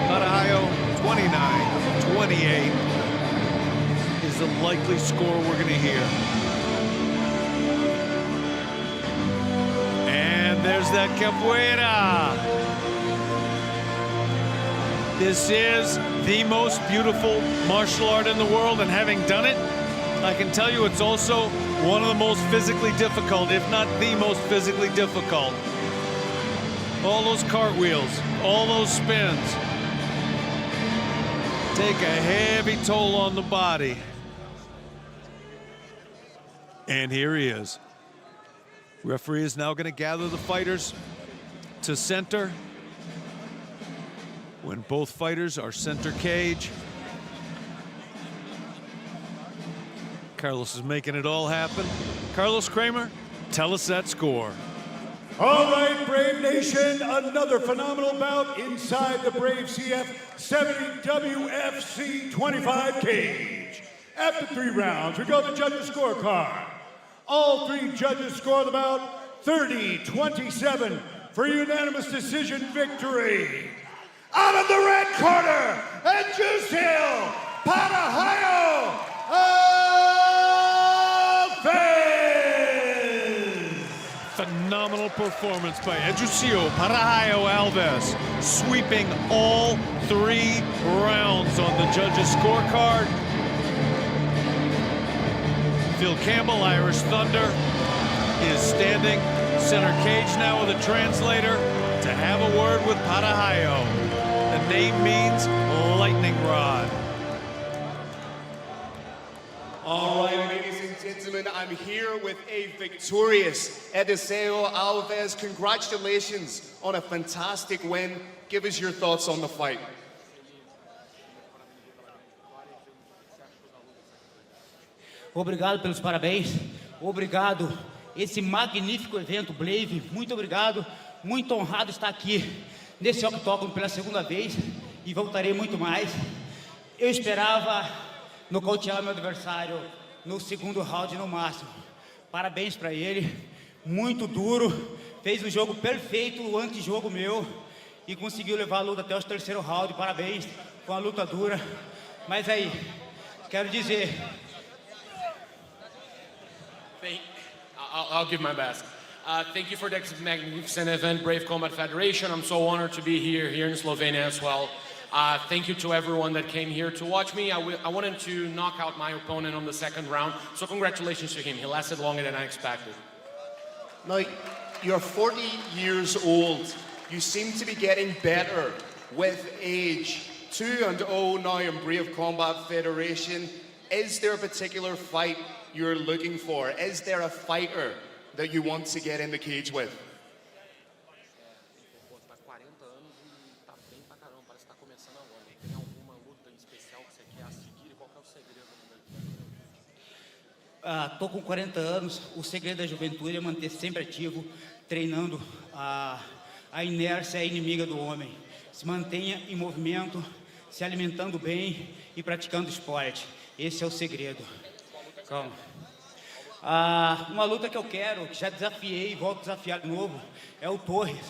Parahayo, 29-28 is the likely score we're going to hear. And there's that capoeira. This is the most beautiful martial art in the world, and having done it, I can tell you it's also one of the most physically difficult, if not the most physically difficult. All those cartwheels, all those spins, take a heavy toll on the body. And here he is. Referee is now going to gather the fighters to center. When both fighters are center cage. Carlos is making it all happen. Carlos Kramer, tell us that score. All right, Brave Nation, another phenomenal bout inside the bravecf 70 WFC 25 cage. After 3 rounds, we go to the judges' scorecard. All 3 judges score the bout 30-27 for unanimous decision victory. Out of the red corner, and Juice Hill, Parahayo, Alves! Phenomenal performance by Edusio Parahayo Alves, sweeping all 3 rounds on the judges' scorecard. Phil Campbell, Irish Thunder, is standing center cage now with a translator to have a word with Parahayo. The name means lightning rod. All right, ladies and gentlemen, I'm here with a victorious Edusio Alves. Congratulations on a fantastic win. Give us your thoughts on the fight. Obrigado pelos parabéns. Obrigado. Esse magnífico evento, Brave. Muito obrigado. Muito honrado estar aqui nesse octógono pela segunda vez e voltarei muito mais. Eu esperava nocautear meu adversário no segundo round no máximo. Parabéns para ele, muito duro, fez um jogo perfeito, o antijogo meu e conseguiu levar a luta até os terceiro round. Parabéns, foi uma luta dura. Mas aí, quero dizer... I'll give my best. Thank you for this magnificent event, Brave Combat Federation. I'm so honored to be here in Slovenia as well. Thank you to everyone that came here to watch me. I wanted to knock out my opponent on the second round, so congratulations to him. He lasted longer than I expected. Now, you're 40 years old. You seem to be getting better with age. 2-0 now in Brave Combat Federation. Is there a particular fight you're looking for? Is there a fighter that you want to get in the cage with? Tô com 40 anos, o segredo da juventude é manter sempre ativo, treinando. A inércia é inimiga do homem. Se mantenha em movimento, se alimentando bem e praticando esporte. Esse é o segredo. Calma. Uma luta que eu quero, que já desafiei e volto a desafiar de novo, é o Torres.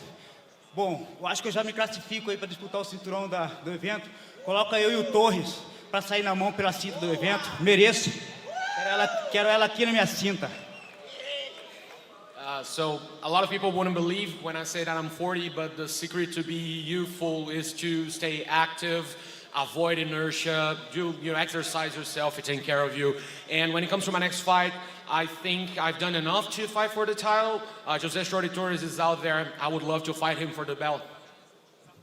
Bom, eu acho que eu já me classifico aí para disputar o cinturão do evento. Coloca eu e o Torres para sair na mão pela cinta do evento. Mereço. Quero ela aqui na minha cinta. So a lot of people wouldn't believe when I say that I'm 40, but the secret to be youthful is to stay active, avoid inertia, exercise yourself, take care of you. And when it comes to my next fight, I think I've done enough to fight for the title. José Shorty Torres is out there. I would love to fight him for the belt.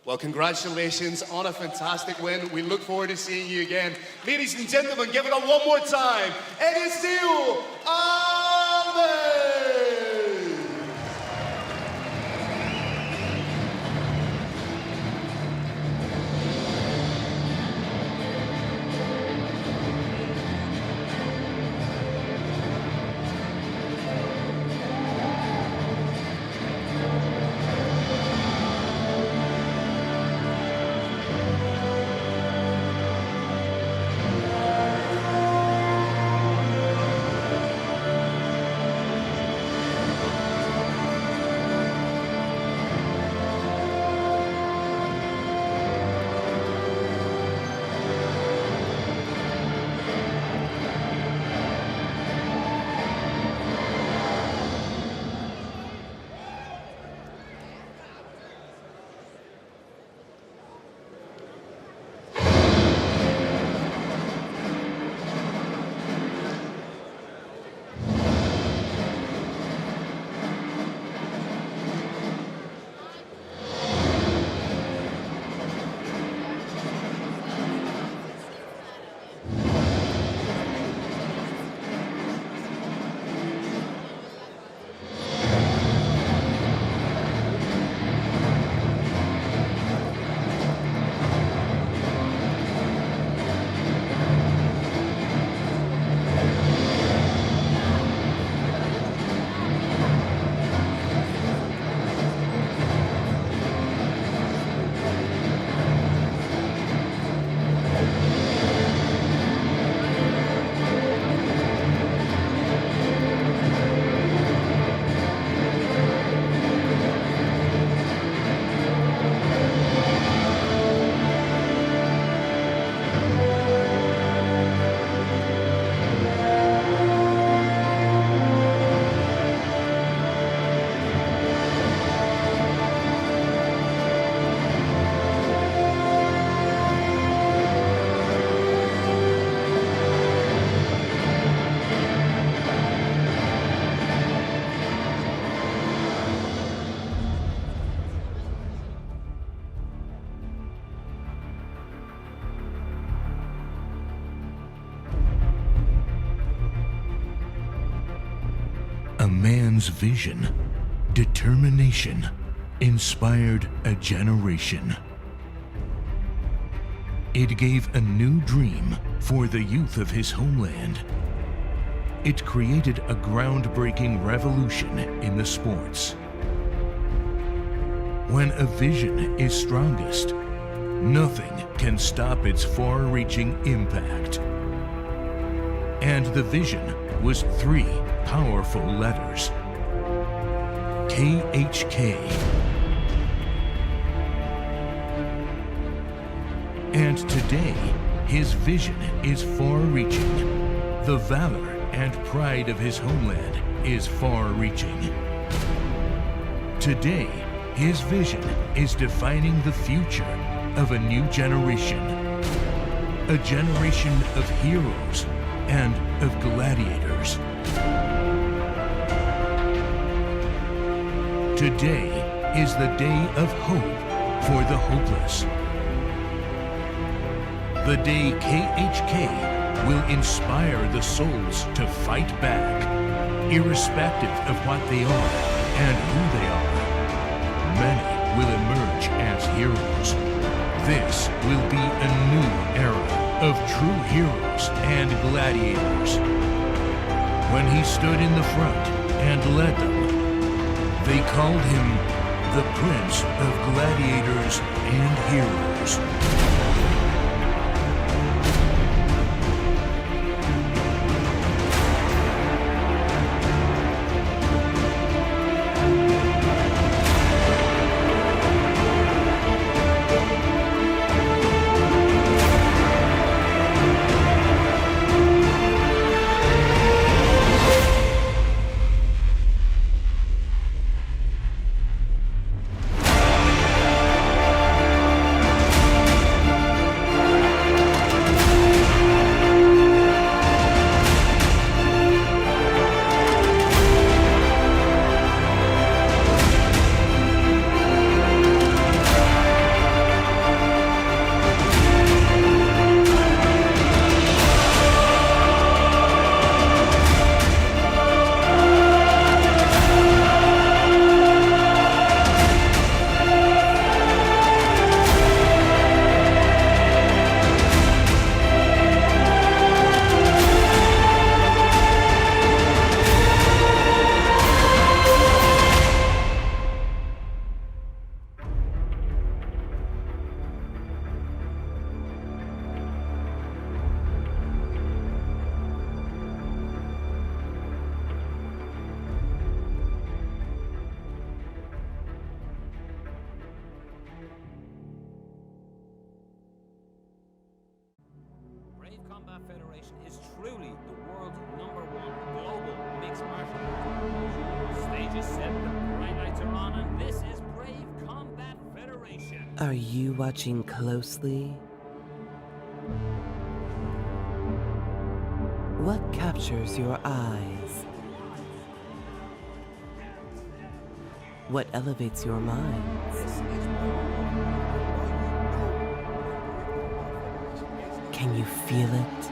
Well, congratulations on a fantastic win. We look forward to seeing you again. Ladies and gentlemen, give it up one more time. Edusio Alves! A man's vision, determination, inspired a generation. It gave a new dream for the youth of his homeland. It created a groundbreaking revolution in the sports. When a vision is strongest, nothing can stop its far-reaching impact. And the vision was 3 powerful letters: KHK. And today, his vision is far-reaching. The valor and pride of his homeland is far-reaching. Today, his vision is defining the future of a new generation. A generation of heroes and of gladiators. Today is the day of hope for the hopeless. The day KHK will inspire the souls to fight back, irrespective of what they are and who they are. Many will emerge as heroes. This will be a new era of true heroes and gladiators. When he stood in the front and led them, they called him the Prince of Gladiators and Heroes. Federation is truly the world's #1 global mixed martial arts. Stage is set, the bright lights are on, and this is Brave Combat Federation. Are you watching closely? What captures your eyes? What elevates your minds? Can you feel it?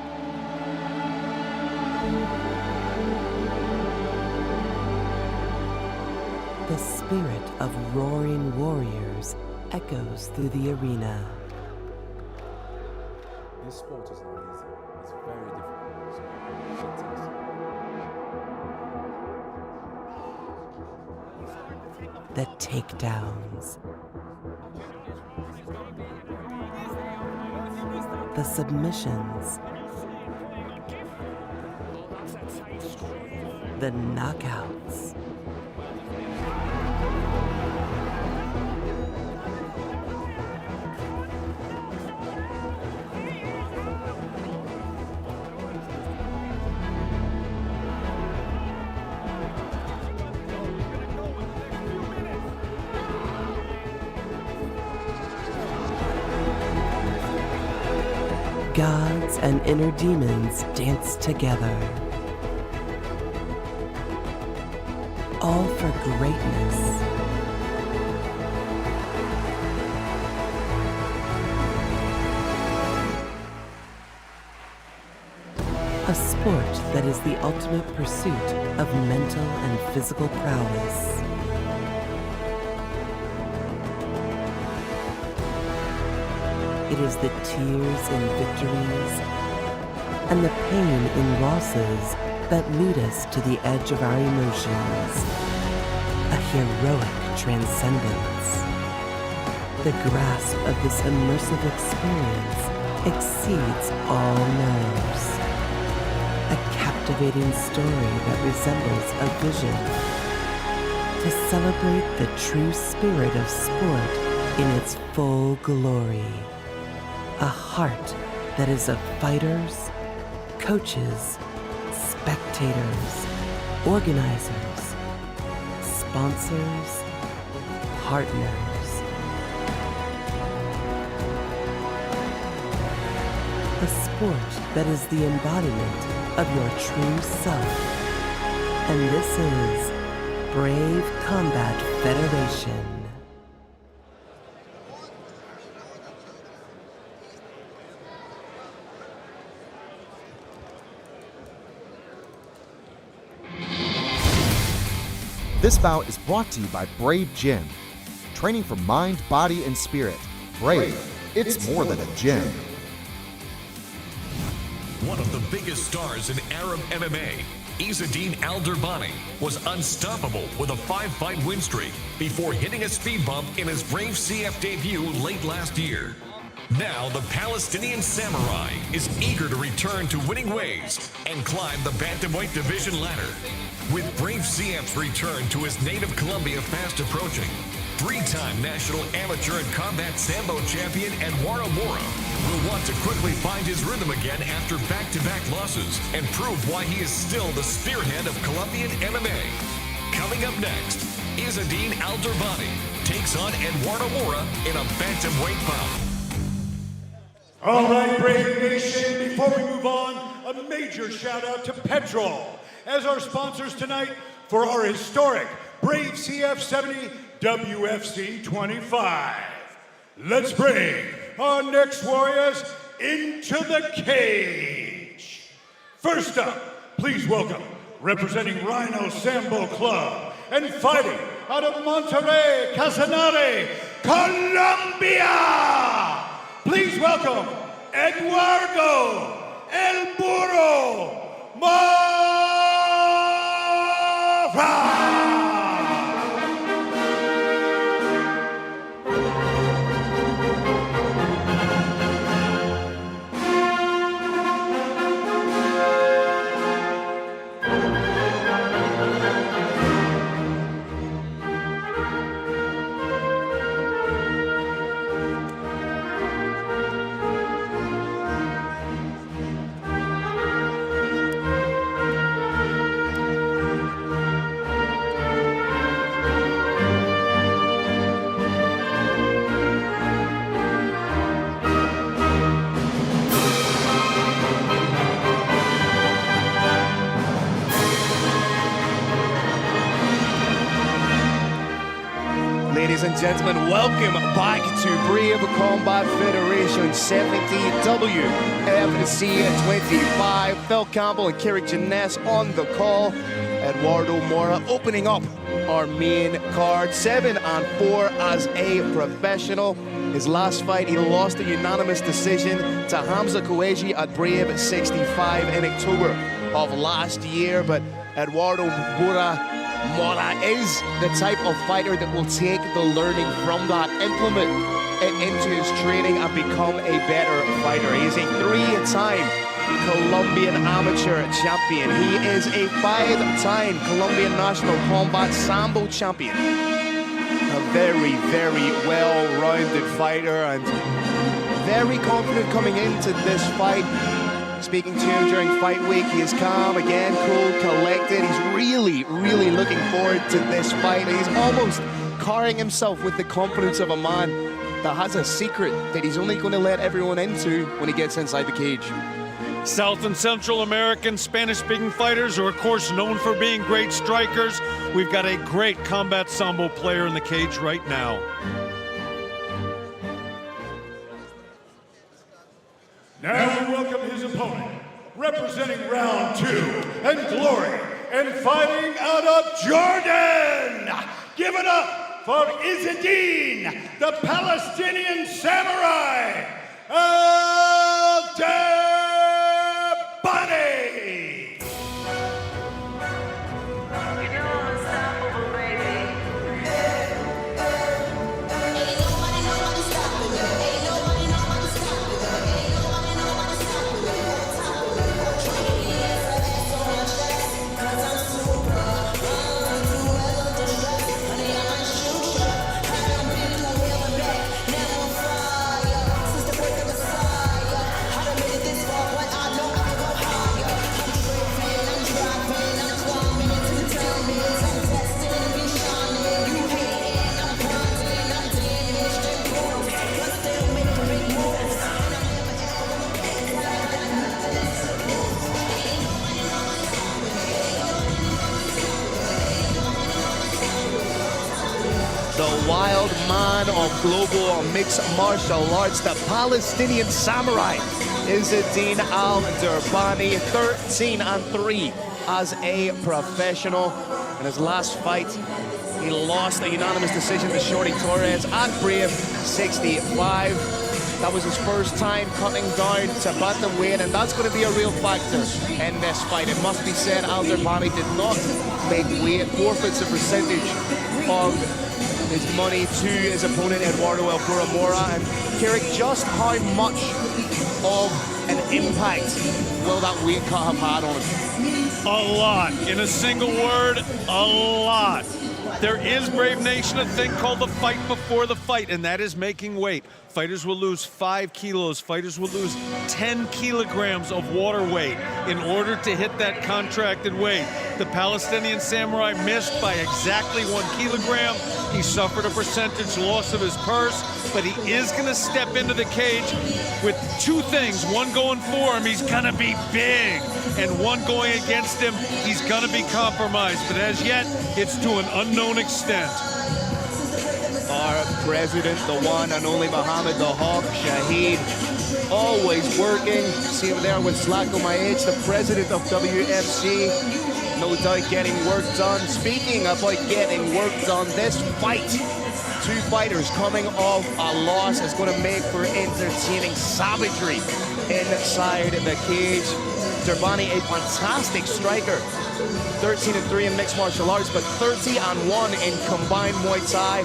The spirit of roaring warriors echoes through the arena. This sport is not easy. It's very difficult. The takedowns. The submissions. The knockouts. Gods and inner demons dance together. All for greatness. A A sport that is the ultimate pursuit of mental and physical prowess. It is the tears in victories and the pain in losses that lead us to the edge of our emotions. A heroic transcendence. The grasp of this immersive experience exceeds all nerves. A captivating story that resembles a vision. To celebrate the true spirit of sport in its full glory. A heart that is of fighters, coaches, spectators, organizers, sponsors, partners. A sport that is the embodiment of your true self. And this is Brave Combat Federation. This bout is brought to you by Brave Gym. Training for mind, body, and spirit. Brave, it's more than a gym. One of the biggest stars in Arab MMA, Izzadine Al-Derani, was unstoppable with a 5-fight win streak before hitting a speed bump in his Brave CF debut late last year. Now the Palestinian samurai is eager to return to winning ways and climb the bantamweight division ladder. With Brave CF's return to his native Colombia fast approaching, 3-time national amateur and combat sambo champion Eduardo Mora will want to quickly find his rhythm again after back-to-back losses and prove why he is still the spearhead of Colombian MMA. Coming up next, Izzadine Al-Derani takes on Eduardo Mora in a bantamweight bout. All right, Brave Nation, before we move on, a major shout out to Petrol as our sponsors tonight for our historic Brave CF 70 WFC 25. Let's bring our next warriors into the cage. First up, please welcome, representing Rhino Sambo Club and fighting out of Monterrey, Casanare, Colombia. Please welcome Eduardo El Burro Mora. Ladies and gentlemen, welcome back to Brave Combat Federation 70 WFC 25. Phil Campbell and Kerrick Jeunesse on the call. Eduardo Mora opening up our main card. 7-4 as a professional. His last fight, he lost a unanimous decision to Hamza Koueji at Brave 65 in October of last year. But Eduardo Mora is the type of fighter that will take the learning from that, implement it into his training and become a better fighter. He is a 3-time Colombian amateur champion. He is a 5-time Colombian national combat sambo champion. A very, very well-rounded fighter and very confident coming into this fight. Speaking to him during fight week, he is calm again, cool, collected. He's really, really looking forward to this fight. He's almost carrying himself with the confidence of a man that has a secret that he's only going to let everyone into when he gets inside the cage. South and Central American Spanish-speaking fighters are, of course, known for being great strikers. We've got a great combat sambo player in the cage right now. Now we welcome his opponent, representing round 2 and glory, and fighting out of Jordan, give it up for Izzedine, the Palestinian samurai, Al-Derani. The wild man of global mixed martial arts, the Palestinian samurai, Izzedine Al-Derani, 13-3 as a professional. In his last fight, he lost a unanimous decision to Shorty Torres at Brave 65. That was his first time cutting down to bantamweight, and that's going to be a real factor in this fight. It must be said, Al-Derani did not make weight, forfeits a percentage of his money to his opponent, Eduardo Mora. And Carrick, just how much of an impact will that weight cut have had on him? A lot. In a single word, a lot. There is, Brave Nation, a thing called the fight before the fight, and that is making weight. Fighters will lose 5 kilos. Fighters will lose 10 kilograms of water weight in order to hit that contracted weight. The Palestinian samurai missed by exactly 1 kilogram. He suffered a percentage loss of his purse, but he is going to step into the cage with 2 things. One going for him, he's going to be big, and one going against him, he's going to be compromised. But as yet, it's to an unknown extent. Our president, the one and only Mohammed the Hawk Shaheed, always working. See him there with Slacko Maich, the president of WFC. No doubt getting work done. Speaking about getting work done, this fight, 2 fighters coming off a loss, is going to make for entertaining savagery inside the cage. Derani, a fantastic striker. 13-3 in mixed martial arts, but 30-1 in combined Muay Thai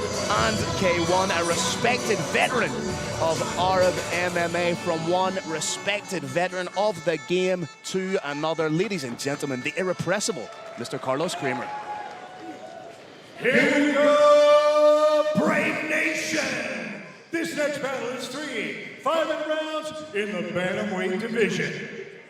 and K1. A respected veteran of Arab MMA, from one respected veteran of the game to another. Ladies and gentlemen, the irrepressible Mr. Carlos Kramer. Here we go, Brave Nation! This next battle is 3 5-minute rounds in the bantamweight division.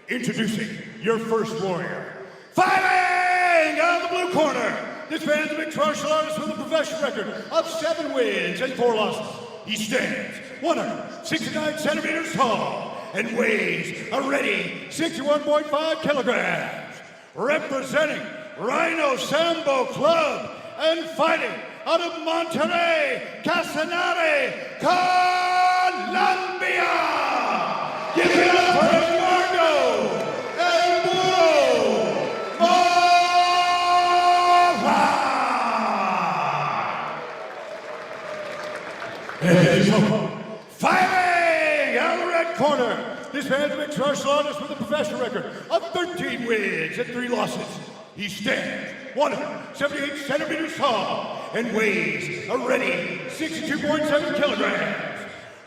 Introducing your first warrior. Fighting out of the blue corner, this man's a mixed martial artist with a professional record of 7 wins and 4 losses. He stands 169 centimeters tall and weighs a ready 61.5 kilograms. Representing Rhino Sambo Club and fighting out of Monterrey, Casanare, Colombia. Give it up for Marko Fighting out of the red corner, this man's a mixed martial artist with a professional record of 13 wins and 3 losses. He stands 178 centimeters tall and weighs a ready 62.7 kilograms.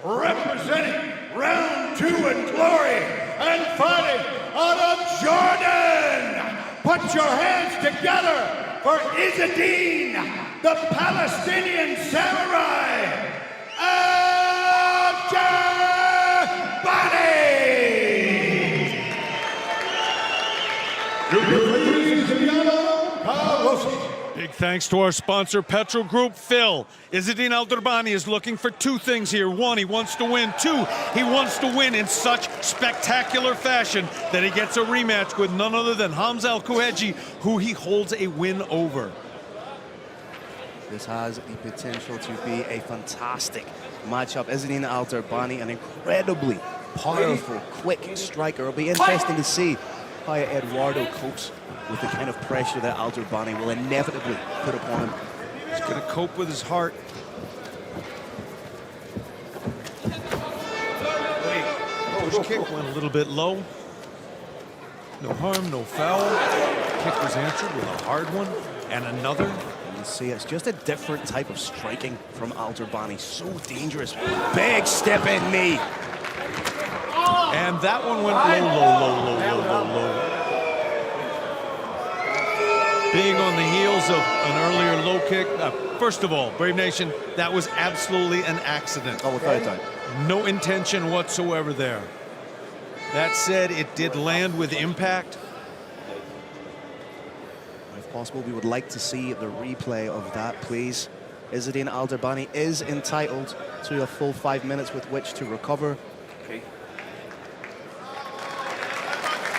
Representing round 2 in glory and fighting out of Jordan. Put your hands together for Izzedine, the Palestinian samurai. Big thanks to our sponsor, Petro Group. Phil, Izzedine Al-Derani is looking for 2 things here. 1, he wants to win. 2, he wants to win in such spectacular fashion that he gets a rematch with none other than Hamza Al-Kuheji, who he holds a win over. This has the potential to be a fantastic matchup. Izzedine Al-Derani, an incredibly powerful, quick striker. It'll be interesting to see how Eduardo copes with the kind of pressure that Al-Derani will inevitably put upon him. He's going to cope with his heart. First kick went a little bit low. No harm, no foul. Kick was answered with a hard one and another. You see, it's just a different type of striking from Al-Derani. So dangerous. Big step in knee. And that one went low. Being on the heels of an earlier low kick. First of all, Brave Nation, that was absolutely an accident. Oh, without a doubt. No intention whatsoever there. That said, it did land with impact. If possible, we would like to see the replay of that, please. Izzadine Al-Derani is entitled to a full 5 minutes with which to recover. Okay.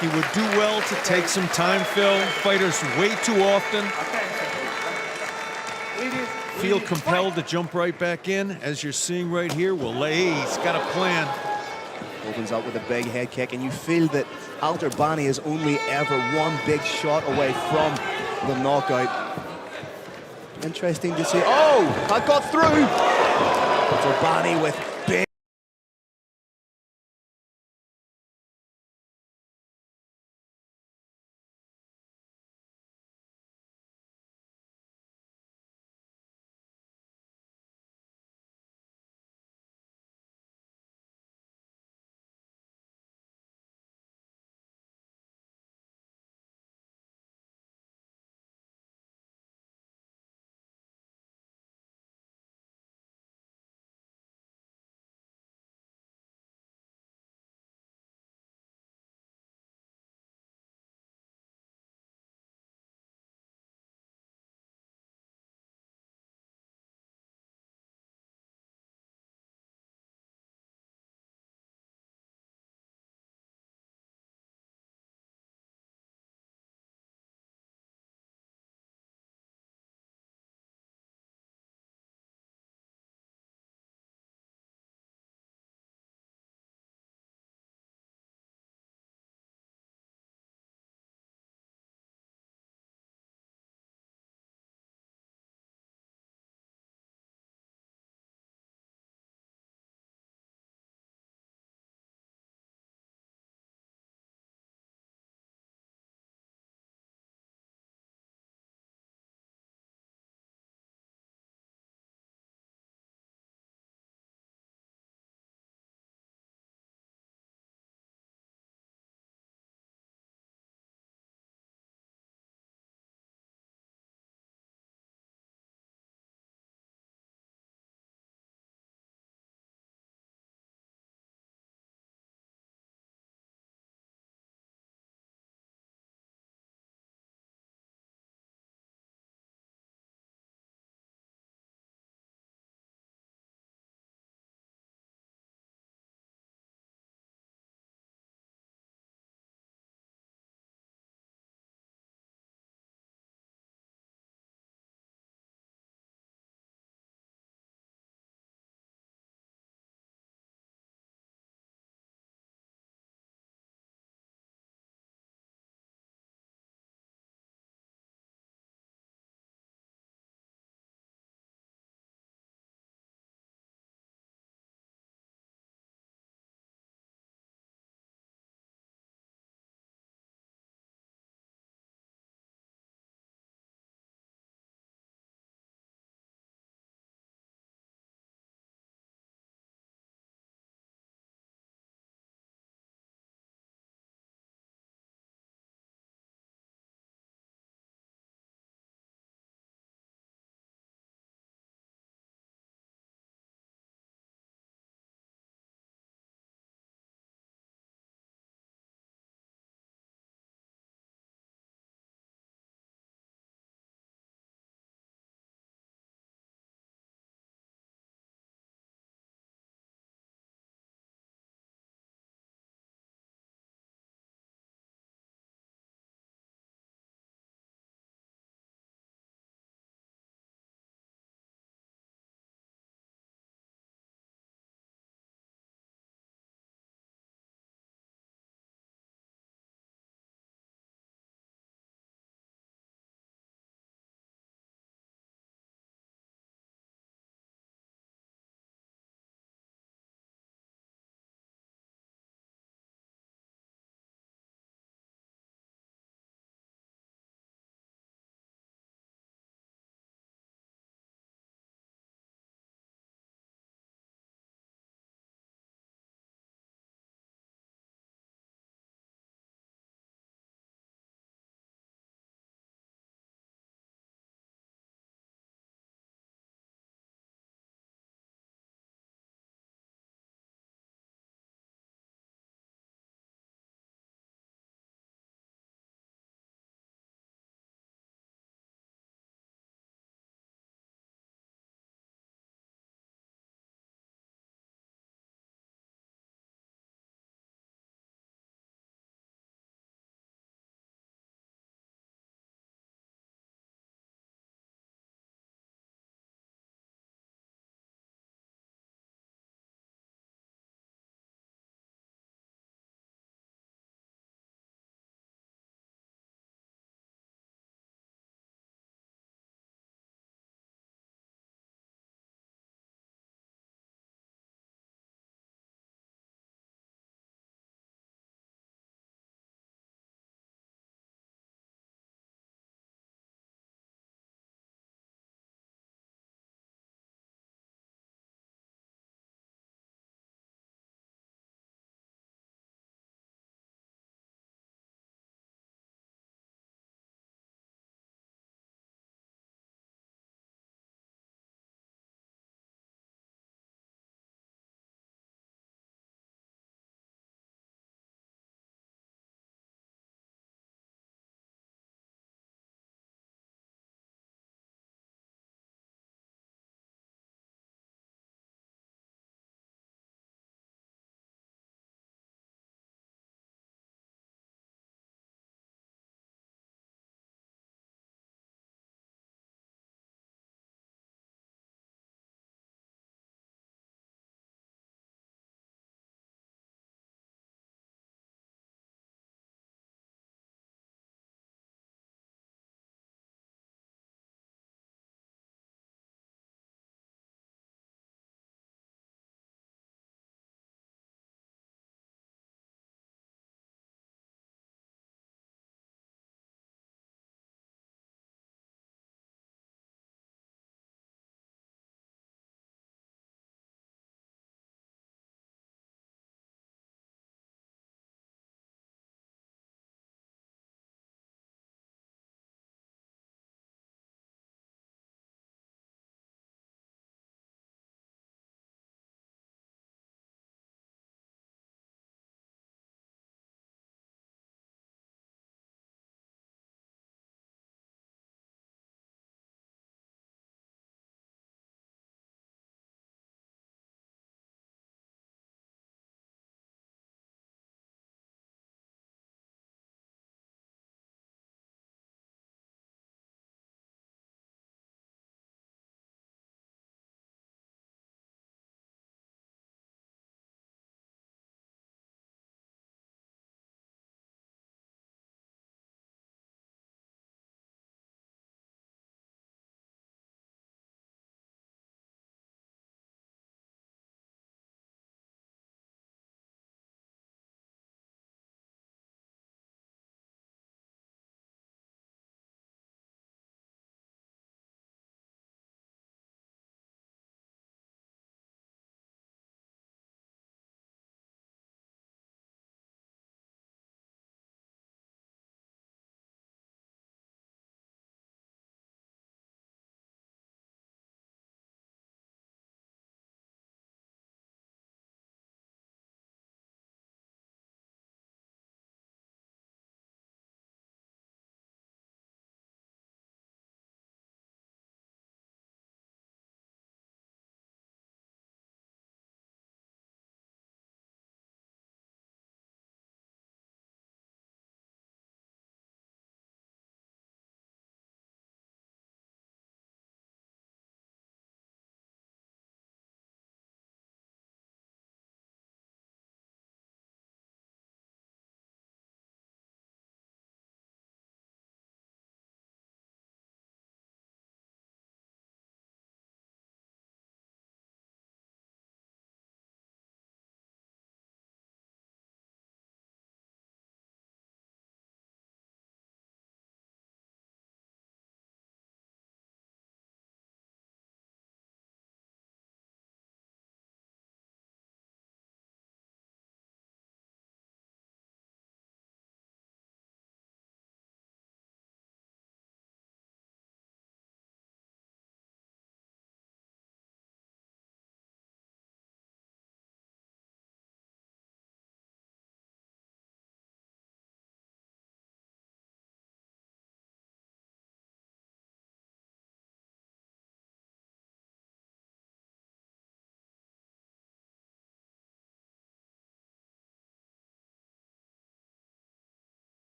He would do well to take some time, Phil. Fighters way too often feel compelled to jump right back in, as you're seeing right here. Well, he's got a plan. Opens up with a big head kick, and you feel that Al-Derani is only ever one big shot away from the knockout. Interesting to see. Oh, I got through. Al-Derani with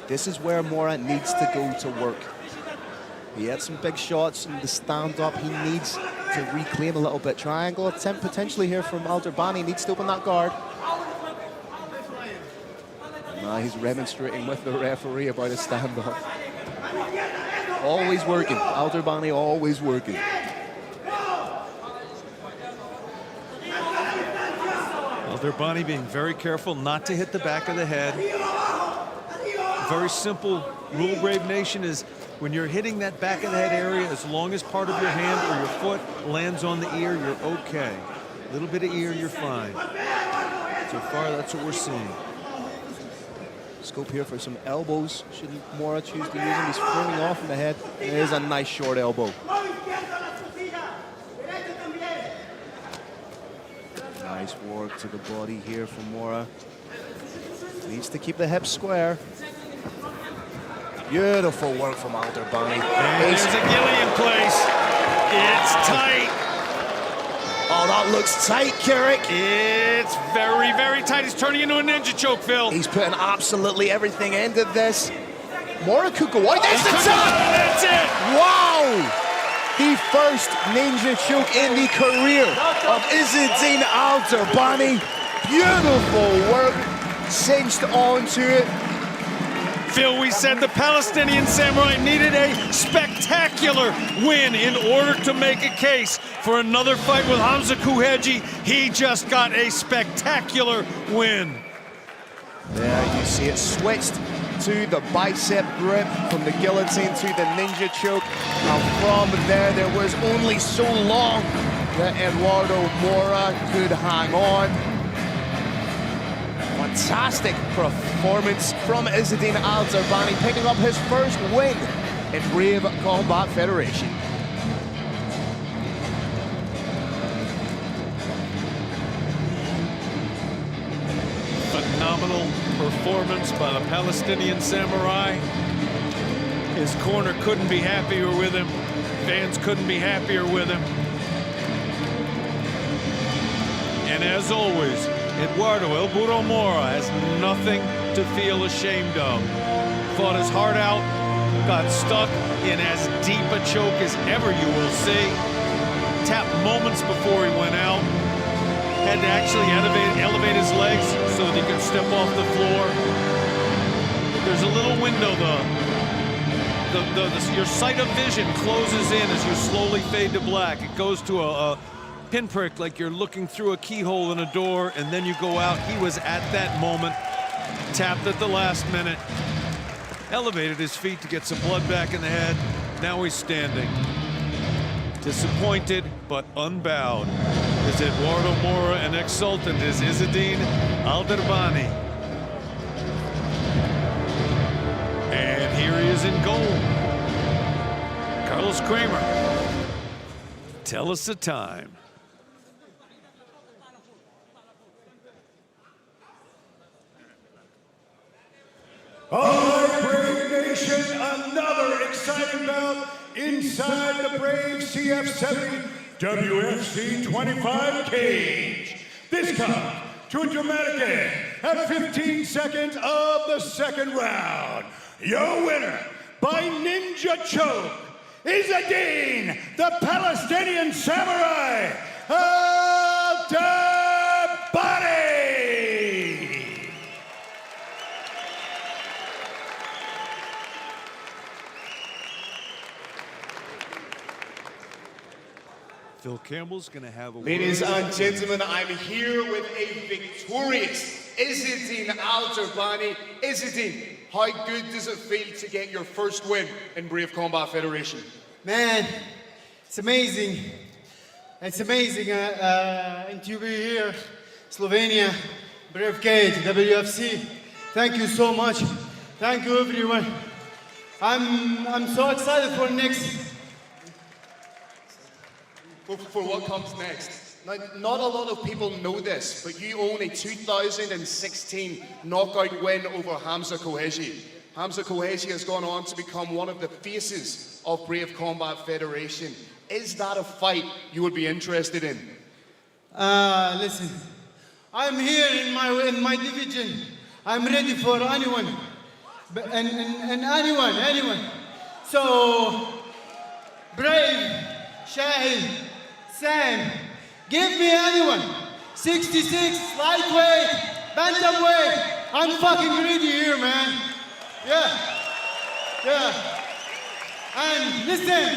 This is where Mora needs to go to work. He had some big shots in the stand-up. He needs to reclaim a little bit. Triangle attempt potentially here from Al-Derani. Needs to open that guard. Now he's remonstrating with the referee about his stand-up. Always working. Al-Derani always working. Al-Derani being very careful not to hit the back of the head. Very simple rule, Brave Nation, is when you're hitting that back of the head area, as long as part of your hand or your foot lands on the ear, you're okay. A little bit of ear, you're fine. So far, that's what we're seeing. Scope here for some elbows. Shouldn't Mora choose to use them? He's framing off in the head. There's a nice short elbow. Nice work to the body here from Mora. Needs to keep the hips square. Beautiful work from Al-Derani. There's a Gilly in place. It's tight. Oh, that looks tight, Carrick. It's very, very tight. He's turning into a ninja choke, Phil. He's putting absolutely everything into this. Mora could go out. That's the top. That's it. Wow. The first ninja choke in the career of Izzedine Al-Derani. Beautiful work. Cinched onto it. Phil, we said the Palestinian Samurai needed a spectacular win in order to make a case for another fight with Hamza Kouheji. He just got a spectacular win. There you see it switched to the bicep grip, from the guillotine to the ninja choke. And from there was only so long that Eduardo Mora could hang on. Fantastic performance from Izzedine Al-Derani, picking up his first win in Brave Combat Federation. Phenomenal performance by the Palestinian Samurai. His corner couldn't be happier with him. Fans couldn't be happier with him. And as always, Eduardo El Burro Mora has nothing to feel ashamed of. Fought his heart out, got stuck in as deep a choke as ever you will see. Tapped moments before he went out. Had to actually elevate his legs so that he could step off the floor. There's a little window, your sight of vision closes in as you slowly fade to black. It goes to a pinprick, like you're looking through a keyhole in a door, and then you go out. He was at that moment, tapped at the last minute, elevated his feet to get some blood back in the head. Now he's standing. Disappointed, but unbowed is Eduardo Mora, and exultant is Izzedine Al-Derani. And here he is in gold. Carlos Kramer, tell us the time. All right, Brave Nation, another exciting bout inside the Brave CF70 WFC 25 cage. This comes to a dramatic end at 15 seconds of the second round. Your winner by ninja choke, Izzedine, the Palestinian Samurai, Al-Derani. Phil Campbell's going to have a Ladies and gentlemen, I'm here with a victorious Izzedine Al-Derani. Izzedine, how good does it feel to get your first win in Brave Combat Federation? Man, it's amazing. It's amazing to be here, Slovenia, Brave Cage, WFC. Thank you so much. Thank you, everyone. I'm so excited for next. For what comes next. Now, not a lot of people know this, but you own a 2016 knockout win over Hamza Kouheji. Hamza Kouheji has gone on to become one of the faces of Brave Combat Federation. Is that a fight you would be interested in? Listen, I'm here in my division. I'm ready for anyone. and anyone. So, Brave, Shahid, Sam, give me anyone. 66, lightweight, bantamweight. I'm fucking greedy here, man. Yeah. And listen,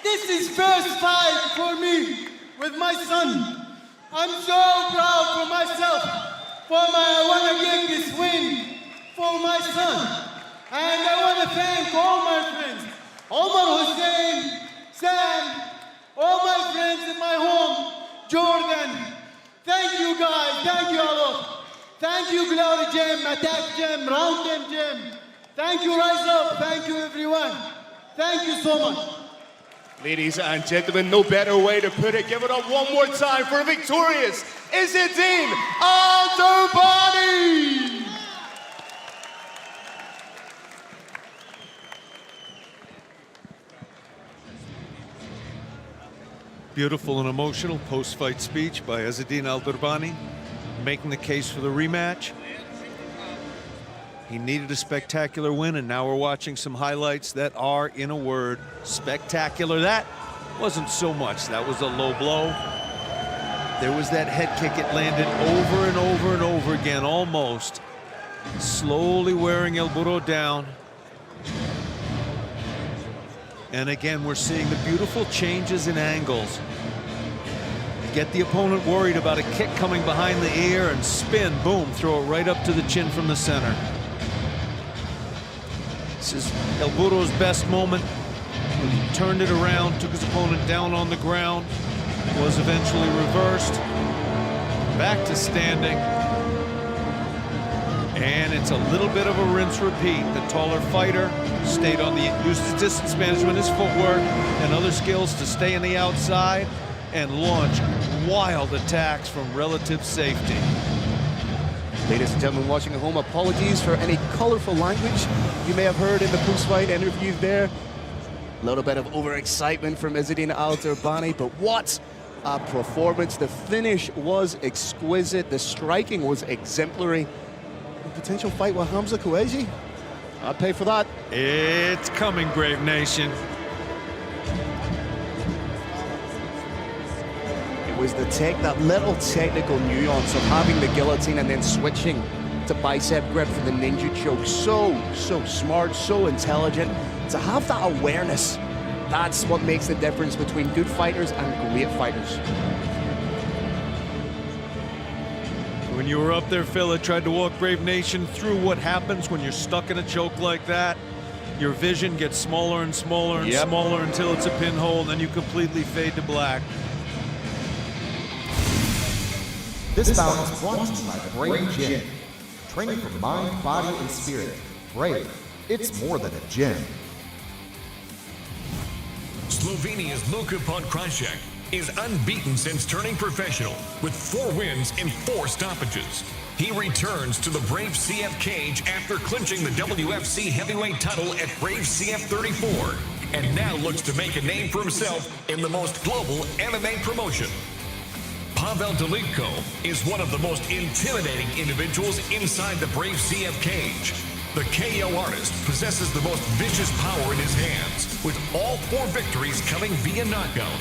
this is first fight for me with my son. I'm so proud for myself. I want to get this win for my son. And I want to thank all my friends. Omar Hussein, Sam, all my friends in my home, Jordan. Thank you guys, thank you all. Thank you Glory Gym, Attack Gym, Round Gym. Thank you Rise Up, thank you everyone. Thank you so much. Ladies and gentlemen, no better way to put it. Give it up one more time for a victorious Izzedine Al-Derani! Beautiful and emotional post-fight speech by Izzedine Al-Derani, making the case for the rematch. He needed a spectacular win, and now we're watching some highlights that are, in a word, spectacular. That wasn't so much. That was a low blow. There was that head kick. It landed over and over and over again, almost. Slowly wearing El Burro down. And again, we're seeing the beautiful changes in angles. Get the opponent worried about a kick coming behind the ear and spin, boom, throw it right up to the chin from the center. This is El Burro's best moment. When he turned it around, took his opponent down on the ground, was eventually reversed, back to standing. And it's a little bit of a rinse repeat. The taller fighter stayed on used his distance management, his footwork, and other skills to stay on the outside and launch wild attacks from relative safety. Ladies and gentlemen watching at home, apologies for any colorful language you may have heard in the post-fight interviews there. A little bit of overexcitement from Izzedine Al-Derani, but what a performance. The finish was exquisite. The striking was exemplary. A potential fight with Hamza Koueji? I'd pay for that. It's coming, Brave Nation. Was that little technical nuance of having the guillotine and then switching to bicep grip for the ninja choke. So smart, so intelligent. To have that awareness, that's what makes the difference between good fighters and great fighters. When you were up there, Phil, I tried to walk Brave Nation through what happens when you're stuck in a choke like that. Your vision gets smaller and smaller and smaller until it's a pinhole, and then you completely fade to black. This bout is brought to you by Brave Gym. Training for mind, body, and spirit. Brave, it's more than a gym. Slovenia's Luka Podkrajček is unbeaten since turning professional with 4 wins in 4 stoppages. He returns to the bravecf cage after clinching the WFC heavyweight title at bravecf 34, and now looks to make a name for himself in the most global MMA promotion. Pavel Delicko is one of the most intimidating individuals inside the bravecf cage. The KO artist possesses the most vicious power in his hands, with all 4 victories coming via knockout.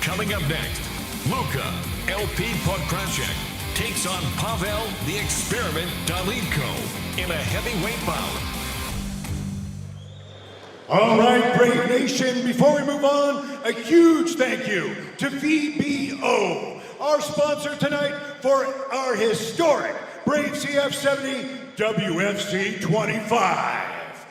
Coming up next, Luka LP Podkrajček takes on Pavel the Experiment Delicko in a heavyweight bout. All right, Brave Nation, before we move on, a huge thank you to VBO, our sponsor tonight for our historic bravecf 70 WFC 25.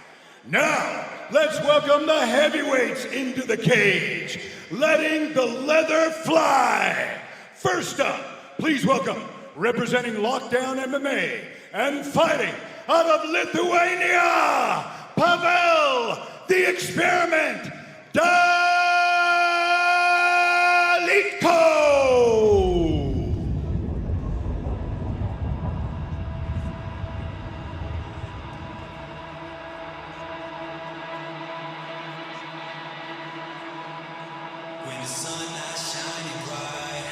Now, let's welcome the heavyweights into the cage, letting the leather fly. First up, please welcome, representing Lockdown MMA and fighting out of Lithuania, Pavel the Experiment Delicko. When the sun not shining bright,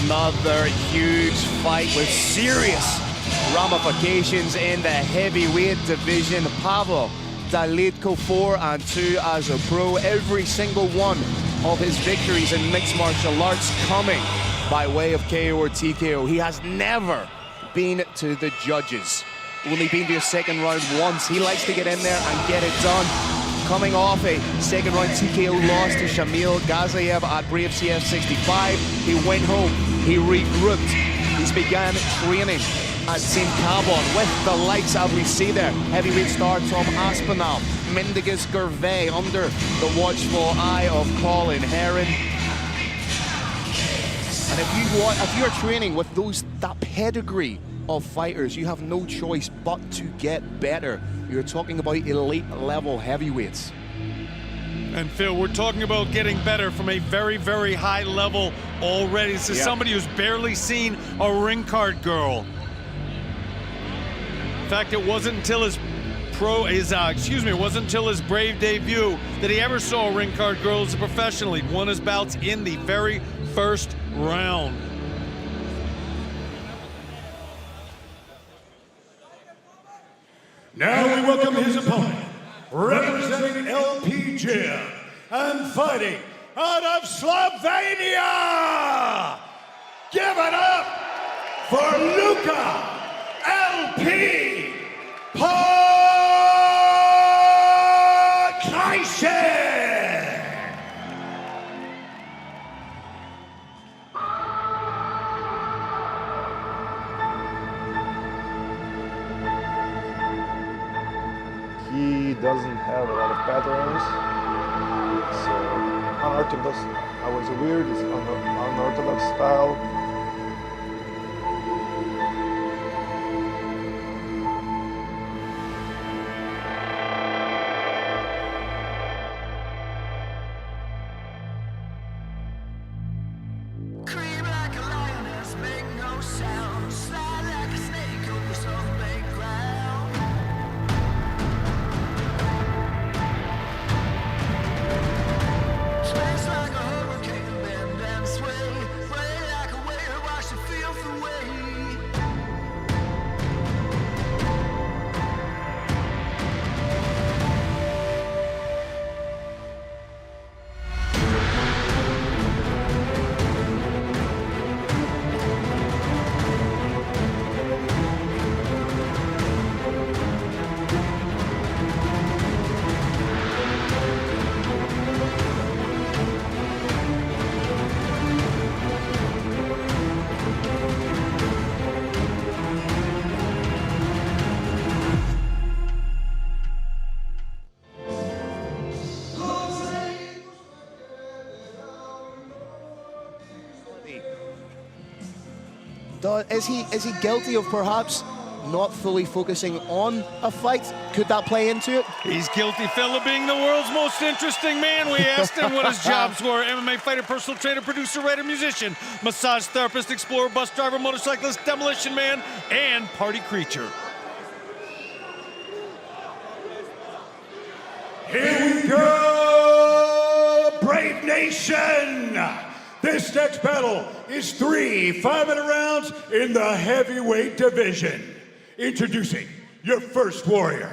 Another huge fight with serious ramifications in the heavyweight division. Pavel Dalitko 4-2 as a pro. Every single one of his victories in mixed martial arts coming by way of KO or TKO. He has never been to the judges. Only been to a second round once. He likes to get in there and get it done. Coming off a second round TKO loss to Shamil Gazayev at bravecf 65. He went home, he regrouped. He's began training at Team Carbon with the likes of we see there. Heavyweight star Tom Aspinall, Mindaugas Gervais under the watchful eye of Colin Heron. And if you are training with that pedigree of fighters, you have no choice but to get better. You're talking about elite level heavyweights. And Phil, we're talking about getting better from a very, very high level already. This is somebody who's barely seen a ring card girl. In fact, it wasn't until his it wasn't until his Brave debut that he ever saw a ring card girl as a professional. He'd won his bouts in the very first round. Now we welcome his opponent, representing LP Gym and fighting out of Slovenia. Give it up for Luka LP Ponek. He doesn't have a lot of patterns. It's unorthodox. I was weird. It's unorthodox style. Is he guilty of perhaps not fully focusing on a fight? Could that play into it? He's guilty, Phil, of being the world's most interesting man. We asked him what his jobs were. MMA fighter, personal trainer, producer, writer, musician, massage therapist, explorer, bus driver, motorcyclist, demolition man, and party creature. Here we go, Brave Nation! This next battle is 3 5-minute rounds in the heavyweight division. Introducing your first warrior.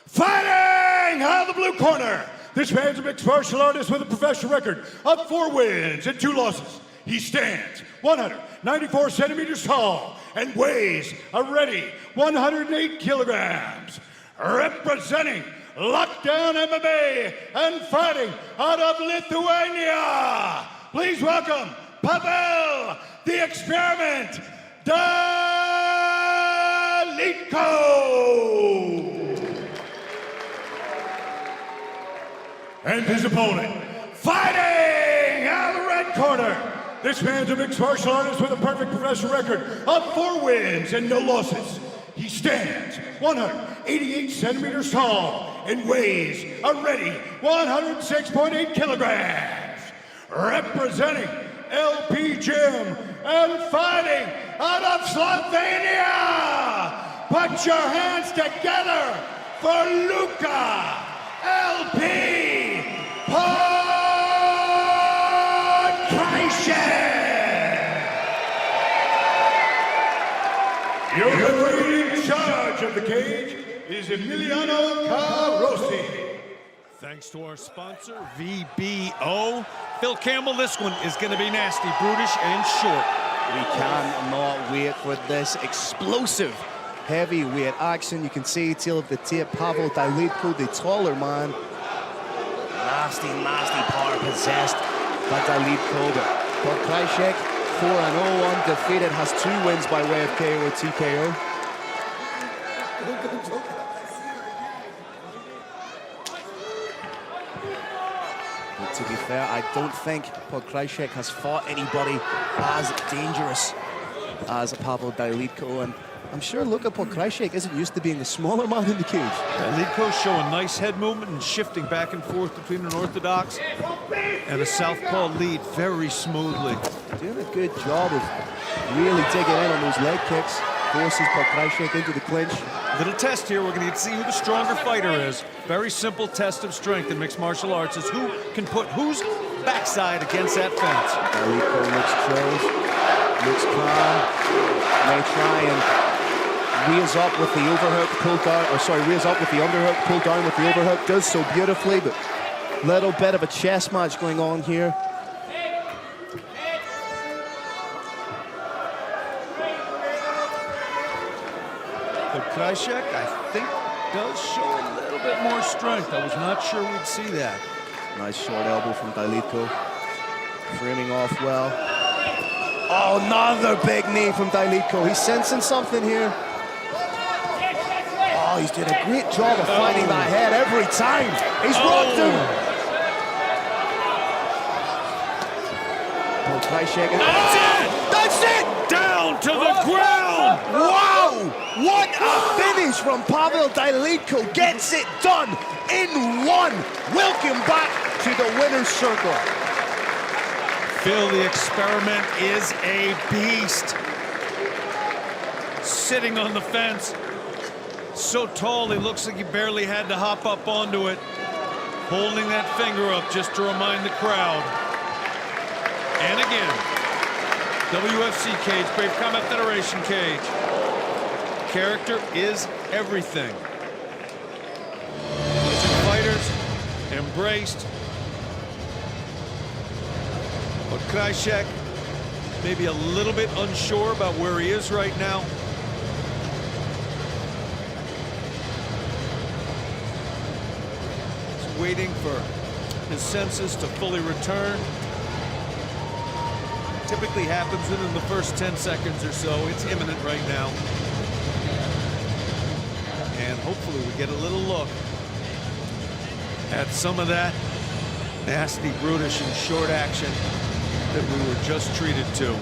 Fighting out of the blue corner, this man's a mixed martial artist with a professional record of 4 wins and 2 losses. He stands 194 centimeters tall and weighs a ready 108 kilograms. Representing Lockdown MMA and fighting out of Lithuania, please welcome Pavel the Experiment Dalitko. And his opponent, fighting out of the red corner. This man's a mixed martial artist with a perfect professional record of 4 wins and no losses. He stands 188 centimeters tall and weighs a ready 106.8 kilograms. Representing LP Gym and fighting out of Slovenia. Put your hands together for Luka LP Ponek. of the cage is Emiliano Carossi. Thanks to our sponsor, VBO. Phil Campbell, this one is going to be nasty, brutish, and short. We cannot wait for this explosive heavyweight action. You can see tail of the tape, Pavel Dalitko, the taller man. Nasty, nasty power possessed by Dalitko. But Krajcek, 4-0, undefeated, has 2 wins by way of KO or TKO. But to be fair, I don't think Krajcek has fought anybody as dangerous as Pavel Dalitko, and I'm sure Luka Krajcek isn't used to being the smaller man in the cage. Dalitko showing nice head movement and shifting back and forth between an orthodox and a southpaw lead very smoothly. Doing a good job of really digging in on those leg kicks. Forces Krajcek into the clinch. Little test here, we're going to get to see who the stronger fighter is. Very simple test of strength in mixed martial arts is who can put whose backside against that fence. Dalitko looks chilled, looks calm, may try and reels up with the overhook, pull down, or sorry, reels up with the underhook, pull down with the overhook, does so beautifully, but little bit of a chess match going on here. But Krajcek, I think, does show a little bit more strength. I was not sure we'd see that. Nice short elbow from Dalitko, framing off well. Oh, another big knee from Dalitko. He's sensing something here. Oh, he's doing a great job of finding that head every time. He's rocked him. Oh, Krajcek. That's it! That's it! Down to the ground! Wow! What a finish from Pavel Dalitko. Gets it done in one. Welcome back to the winner's circle. Phil, the experiment is a beast. Sitting on the fence. So tall, he looks like he barely had to hop up onto it. Holding that finger up just to remind the crowd. And again, WFC cage, Brave Combat Federation cage. Character is everything. Fighters embraced. But Krajcek, maybe a little bit unsure about where he is right now. He's waiting for his senses to fully return. Typically happens within the first 10 seconds or so. It's imminent right now. And hopefully we get a little look at some of that nasty, brutish, and short action that we were just treated to.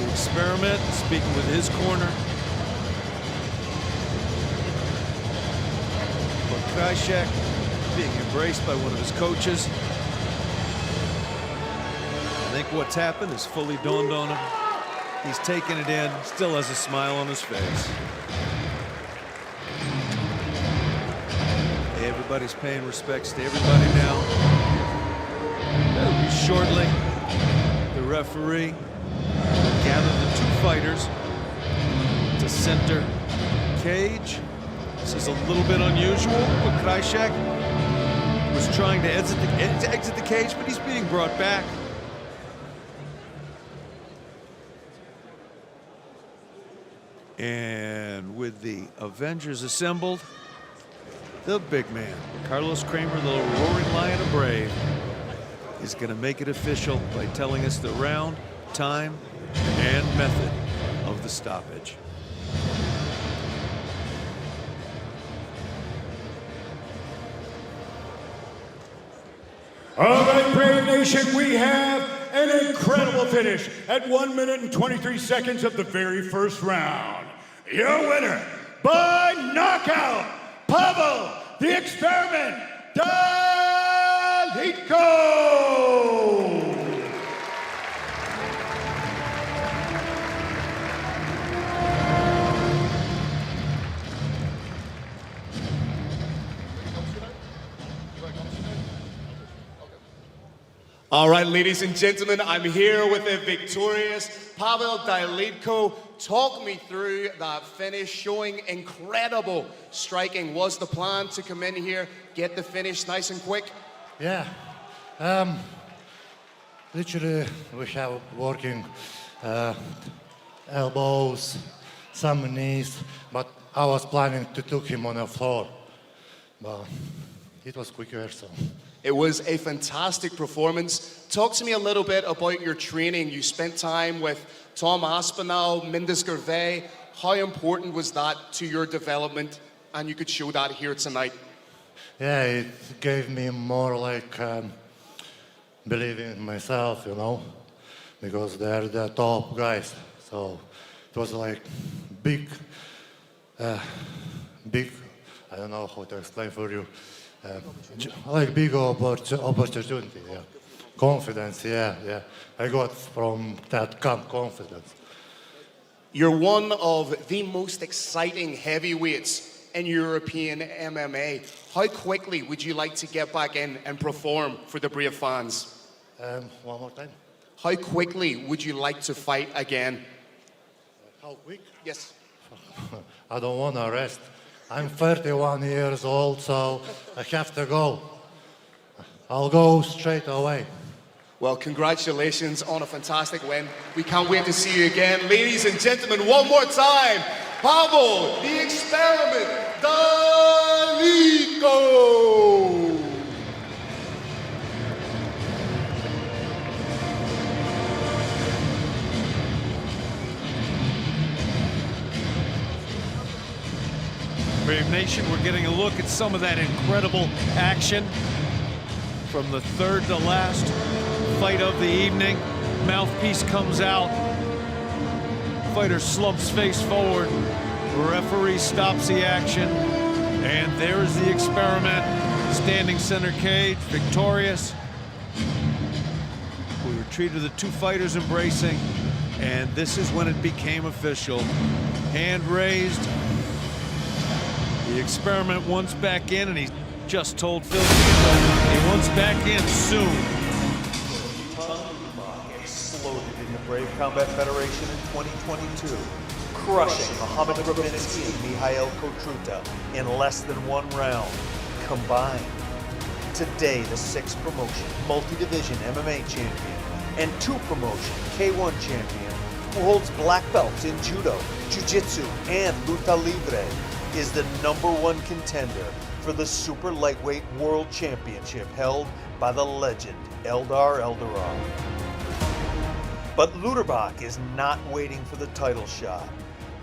Experiment, speaking with his corner. But Krajcek being embraced by one of his coaches. I think what's happened is fully dawned on him. He's taken it in, still has a smile on his face. Everybody's paying respects to everybody now. That'll be shortly. The referee gather the 2 fighters to center cage. This is a little bit unusual, but Krajcek was trying to exit the cage, but he's being brought back. And with the Avengers assembled, the big man, Carlos Kramer, the roaring lion of Brave, is going to make it official by telling us the round, time, and method of the stoppage. All right, Brave Nation, we have an incredible finish at 1 minute and 23 seconds of the very first round. Your winner by knockout, Pavel the Experiment Dalitko. All right, ladies and gentlemen, I'm here with the victorious Pavel Dailidko. Talk me through that finish, showing incredible striking. Was the plan to come in here, get the finish nice and quick? Yeah. Literally, we have working elbows, some knees, but I was planning to took him on the floor. But it was quicker, so. It was a fantastic performance. Talk to me a little bit about your training. You spent time with Tom Aspinall, Mindis Gervais. How important was that to your development? And you could show that here tonight. Yeah, it gave me more like believing in myself, you know, because they're the top guys. So it was like big, I don't know how to explain for you. Like big opportunity, yeah. Confidence, yeah. I got from that confidence. You're one of the most exciting heavyweights in European MMA. How quickly would you like to get back in and perform for the Brave fans? One more time. How quickly would you like to fight again? How quick? Yes. I don't want to rest. I'm 31 years old, so I have to go. I'll go straight away. Well, congratulations on a fantastic win. We can't wait to see you again. Ladies and gentlemen, one more time, Pavel, the Experiment, Dailidko! Brave Nation, we're getting a look at some of that incredible action from the third to last fight of the evening. Mouthpiece comes out. Fighter slumps face forward. Referee stops the action. And there is the Experiment, standing center cage, victorious. We were treated the two fighters embracing, and this is when it became official. Hand raised. The Experiment wants back in, and he just told Phil he wants back in soon. Exploded in the Brave Combat Federation in 2022, crushing Muhammad Grabinski and Mikhail Kotruta in less than 1 round combined. Today, the 6th promotion, multi-division MMA champion, and 2 promotion K1 champion, who holds black belts in judo, jiu-jitsu, and luta libre, is the #1 contender for the Super Lightweight World Championship held by the legend Eldar Al-Derani. But Lutterbach is not waiting for the title shot.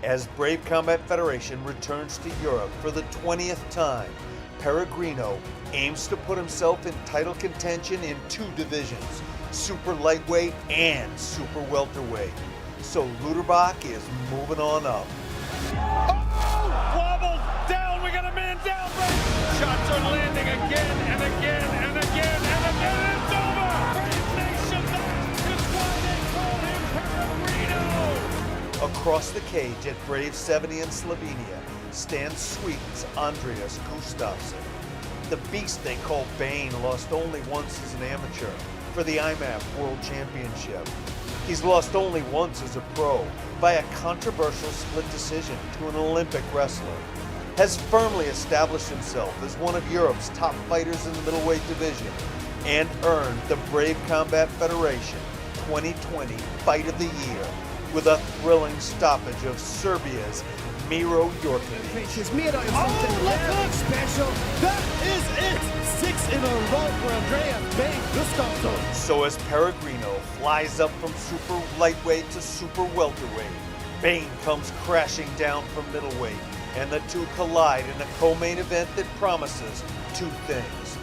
As Brave Combat Federation returns to Europe for the 20th time, Peregrino aims to put himself in title contention in 2 divisions, Super Lightweight and Super Welterweight. So Lutterbach is moving on up. Wobble down, we got a man down, right? Shots are landing again and again and again and again, and it's over! Brave Nation, that's why they call him Peregrino! Across the cage at Brave 70 in Slovenia stands Sweden's Andreas Gustafsson. The beast they call Bane lost only once as an amateur for the IMAF World Championship. He's lost only once as a pro by a controversial split decision to an Olympic wrestler. Has firmly established himself as one of Europe's top fighters in the middleweight division and earned the Brave Combat Federation 2020 Fight of the Year with a thrilling stoppage of Serbia's Miro Jorkovic. Is made out of something very special. That is it! 6 in a row for Andreas Berg Gustafsson. So as Peregrino flies up from super lightweight to super welterweight, Bane comes crashing down from middleweight, and the two collide in a co-main event that promises 2 things.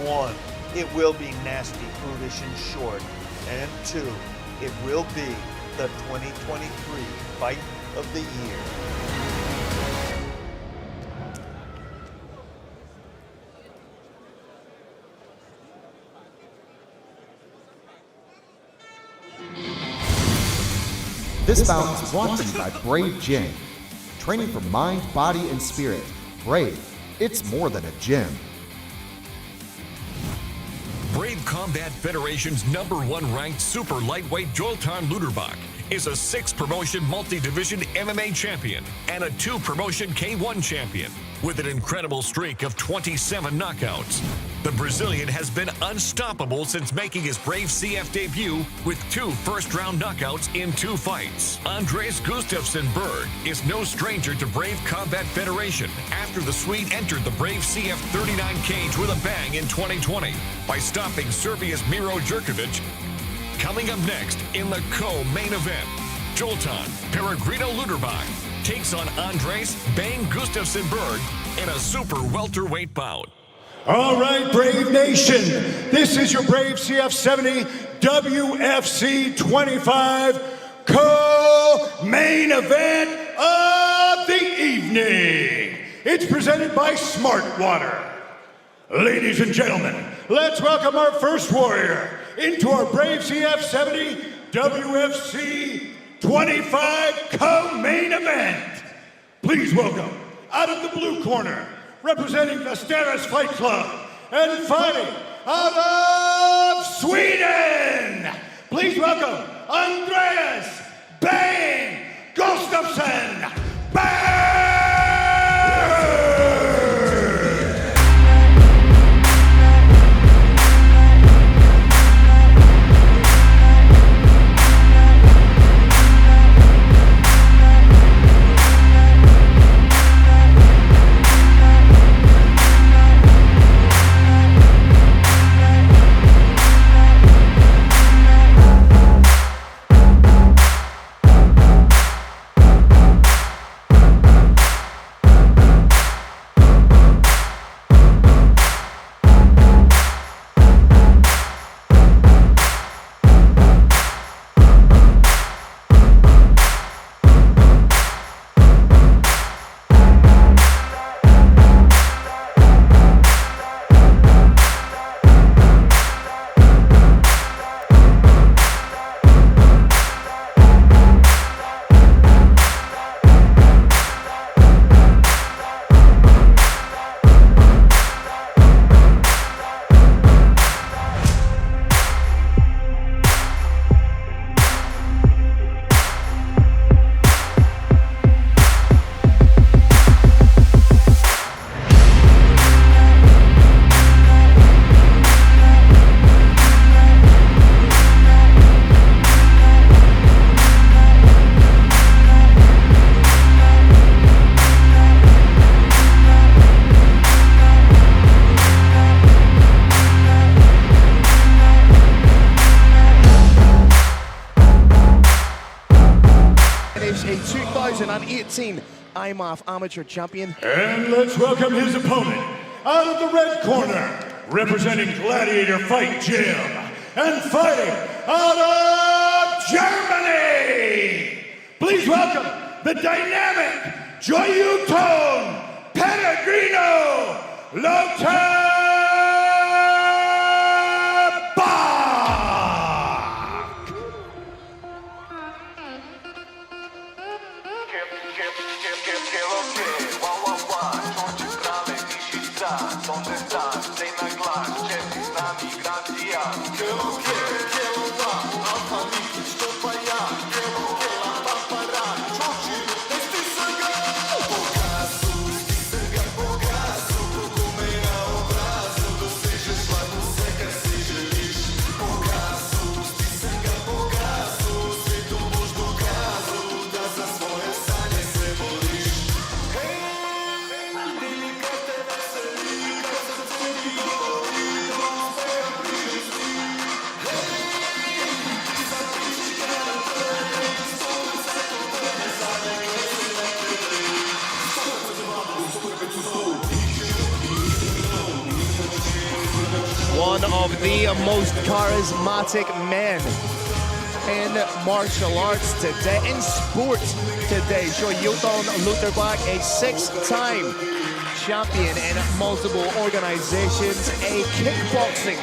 1, it will be nasty, brutish, and short. And 2, it will be the 2023 Fight of the Year. This bout is brought to you by Brave Gym. Training for mind, body, and spirit. Brave, it's more than a gym. Brave Combat Federation's #1 ranked super lightweight Joilton Lutterbach is a 6-promotion multi-division MMA champion and a 2-promotion K1 champion with an incredible streak of 27 knockouts. The Brazilian has been unstoppable since making his Brave CF debut with 2 first-round knockouts in 2 fights. Andreas Berg is no stranger to Brave Combat Federation after the Swede entered the Brave CF 39 cage with a bang in 2020 by stopping Serbia's Miro Djurkovic. Coming up next in the co-main event, Joilton Lutterbach takes on Andreas Berg Gustafsson in a super welterweight bout. All right, Brave Nation, this is your Brave CF 70 WFC 25 co-main event of the evening. It's presented by Smart Water. Ladies and gentlemen, let's welcome our first warrior into our Brave CF 70 WFC 25 co-main event. Please welcome, out of the blue corner, representing the Steras Fight Club and fighting out of Sweden. Please welcome Andreas Berg Gustafsson. IMOF amateur champion. And let's welcome his opponent, out of the red corner, representing Gladiator Fight Gym and fighting out of Germany. Please welcome the dynamic Joilton Lutterbach. One of the most charismatic men in martial arts today, in sport today. Joilton Lutterbach, a 6-time champion in multiple organizations, a kickboxing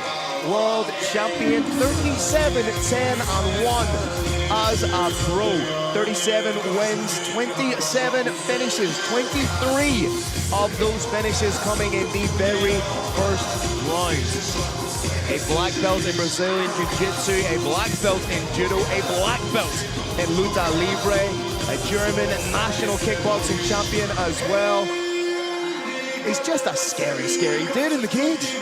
world champion, 37-10-1 as a pro. 37 wins, 27 finishes, 23 of those finishes coming in the very first round. A black belt in Brazilian Jiu-Jitsu, a black belt in Judo, a black belt in Luta Libre, a German national kickboxing champion as well. He's just a scary, scary dude in the cage.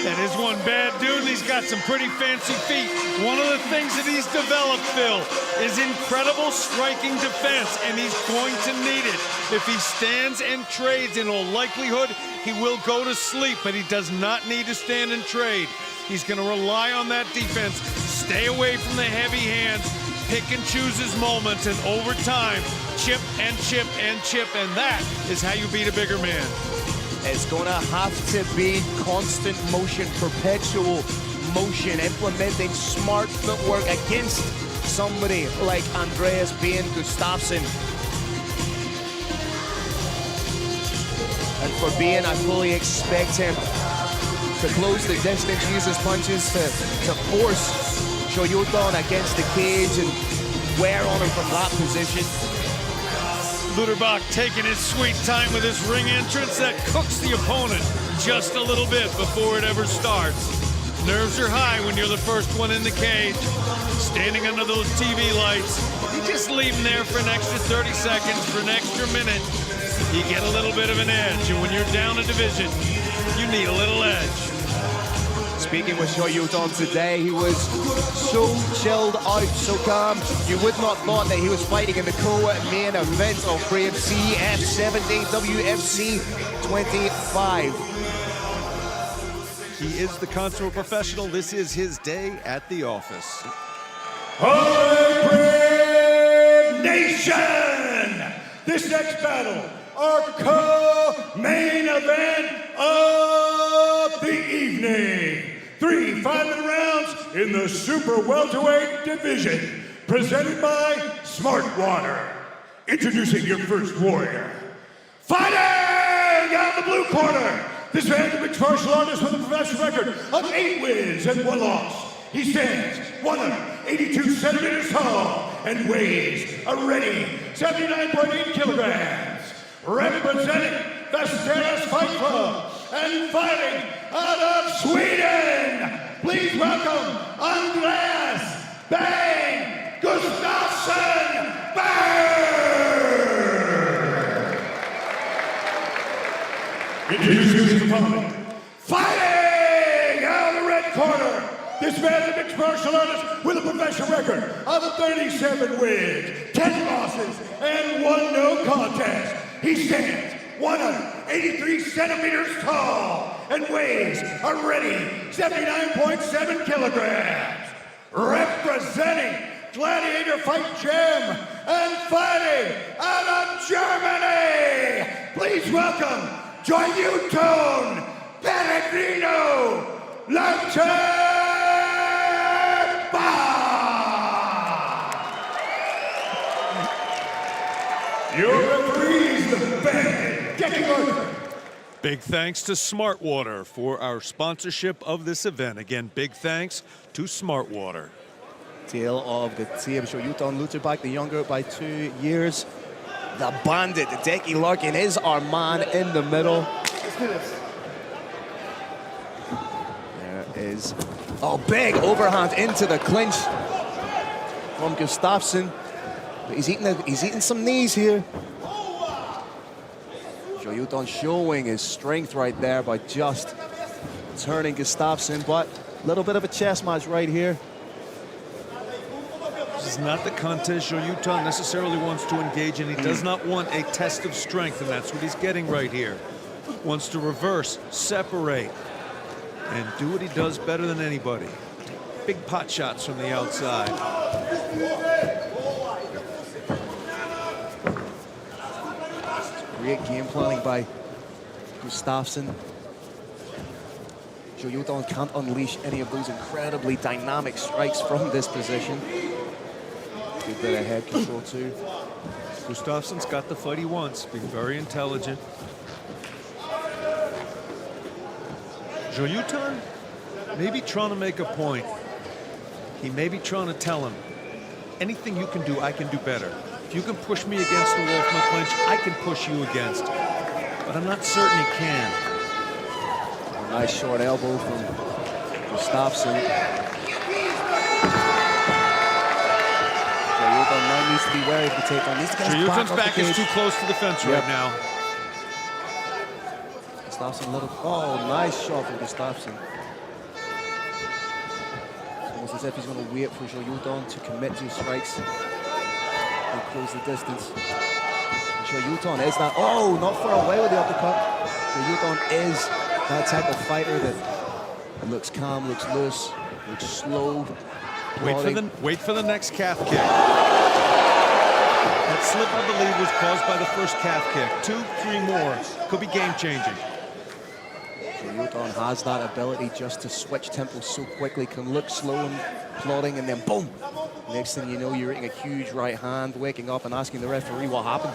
That is one bad dude, and he's got some pretty fancy feet. One of the things that he's developed, Phil, is incredible striking defense, and he's going to need it. If he stands and trades, in all likelihood, he will go to sleep, but he does not need to stand and trade. He's going to rely on that defense, stay away from the heavy hands, pick and choose his moments, and over time, chip and chip and chip, and that is how you beat a bigger man. It's gonna have to be constant motion, perpetual motion, implementing smart footwork against somebody like Andreas Berg Gustafsson. And for Berg, I fully expect him to close the distance, use his punches to force Joilton against the cage and wear on him from that position. Lutterbach taking his sweet time with his ring entrance that cooks the opponent just a little bit before it ever starts. Nerves are high when you're the first one in the cage. Standing under those TV lights, you just leave him there for an extra 30 seconds, for an extra minute. You get a little bit of an edge, and when you're down a division, you need a little edge. Speaking with Joilton today, he was so chilled out, so calm. You would not thought that he was fighting in the co-main event of bravecf 7-day WFC 25. He is the consummate professional. This is his day at the office. Hi, Brave Nation! This next battle, our co-main event of the evening. 3 5-minute rounds in the super welterweight division, presented by Smartwater. Introducing your first warrior. Fighting out of the blue corner, this man is a mixed martial artist with a professional record of 8 wins and 1 loss. He stands 182 centimeters tall and weighs a ready 79.8 kilograms. Representing the Stairs Fight Club and fighting out of Sweden, please welcome Andreas Berg Gustafsson. Introducing his opponent. Fighting out of the red corner, this man is a mixed martial artist with a professional record of 37 wins, 10 losses, and 1 no contest. He stands 183 centimeters tall and weighs a ready 79.7 kilograms. Representing Gladiator Fight Gym and fighting out of Germany, please welcome Joilton Lutterbach. Your referees, the Bandit, Decky Marker. Big thanks to Smartwater for our sponsorship of this event. Again, big thanks to Smartwater. Tale of the team, Joilton Lutterbach, the younger by 2 years. The Bandit, Decky Larkin, is our man in the middle. There is a big overhand into the clinch from Gustafsson. But he's eating some knees here. Joilton showing his strength right there by just turning Gustafsson, but a little bit of a chess match right here. This is not the contest Joilton necessarily wants to engage in. He does not want a test of strength, and that's what he's getting right here. Wants to reverse, separate, and do what he does better than anybody. Big pot shots from the outside. Great game planning by Gustafsson. Joilton can't unleash any of those incredibly dynamic strikes from this position. Good bit of head control too. Gustafsson's got the fight he wants, being very intelligent. Joilton may be trying to make a point. He may be trying to tell him, anything you can do, I can do better. If you can push me against the wall from a clinch, I can push you against. But I'm not certain he can. A nice short elbow from Gustafson. Joilton now needs to be wary of the takedown. Needs to get his Joilton's back is too close to the fence right now. Gustafson, oh, nice shot from Gustafson. Almost as if he's going to wait for Joilton to commit to his strikes and close the distance. And Joilton is that, oh, not far away with the uppercut. Joilton is that type of fighter that looks calm, looks loose, looks slow. Wait for the next calf kick. That slip, I believe, was caused by the first calf kick. 2, 3 more. Could be game-changing. Joilton has that ability just to switch tempo so quickly, can look slow and plodding, and then boom! Next thing you know, you're hitting a huge right hand, waking up and asking the referee what happened.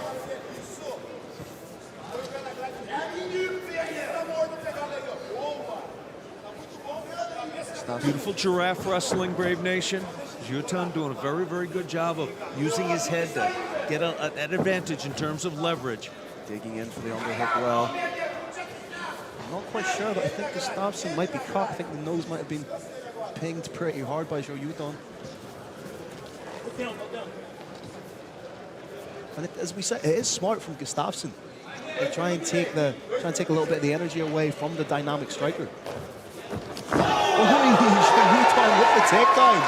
Beautiful giraffe wrestling, Brave Nation. Joilton doing a very, very good job of using his head to get an advantage in terms of leverage. Digging in for the underhook well. I'm not quite sure, but I think Gustafson might be caught. I think the nose might have been pinged pretty hard by Joilton. And as we said, it is smart from Gustafson. They try and take a little bit of the energy away from the dynamic striker. Joilton with the takedown.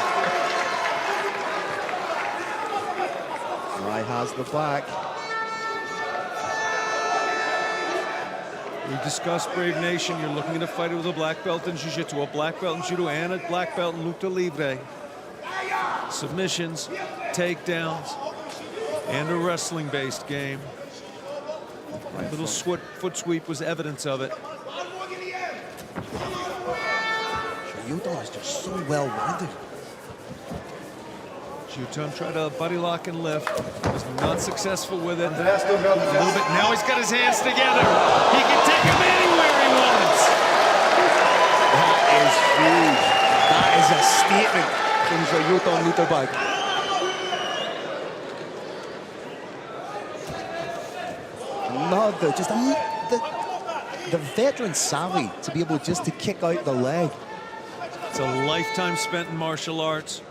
Right has the back. We discussed, Brave Nation, you're looking at a fighter with a black belt in jiu-jitsu, a black belt in judo, and a black belt in luta libre. Submissions, takedowns, and a wrestling-based game. That little foot sweep was evidence of it. Joilton is just so well-rounded. Joilton tried a buddy lock and lift. Was not successful with it. A little bit. Now he's got his hands together. He can take him anywhere he wants. That is huge. That is a statement from Joilton Lutterbach. Another, just the veteran savvy to be able just to kick out the leg. It's a lifetime spent in martial arts.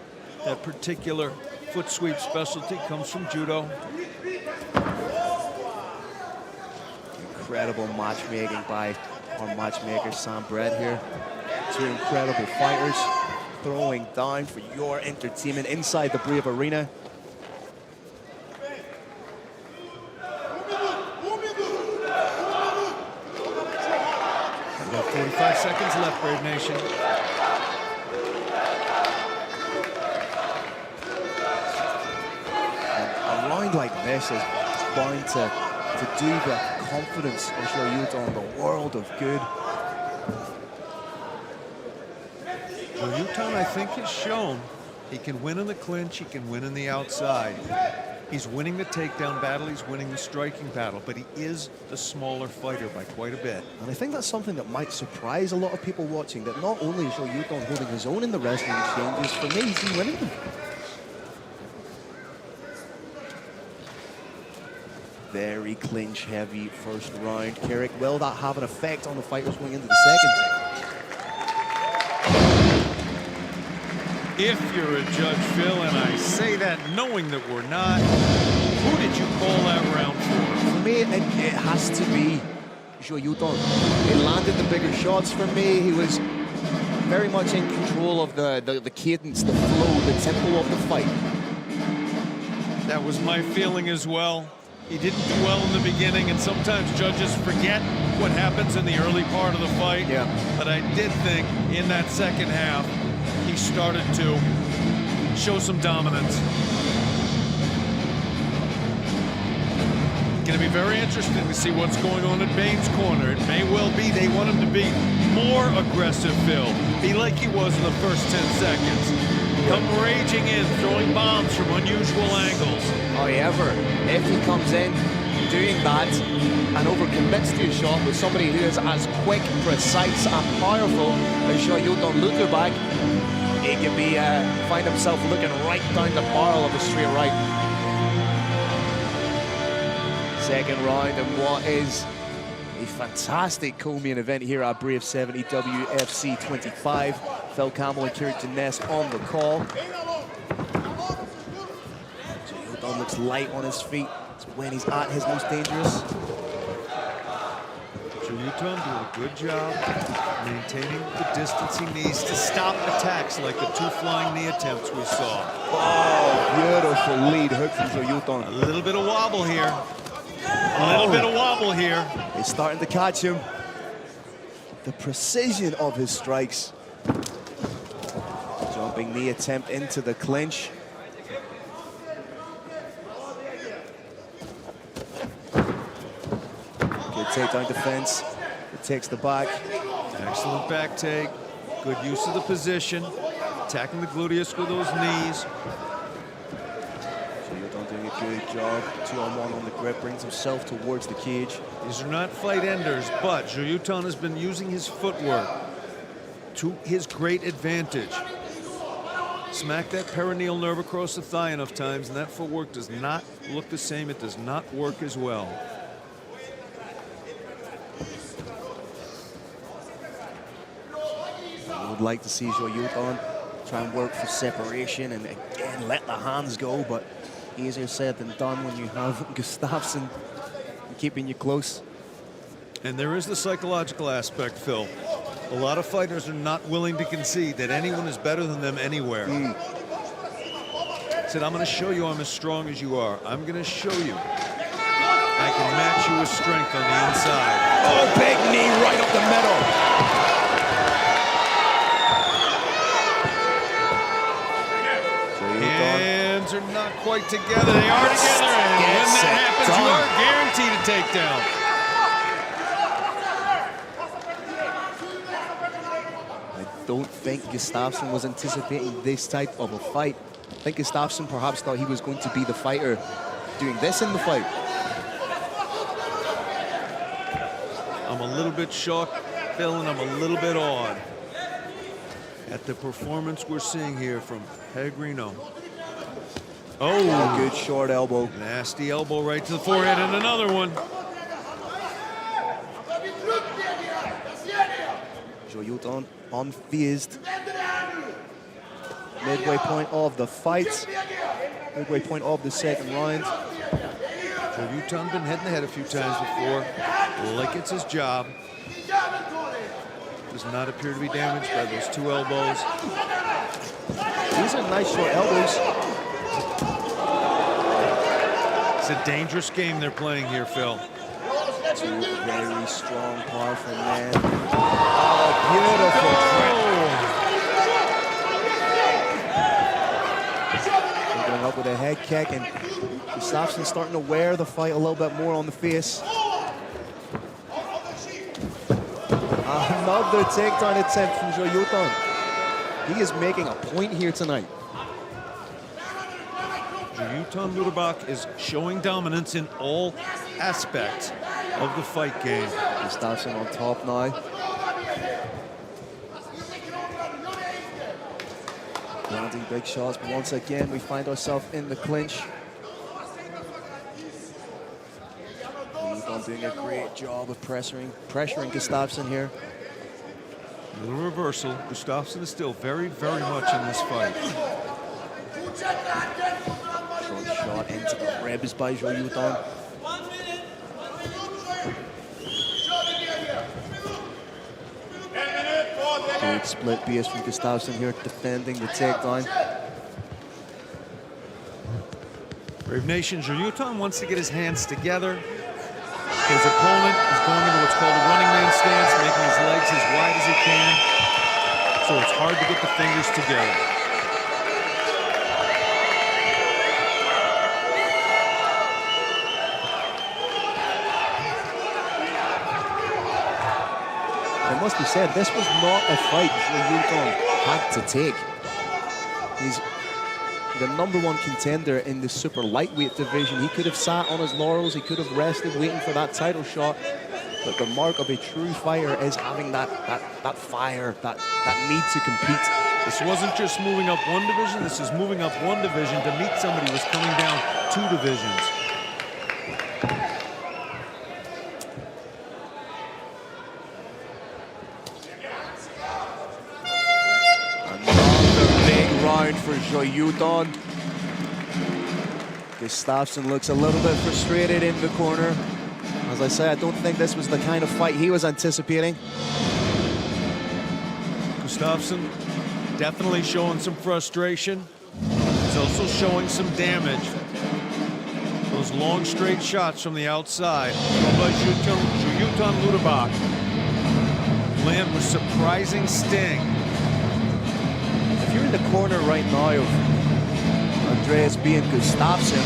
That particular foot sweep specialty comes from judo. Incredible matchmaking by our matchmaker, Sam Brett here. Two incredible fighters throwing down for your entertainment inside the Brave Arena. We've got 45 seconds left, Brave Nation. Like this is bound to do the confidence of Joilton the world of good. Joilton, I think, has shown he can win in the clinch, he can win in the outside. He's winning the takedown battle, he's winning the striking battle, but he is the smaller fighter by quite a bit. And I think that's something that might surprise a lot of people watching, that not only is Joilton holding his own in the wrestling exchanges, for me, he's been winning them. Very clinch heavy first round. Carrick, will that have an effect on the fighters going into the second? If you're a judge, Phil, and I say that knowing that we're not, who did you call that round for? For me, it has to be Joilton. He landed the bigger shots for me. He was very much in control of the cadence, the flow, the tempo of the fight. That was my feeling as well. He didn't do well in the beginning, and sometimes judges forget what happens in the early part of the fight. Yeah. But I did think in that second half, he started to show some dominance. Going to be very interesting to see what's going on in Bain's corner. It may well be they want him to be more aggressive, Phil. Be like he was in the first 10 seconds. Come raging in, throwing bombs from unusual angles. However, if he comes in doing that and overcommits to a shot with somebody who is as quick, precise and powerful as Joilton Lutterbach, he can be find himself looking right down the barrel of a straight right. Second round, and what is a fantastic co-main event here at Brave 70 WFC 25. Phil Campbell and Kieran Jeunesse on the call. Joilton looks light on his feet. It's when he's at his most dangerous. Joilton doing a good job maintaining the distance he needs to stop attacks like the 2 flying knee attempts we saw. Oh, beautiful lead hook from Joilton. A little bit of wobble here. A little bit of wobble here. He's starting to catch him. The precision of his strikes. Jumping knee attempt into the clinch. Good takedown defense. It takes the back. Excellent back take. Good use of the position. Attacking the gluteus with those knees. Joilton doing a good job. 2-on-1 on the grip, brings himself towards the cage. These are not fight enders, but Joilton has been using his footwork to his great advantage. Smack that perineal nerve across the thigh enough times, and that footwork does not look the same. It does not work as well. I would like to see Joilton try and work for separation and again let the hands go, but easier said than done when you have Gustafson keeping you close. And there is the psychological aspect, Phil. A lot of fighters are not willing to concede that anyone is better than them anywhere. Said, I'm going to show you I'm as strong as you are. I'm going to show you I can match you with strength on the inside. Oh, big knee right up the middle. Hands are not quite together. They are together, and when that happens, you are guaranteed a takedown. I don't think Gustafson was anticipating this type of a fight. I think Gustafson perhaps thought he was going to be the fighter doing this in the fight. I'm a little bit shocked, Phil, and I'm a little bit awed at the performance we're seeing here from Pellegrino. Oh, good short elbow. Nasty elbow right to the forehead, and another one. Joilton unfazed. Midway point of the fight. Midway point of the second round. Joilton been head and head a few times before. Like it's his job. Does not appear to be damaged by those 2 elbows. These are nice short elbows. It's a dangerous game they're playing here, Phil. 2 very strong, powerful men. Oh, beautiful trip. Going up with a head kick, and Gustafson starting to wear the fight a little bit more on the face. Another takedown attempt from Joilton. He is making a point here tonight. Joilton Lutterbach is showing dominance in all aspects of the fight game. Gustafson on top now. Landing big shots, but once again we find ourselves in the clinch. Joilton doing a great job of pressuring Gustafson here. A little reversal. Gustafson is still very, very much in this fight. Short shot into the ribs by Joilton. Good split base from Gustafson here, defending the takedown. Brave Nation, Joilton wants to get his hands together. His opponent is going into what's called a running man stance, making his legs as wide as he can. So it's hard to get the fingers together. It must be said, this was not a fight Joilton had to take. He's the #1 contender in the super lightweight division. He could have sat on his laurels, he could have rested waiting for that title shot. But the mark of a true fighter is having that fire, that need to compete. This wasn't just moving up one division, this is moving up one division to meet somebody who was coming down 2 divisions. Another big round for Joilton. Gustafson looks a little bit frustrated in the corner. As I say, I don't think this was the kind of fight he was anticipating. Gustafson definitely showing some frustration. He's also showing some damage. Those long straight shots from the outside by Joilton Lutterbach land with surprising sting. If you're in the corner right now of Andreas Berg Gustafsson,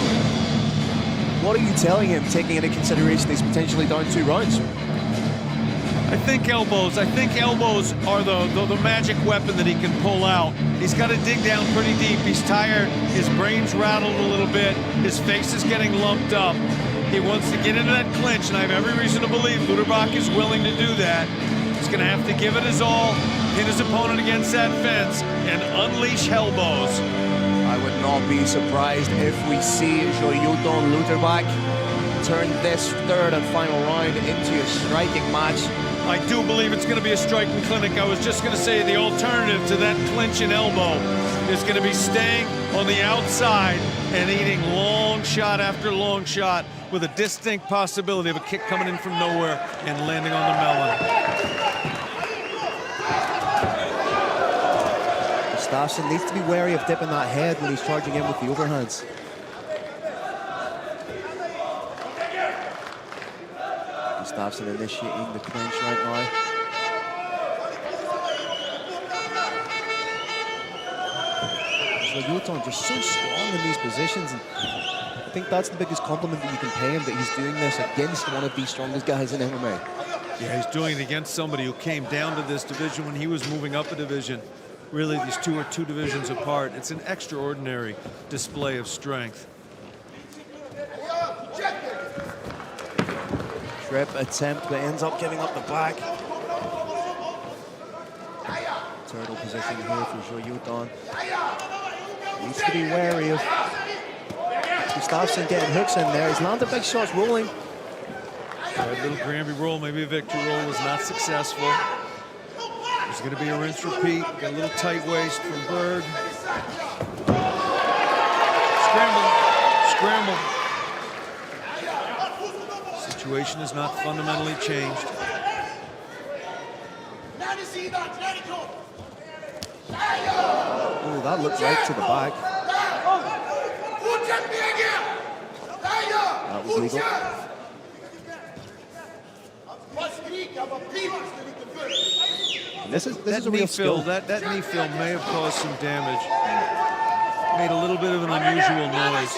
what are you telling him, taking into consideration he's potentially down 2 rounds? I think elbows. I think elbows are the magic weapon that he can pull out. He's got to dig down pretty deep. He's tired. His brain's rattled a little bit. His face is getting lumped up. He wants to get into that clinch, and I have every reason to believe Lutterbach is willing to do that. He's going to have to give it his all, hit his opponent against that fence, and unleash elbows. I would not be surprised if we see Joilton Lutterbach turn this 3rd and final round into a striking match. I do believe it's going to be a striking clinic. I was just going to say the alternative to that clinch and elbow is going to be staying on the outside and eating long shot after long shot with a distinct possibility of a kick coming in from nowhere and landing on the melon. Gustafson needs to be wary of dipping that head when he's charging in with the overhands. Gustafson initiating the clinch right now. Joilton just so strong in these positions, and I think that's the biggest compliment that you can pay him, that he's doing this against one of the strongest guys in MMA. Yeah, he's doing it against somebody who came down to this division when he was moving up a division. Really, these two are 2 divisions apart. It's an extraordinary display of strength. Trip attempt, but ends up giving up the back. Turtle position here for Joilton. Needs to be wary of Gustafson getting hooks in there. He's landed big shots rolling. That little Granby roll, maybe a victory roll, was not successful. There's going to be a rinse repeat. Got a little tight waist from Berg. Scramble. Situation has not fundamentally changed. Oh, that looked right to the back. That was legal. And this is a real skill. That knee fill may have caused some damage. Made a little bit of an unusual noise.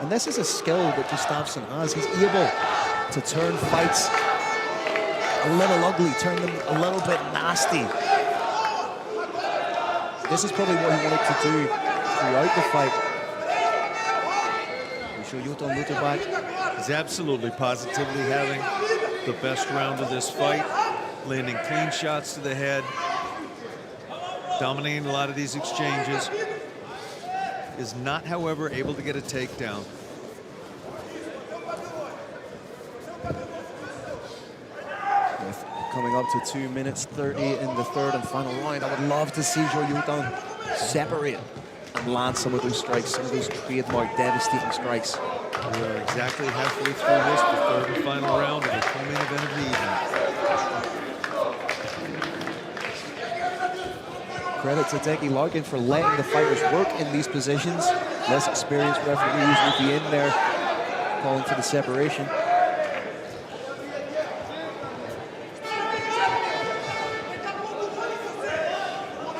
And this is a skill that Gustafson has. He's able to turn fights a little ugly, turn them a little bit nasty. This is probably what he wanted to do throughout the fight. Joilton Lutterbach is absolutely positively having the best round of this fight, landing clean shots to the head, dominating a lot of these exchanges. Is not, however, able to get a takedown. Coming up to 2 minutes 30 in the 3rd and final round. I would love to see Joilton separate and land some of those strikes, some of those trademark devastating strikes. We are exactly halfway through this, the 3rd and final round of the co-main event of the evening. Credit to Dickie Larkin for letting the fighters work in these positions. Less experienced referees will be in there calling for the separation.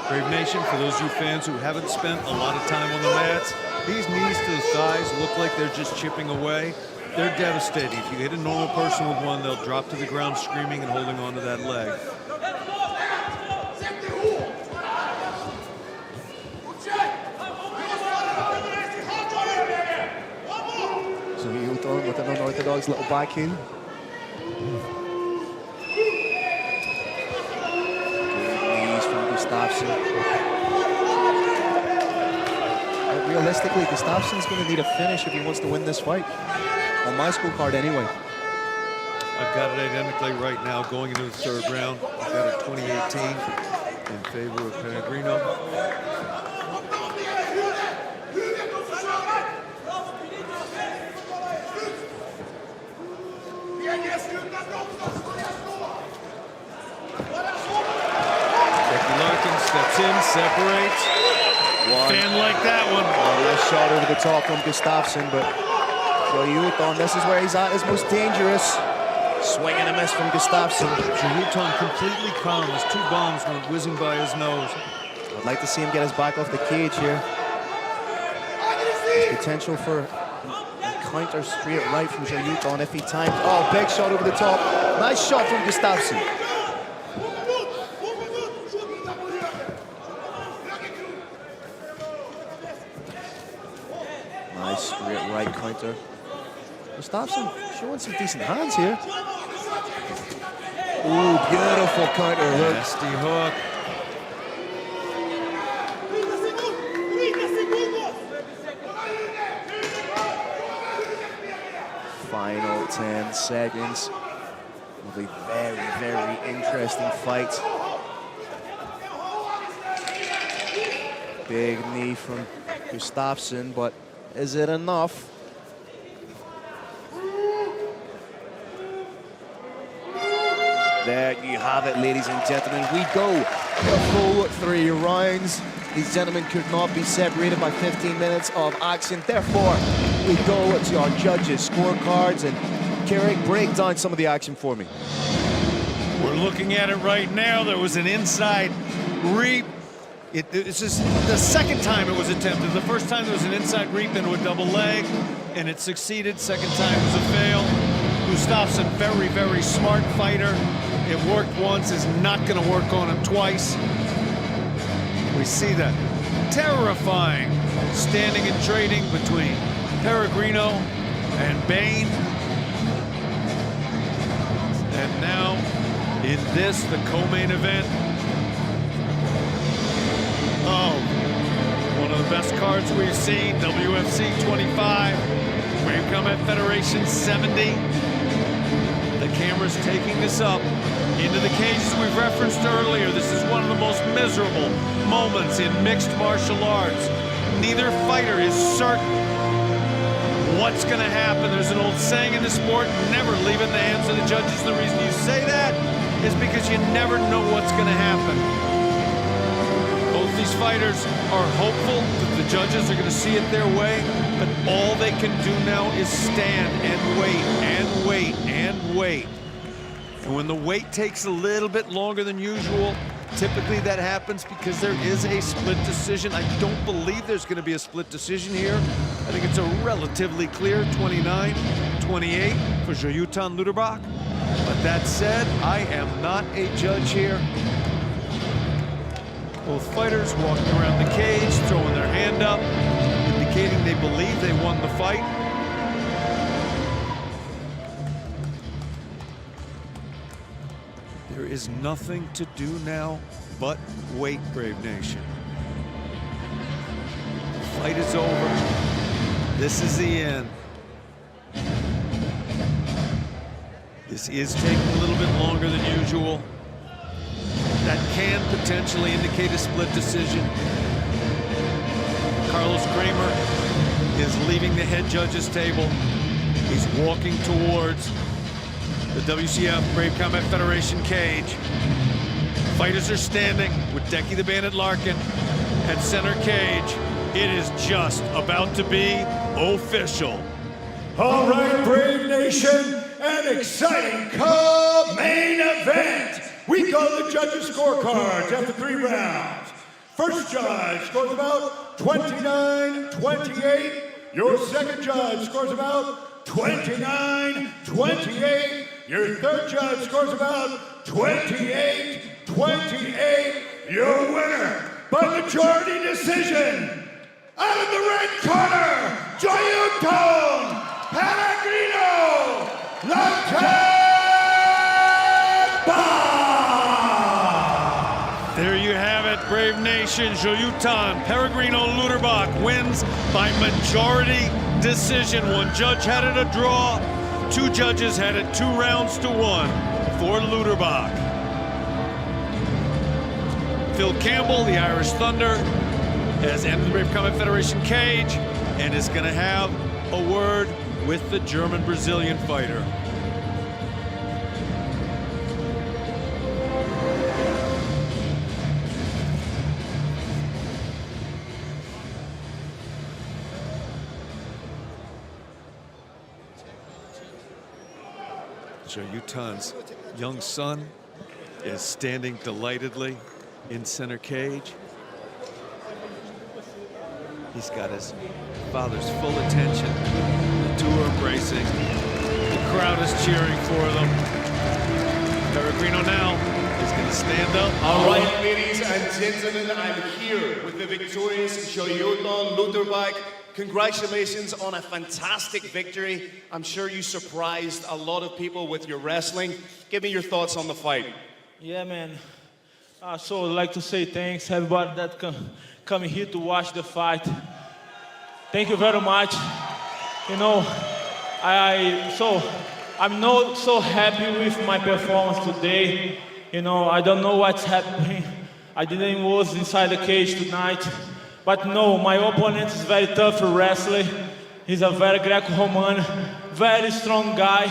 Brave Nation, for those of you fans who haven't spent a lot of time on the mats, these knees to the thighs look like they're just chipping away. They're devastating. If you hit a normal person with one, they'll drop to the ground screaming and holding on to that leg. Joilton with an unorthodox little backhand. Gustafson. But realistically, Gustafson's going to need a finish if he wants to win this fight. On my scorecard anyway. I've got it identically right now going into the third round. I've got it 2018 in favor of Pellegrino. Steps in, separates. Fan like that one. Nice shot over the top from Gustafson, but Joilton, this is where he's at his most dangerous. Swing and a miss from Gustafson. Joilton completely calm. His two bombs went whizzing by his nose. I'd like to see him get his back off the cage here. There's potential for a counter straight right from Joilton if he times. Oh, big shot over the top. Nice shot from Gustafson. Nice straight right counter. Gustafson showing some decent hands here. Ooh, beautiful counter hook. Nasty hook. Final 10 seconds of a very, very interesting fight. Big knee from Gustafson, but is it enough? There you have it, ladies and gentlemen. We go the full 3 rounds. These gentlemen could not be separated by 15 minutes of action. Therefore, we go to our judges' scorecards. And Carrick, break down some of the action for me. We're looking at it right now. There was an inside reap. This is the second time it was attempted. The first time there was an inside reap into a double leg, and it succeeded. Second time was a fail. Gustafson, very, very smart fighter. It worked once, is not going to work on him twice. We see that terrifying standing and trading between Pellegrino and Bain. And now, in this, the co-main event, one of the best cards we've seen, WFC 25, Brave Combat Federation 70. The camera's taking this up into the cages we've referenced earlier. This is one of the most miserable moments in mixed martial arts. Neither fighter is certain what's going to happen. There's an old saying in the sport, never leave it in the hands of the judges. The reason you say that is because you never know what's going to happen. Both these fighters are hopeful that the judges are going to see it their way, but all they can do now is stand and wait and wait and wait. And when the wait takes a little bit longer than usual, typically that happens because there is a split decision. I don't believe there's going to be a split decision here. I think it's a relatively clear 29-28 for Joilton Lutterbach. But that said, I am not a judge here. Both fighters walking around the cage, throwing their hand up, indicating they believe they won the fight. There is nothing to do now but wait, Brave Nation. The fight is over. This is the end. This is taking a little bit longer than usual. That can potentially indicate a split decision. Carlos Kramer is leaving the head judge's table. He's walking towards the WCF Brave Combat Federation cage. Fighters are standing with Decky the Bandit Larkin at center cage. It is just about to be official. All right, Brave Nation, an exciting co-main event. We call the judges' scorecards after 3 rounds. First judge scores about 29-28. Your second judge scores about 29-28. Your third judge scores about 28-28. Your winner by majority decision. Out of the red corner, Joilton Lutterbach. There you have it. Brave Nation, Joilton Lutterbach wins by majority decision. One judge had it a draw, two judges had it 2 rounds to 1 for Lutterbach. Phil Campbell, the Irish Thunder, has entered the Brave Combat Federation cage and is going to have a word with the German-Brazilian fighter. Joilton's young son is standing delightedly in center cage. He's got his father's full attention. The two are embracing. The crowd is cheering for them. Peregrino now is going to stand up. All right, ladies and gentlemen, I'm here with the victorious Joilton Lutterbach. Congratulations on a fantastic victory. I'm sure you surprised a lot of people with your wrestling. Give me your thoughts on the fight. Yeah, man. So I'd like to say thanks everybody that come here to watch the fight. Thank you very much. You know, I'm not so happy with my performance today. You know, I don't know what's happening. I didn't was inside the cage tonight. But no, my opponent is very tough wrestler. He's a very Greco-Roman, very strong guy.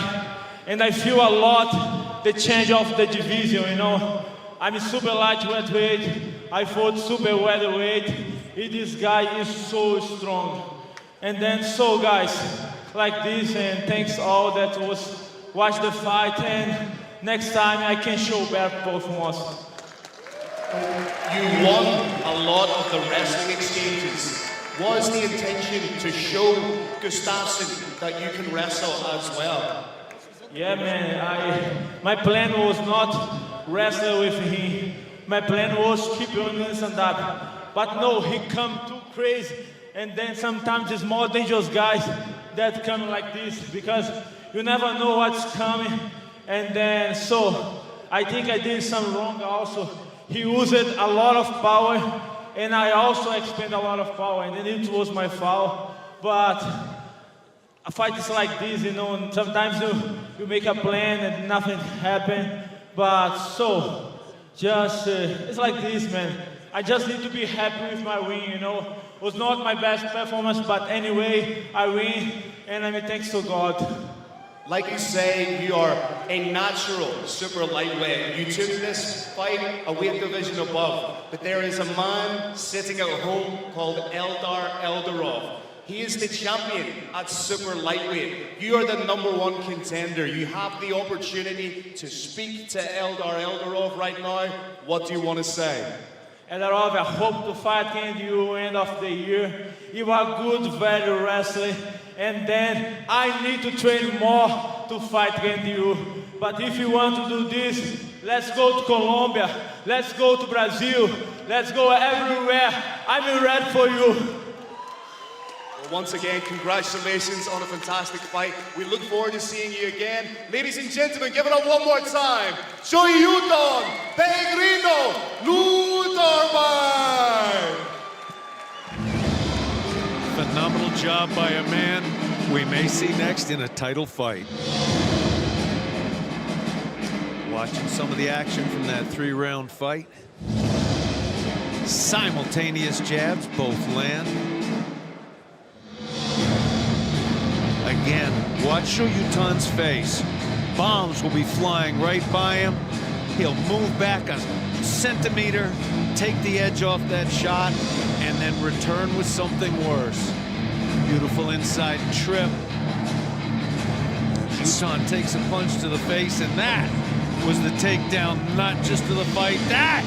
And I feel a lot the change of the division, you know. I'm super lightweight, I fought super welterweight. This guy is so strong. And then so guys, like this, and thanks all that was watch the fight, and next time I can show better performance. You won a lot of the wrestling exchanges. Was the intention to show Gustafson that you can wrestle as well? Yeah, man, my plan was not wrestle with him. My plan was keep on doing stand-up. But no, he come too crazy. And then sometimes it's more dangerous guys that come like this because you never know what's coming. And then, so, I think I did some wrong also. He used a lot of power, and I also expend a lot of power, and then it was my fault. But a fight is like this, you know, and sometimes you make a plan and nothing happens. But so, just, it's like this, man. I just need to be happy with my win, you know. It was not my best performance, but anyway, I win, and I mean, thanks to God. Like you say, you are a natural super lightweight. You took this fight a weight division above, but there is a man sitting at home called Al-Derani. He is the champion at super lightweight. You are the #1 contender. You have the opportunity to speak to Al-Derani right now. What do you want to say? Al-Derani, I hope to fight against you end of the year. You are good, very wrestler. And then I need to train more to fight against you. But if you want to do this, let's go to Colombia, let's go to Brazil, let's go everywhere. I'm ready for you. Well, once again, congratulations on a fantastic fight. We look forward to seeing you again. Ladies and gentlemen, give it up one more time. Joilton Lutterbach! Phenomenal job by a man we may see next in a title fight. Watching some of the action from that 3-round fight. Simultaneous jabs, both land. Again, watch Joilton's face. Bombs will be flying right by him. He'll move back a centimeter, take the edge off that shot, and then return with something worse. Beautiful inside trip. Joilton takes a punch to the face, and that was the takedown, not just to the fight. That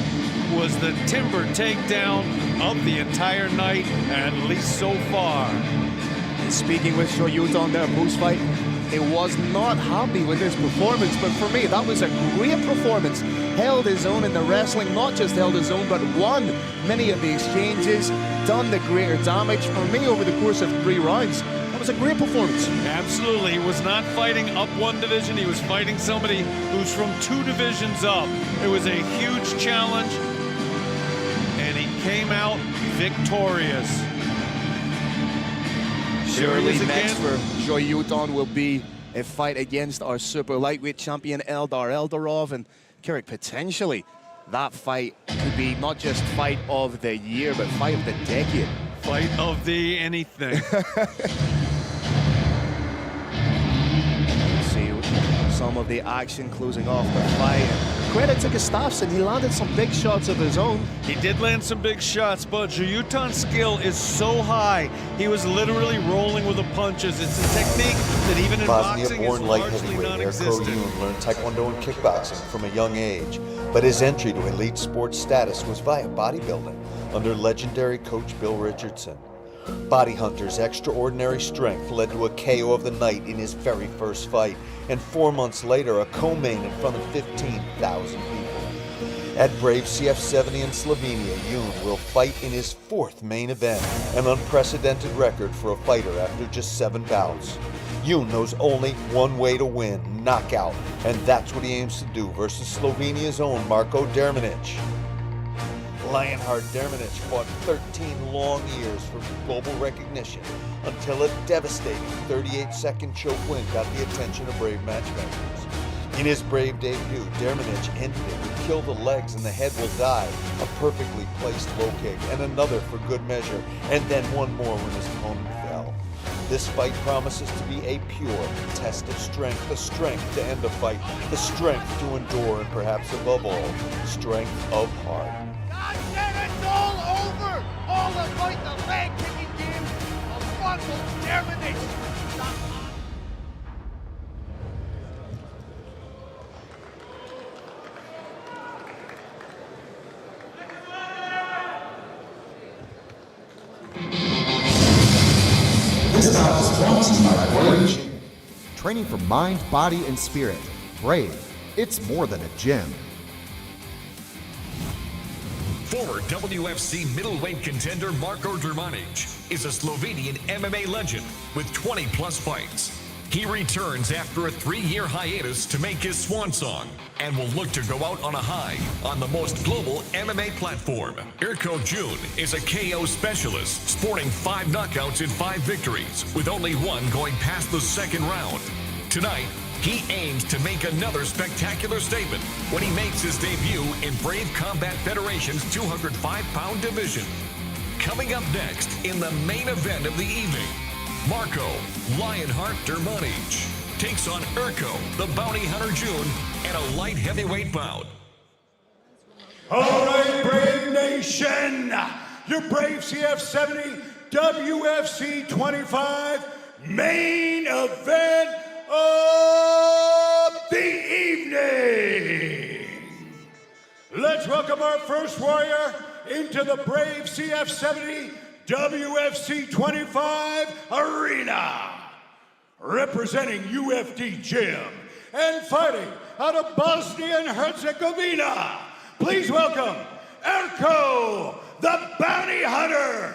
was the timber takedown of the entire night, at least so far. And speaking with Joilton there post-fight, he was not happy with his performance, but for me, that was a great performance. Held his own in the wrestling, not just held his own, but won many of the exchanges, done the greater damage for me over the course of 3 rounds. That was a great performance. Absolutely. He was not fighting up 1 division. He was fighting somebody who's from 2 divisions up. It was a huge challenge, and came out victorious. Surely next for Joilton will be a fight against our super lightweight champion Eldar Eldarov, and Kirik, potentially that fight could be not just fight of the year, but fight of the decade. Fight of the anything. See some of the action closing off the fight. Credit to Gustafsson, he landed some big shots of his own. He did land some big shots, but Joilton's skill is so high. He was literally rolling with the punches. It's a technique that even in boxing is Bosnia-born light largely heavyweight Erko non-existent. Jun learned Taekwondo and kickboxing from a young age, but his entry to elite sports status was via bodybuilding under legendary coach Bill Richardson. Body Hunter's extraordinary strength led to a KO of the night in his very first fight, and 4 months later a co-main in front of 15,000 people. At bravecf 70 in Slovenia, Jun will fight in his 4th main event, an unprecedented record for a fighter after just 7 bouts. Jun knows only one way to win, knockout, and that's what he aims to do versus Slovenia's own Marko Drmonjic. Lionheart Dermanic fought 13 long years for global recognition until a devastating 38-second choke win got the attention of Brave matchmakers. In his Brave debut, Dermanic ended it with kill the legs and the head will die, a perfectly placed low kick, and another for good measure, and then one more when his opponent fell. This fight promises to be a pure test of strength, the strength to end a fight, the strength to endure, and perhaps above all, strength of heart. It's all over! All about the leg kicking game of Marko Drmonjic. This bout is brought to you by Brave. Training for mind, body, and spirit. Brave. It's more than a gym. Former WFC middleweight contender Marko Drmonjic is a Slovenian MMA legend with 20-plus fights. He returns after a 3-year hiatus to make his swan song and will look to go out on a high on the most global MMA platform. Erko Jun is a KO specialist, sporting 5 knockouts and 5 victories, with only one going past the 2nd round. Tonight, he aims to make another spectacular statement when he makes his debut in Brave Combat Federation's 205-pound division. Coming up next in the main event of the evening, Marko Lionheart Drmonjic takes on Erko, the bounty hunter Jun, in a light heavyweight bout. All right, Brave Nation, your bravecf 70 WFC 25 main event of the evening. Let's welcome our first warrior into the bravecf 70 WFC 25 arena. Representing UFD Gym and fighting out of Bosnia and Herzegovina, please welcome Erko, the bounty hunter.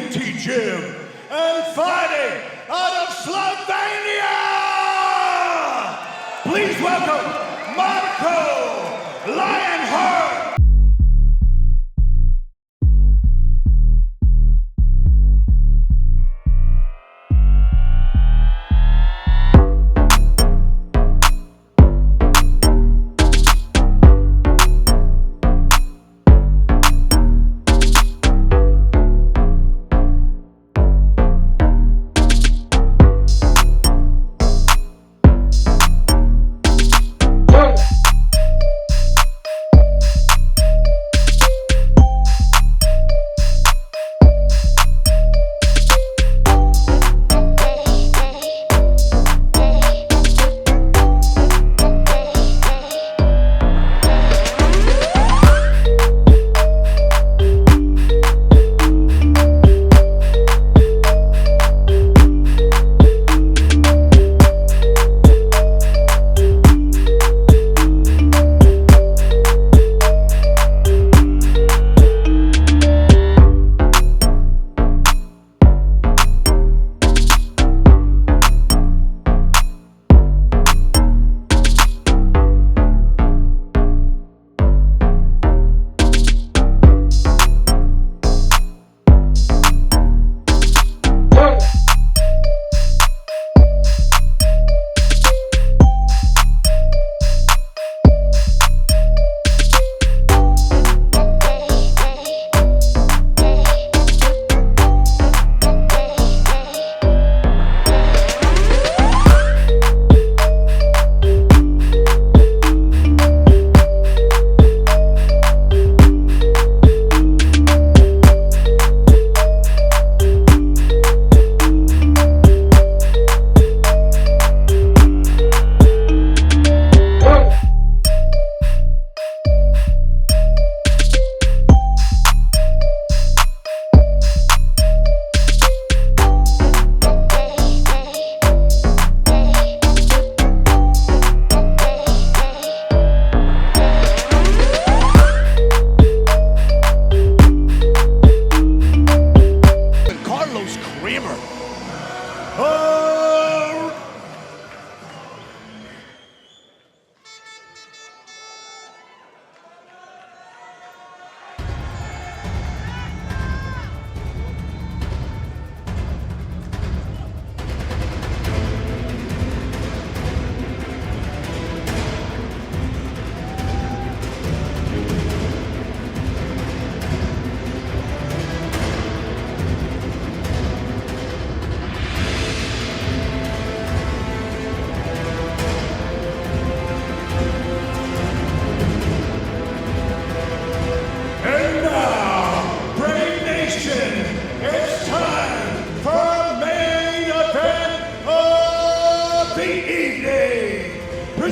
empty gym, and fighting out of Slovenia! Please welcome Marko Lionheart!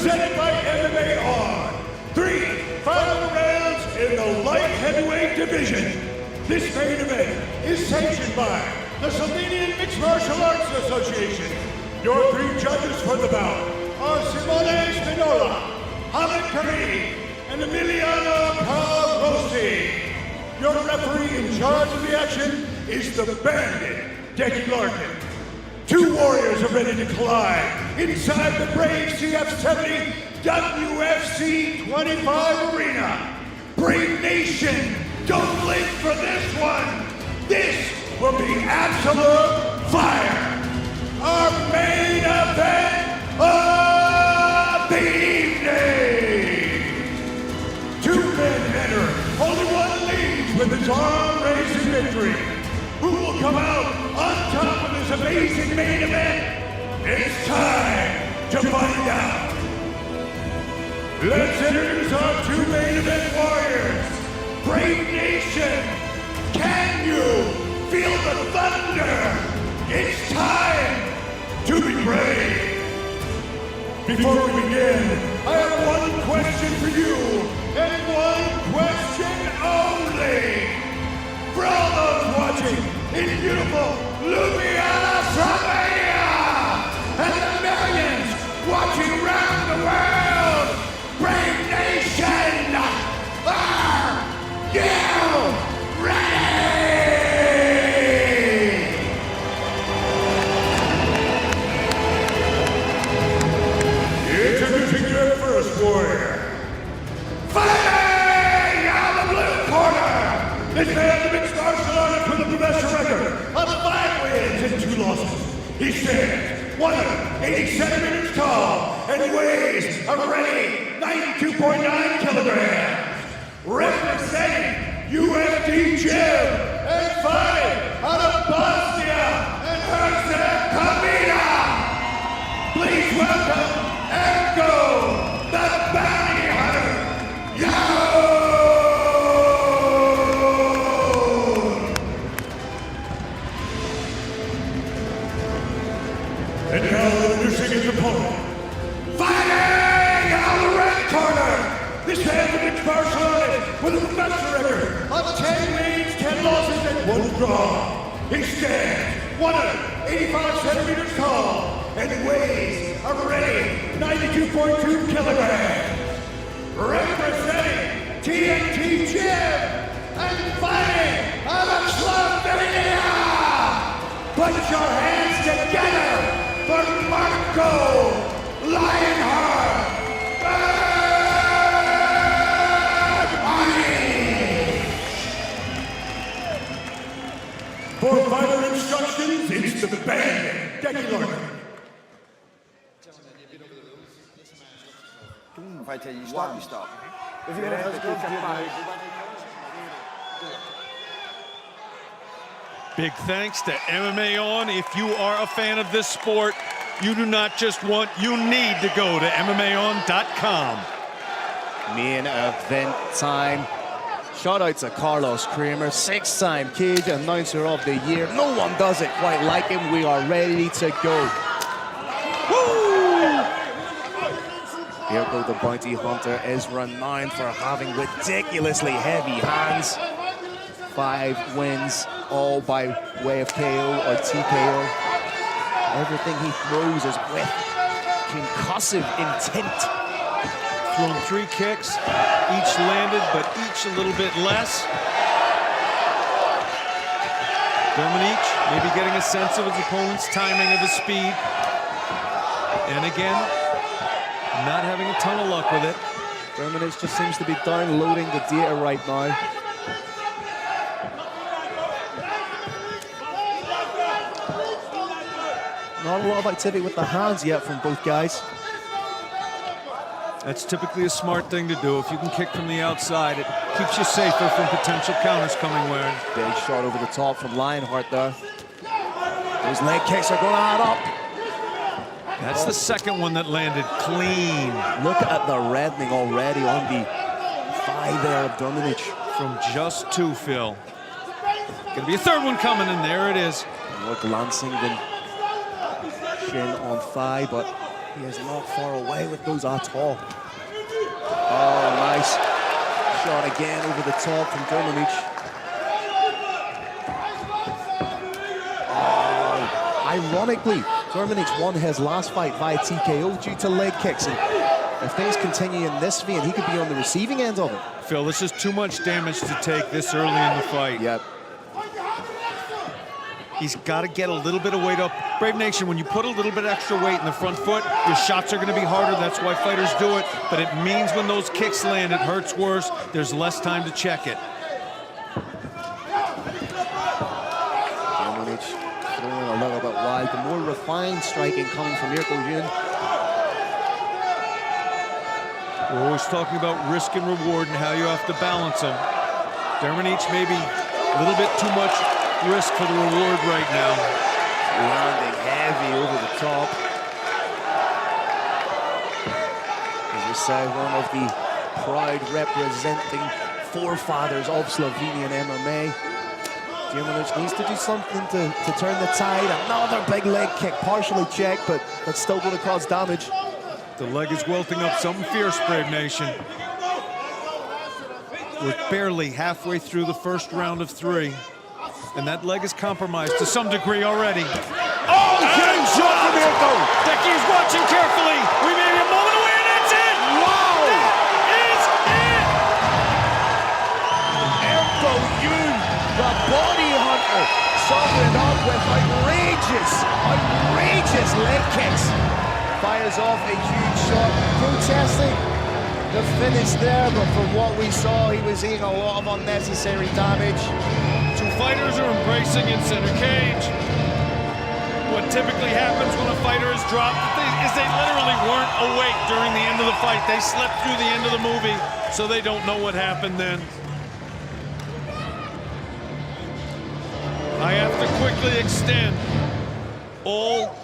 presented by MMA On. 3 final rounds in the light heavyweight division. This main event is sanctioned by the Slovenian Mixed Martial Arts Association. Your 3 judges for the bout are Simone Spinola, Hamid Karim, and Emiliano Calrosi. Your referee in charge of the action is the Bandit, Decky Larkin. 2 warriors are ready to collide inside the bravecf 70 WFC 25 arena. Brave Nation, don't blink for this one. This will be absolute fire. Our main event of the evening. 2 men enter, only one leads with his arm raised in victory. Who will come out on top of this amazing main event? It's time to find out. Let's introduce our 2 main event warriors. Brave Nation, can you feel the thunder? It's time to be brave. Before we begin, I have one question for you, and one question only. For all those watching in beautiful Ljubljana, Slovenia, and the millions watching around the world, Brave Nation, are you ready? He stands 180 centimeters tall and weighs a ready 92.9 kilograms. Representing UFD Gym and fighting out of Bosnia and Herzegovina. Please welcome Erko, the bounty hunter, And now introducing his opponent, fighting out of the red corner. This man's a mixed martial artist with a professional record of 10 wins, 10 losses, and 1 draw. He stands 185 centimeters tall and weighs a ready 92.2 kilograms. Representing TNT Gym and fighting out of Slovenia. Put your hands together for Marko Lionheart. For fighter instructions, it's the band. Nikolic. Vai ter stop, stop. Big thanks to MMA On. If you are a fan of this sport, you do not just want, you need to go to MMAON.com. Main event time. Shout out to Carlos Kramer, 6-time Cage Announcer of the Year. No one does it quite like him. We are ready to go. Woo! Erko the Bounty Hunter is renowned for having ridiculously heavy hands. 5 wins, all by way of KO or TKO. Everything he throws is with concussive intent. Thrown 3 kicks, each landed, but each a little bit less. Drmonjic maybe getting a sense of his opponent's timing of his speed. And again, not having a ton of luck with it. Drmonjic just seems to be downloading the data right now. Not a lot of activity with the hands yet from both guys. That's typically a smart thing to do. If you can kick from the outside, it keeps you safer from potential counters coming where. Big shot over the top from Lionheart there. Those leg kicks are going to add up. That's the second one that landed clean. Look at the reddening already on the thigh there of Drmonjic. From just 2, Phil. Gonna be a third one coming, and there it is. More glancing than shin on thigh, but he is not far away with those at all. Oh, nice shot again over the top from Drmonjic. Oh, ironically, Drmonjic won his last fight via TKO due to leg kicks. And if things continue in this vein, he could be on the receiving end of it. Phil, this is too much damage to take this early in the fight. Yep. He's got to get a little bit of weight up. Brave Nation, when you put a little bit extra weight in the front foot, your shots are going to be harder. That's why fighters do it. But it means when those kicks land, it hurts worse. There's less time to check it. Drmonjic throwing a little bit wide. The more refined striking coming from Erko Jun. We're always talking about risk and reward and how you have to balance them. Drmonjic maybe a little bit too much risk for the reward right now. Landing heavy over the top. As we say, one of the proud representing forefathers of Slovenian MMA. Drmonjic needs to do something to turn the tide. Another big leg kick, partially checked, but that's still going to cause damage. The leg is welting up something fierce, Brave Nation. We're barely halfway through the first round of 3. And that leg is compromised to some degree already. Oh, good shot from Erko! Decky is watching carefully. We may be a moment away, and that's it! Wow! That is it! Erko Jun, the body hunter, sovereign up with outrageous leg kicks. Fires off a huge shot, protesting the finish there, but from what we saw, he was eating a lot of unnecessary damage. 2 fighters are embracing in center cage. What typically happens when a fighter is dropped is they literally weren't awake during the end of the fight. They slept through the end of the movie, so they don't know what happened then. I have to quickly extend all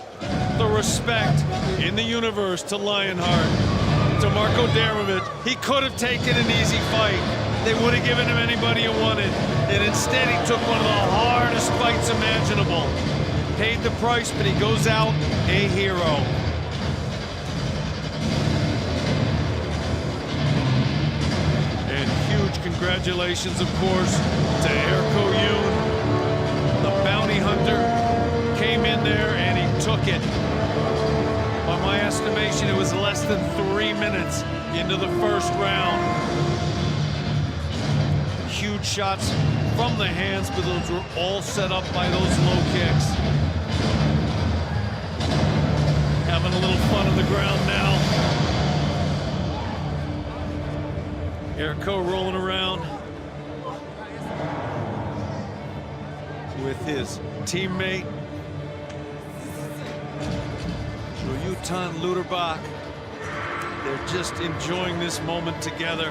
the respect in the universe to Lionheart, to Marko Drmonjic. He could have taken an easy fight. They would have given him anybody he wanted. And instead he took one of the hardest fights imaginable. Paid the price, but he goes out a hero. And huge congratulations, of course, to Erko Jun. The bounty hunter came in there and he took it. By my estimation, it was less than 3 minutes into the first round. Huge shots from the hands, but those were all set up by those low kicks. Having a little fun on the ground now. Erko rolling around with his teammate Joilton Lutterbach. They're just enjoying this moment together.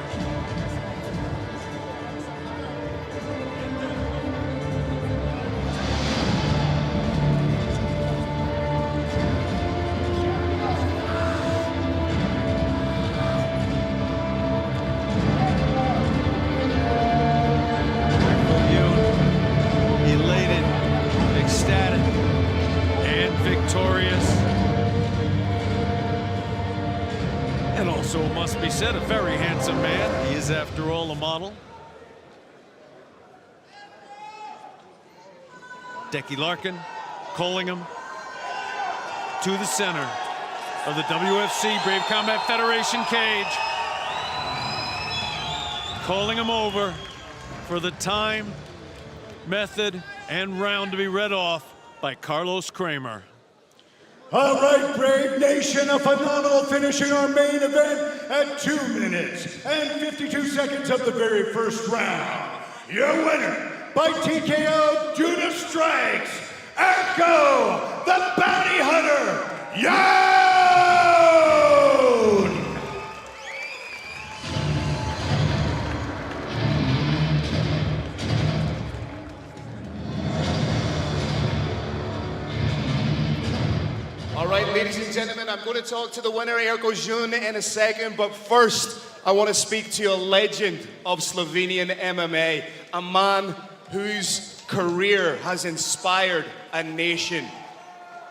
So it must be said, a very handsome man. He is, after all, a model. Decky Larkin calling him to the center of the WFC Brave Combat Federation cage. Calling him over for the time, method, and round to be read off by Carlos Kramer. All right, Brave Nation, a phenomenal finish in our main event at 2 minutes and 52 seconds of the very first round. Your winner by TKO due to strikes, Erko, the Bounty Hunter, Jun! All right, ladies and gentlemen, I'm going to talk to the winner, Erko Jun, in a second, but first, I want to speak to a legend of Slovenian MMA, a man whose career has inspired a nation.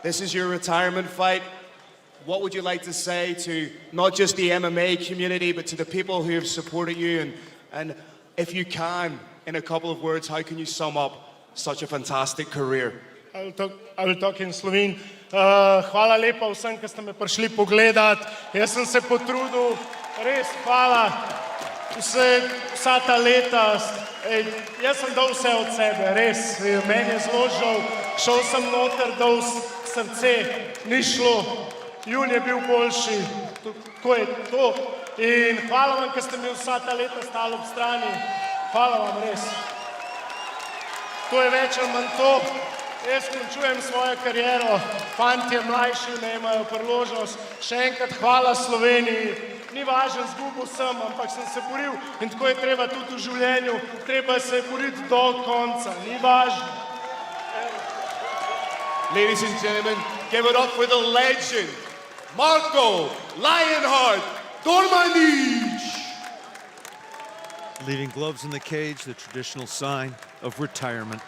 This is your retirement fight. What would you like to say to not just the MMA community, but to the people who have supported you? And if you can, in a couple of words, how can you sum up such a fantastic career? I will talk in Slovene. Hvala lepa vsem, ki ste me prišli pogledat. Jaz sem se potrudil, res hvala. Vsa ta leta, jaz sem dal vse od sebe, res. Meni je zelo žal, šel sem noter, dal srce, ni šlo. Jun je bil boljši, tako je to. In hvala vam, ki ste mi vsa ta leta stali ob strani. Hvala vam, res. To je več ali manj to. Jaz končujem svojo kariero, fantje mlajši ne imajo priložnost. Še enkrat hvala Sloveniji. Ni važno, zgubil sem, ampak sem se boril in tako je treba tudi v življenju. Treba se boriti do konca, ni važno. Ladies and gentlemen, give it up for the legend, Marko Lionheart Drmonjic. Leaving gloves in the cage, the traditional sign of retirement.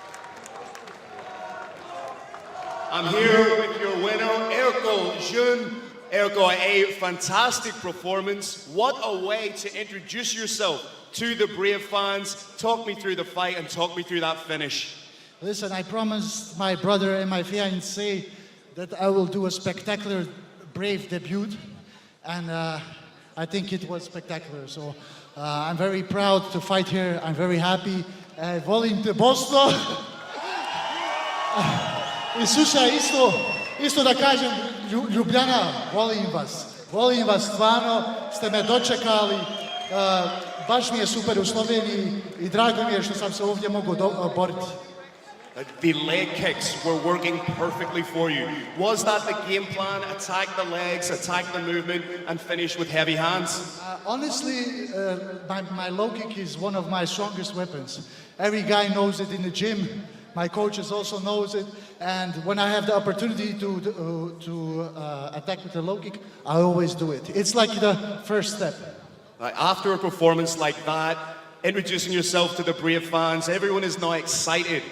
I'm here with your winner, Erko Jun. Erko, a fantastic performance. What a way to introduce yourself to the Brave fans. Talk me through the fight and talk me through that finish. Listen, I promised my brother and my fiancée that I will do a spectacular Brave debut, and I think it was spectacular. So I'm very proud to fight here. I'm very happy. Volim te Bosno. I slušaj, isto da kažem, Ljubljana, volim vas stvarno, ste me dočekali, baš mi je super u Sloveniji i drago mi je što sam se ovdje mogao boriti. The leg kicks were working perfectly for you. Was that the game plan? Attack the legs, attack the movement, and finish with heavy hands? Honestly, my low kick is one of my strongest weapons. Every guy knows it in the gym. My coaches also knows it. And when I have the opportunity to attack with a low kick, I always do it. It's like the first step. After a performance like that, introducing yourself to the Brave fans, everyone is now excited.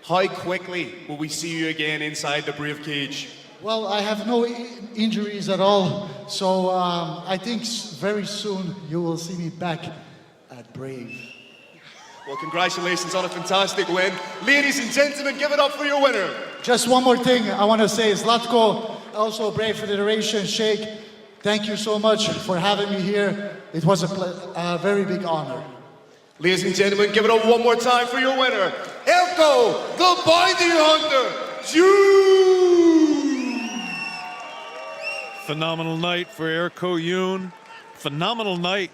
How quickly will we see you again inside the Brave cage? Well, I have no injuries at all, so I think very soon you will see me back at Brave. Well, congratulations on a fantastic win. Ladies and gentlemen, give it up for your winner. Just one more thing I want to say. Zlatko, also Brave Federation, Sheikh, thank you so much for having me here. It was a very big honor. Ladies and gentlemen, give it up one more time for your winner, Erko, the Bounty Hunter, Jun! Phenomenal night for Erko Jun. Phenomenal night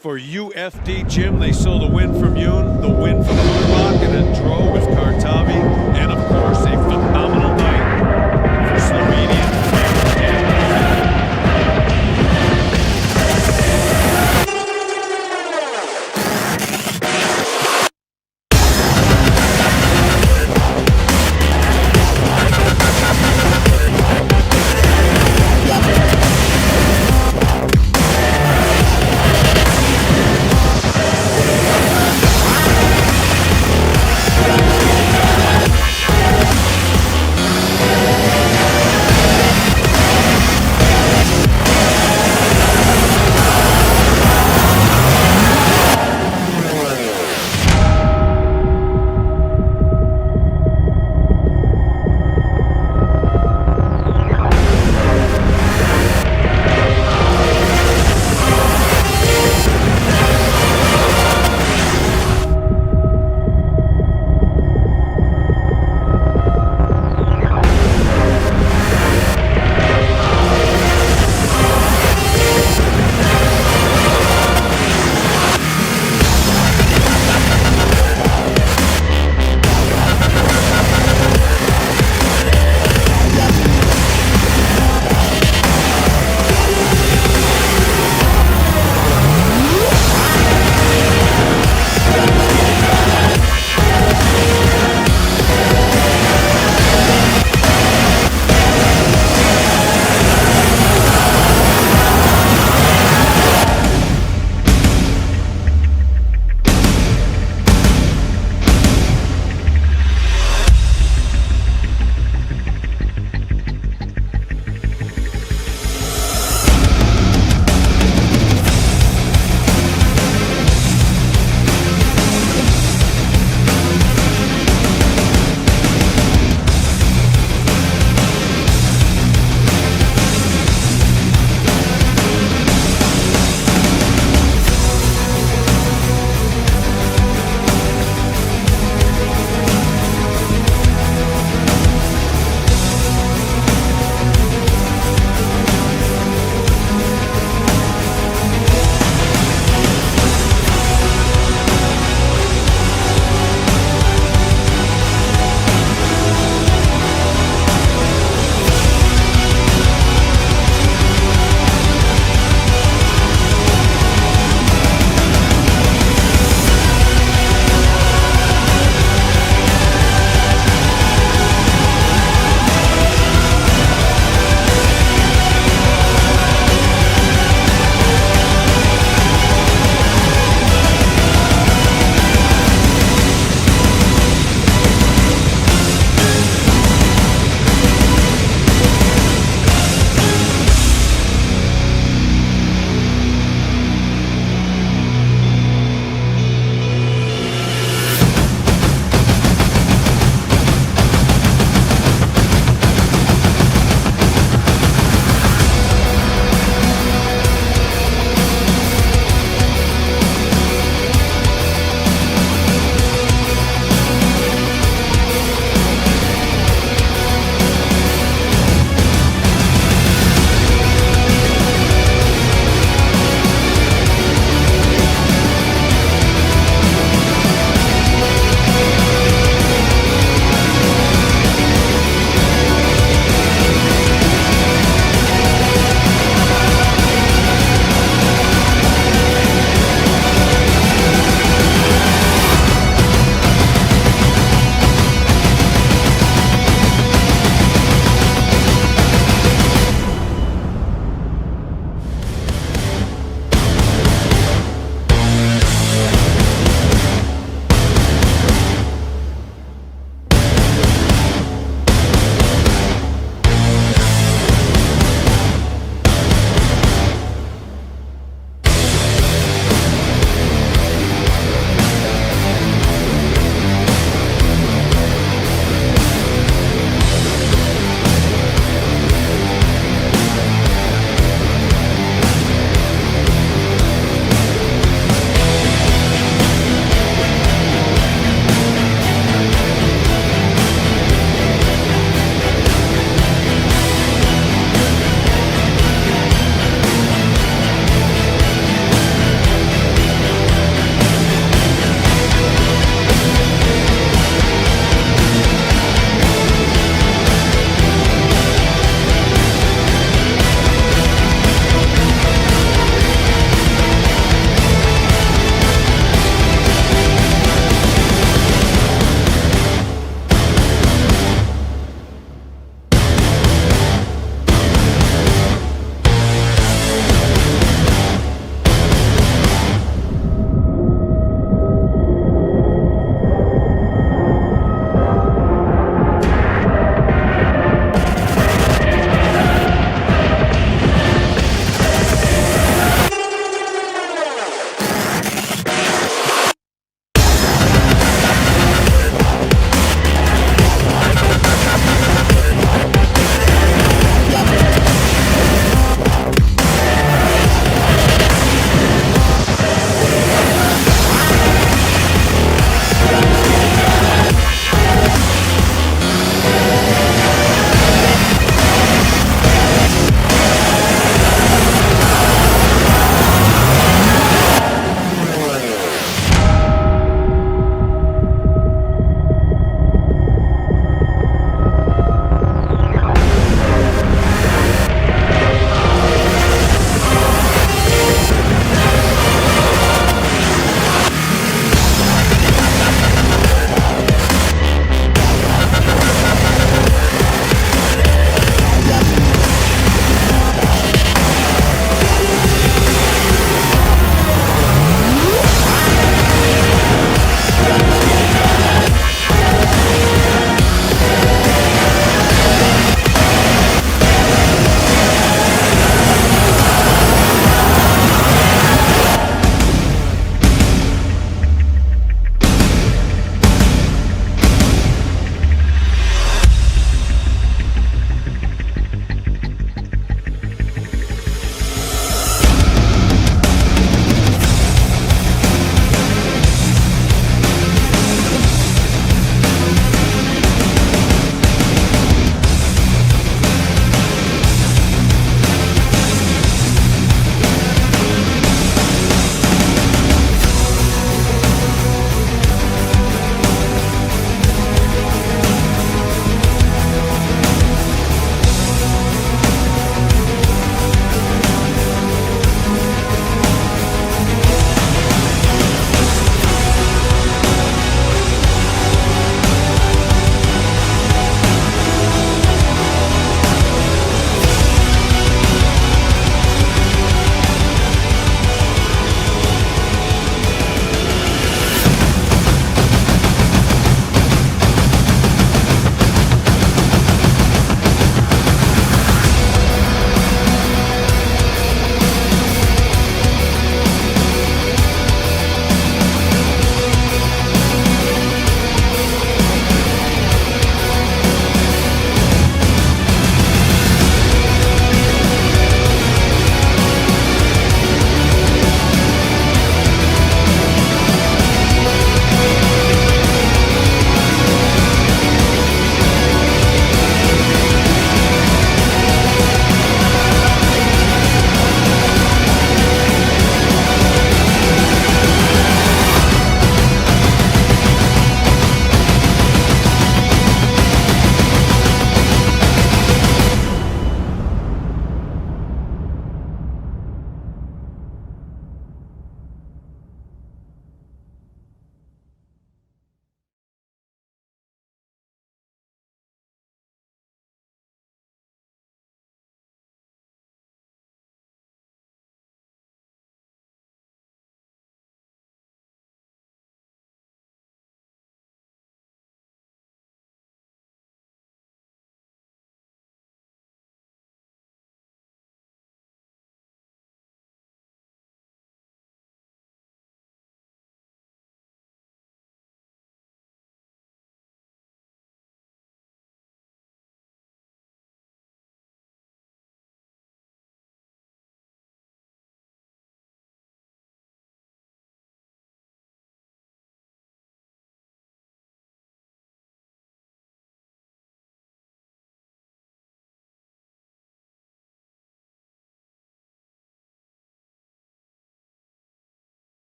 for UFD Gym. They saw the win from Jun, the win from Lutterbach, and a draw with Cavi, and of course a phenomenal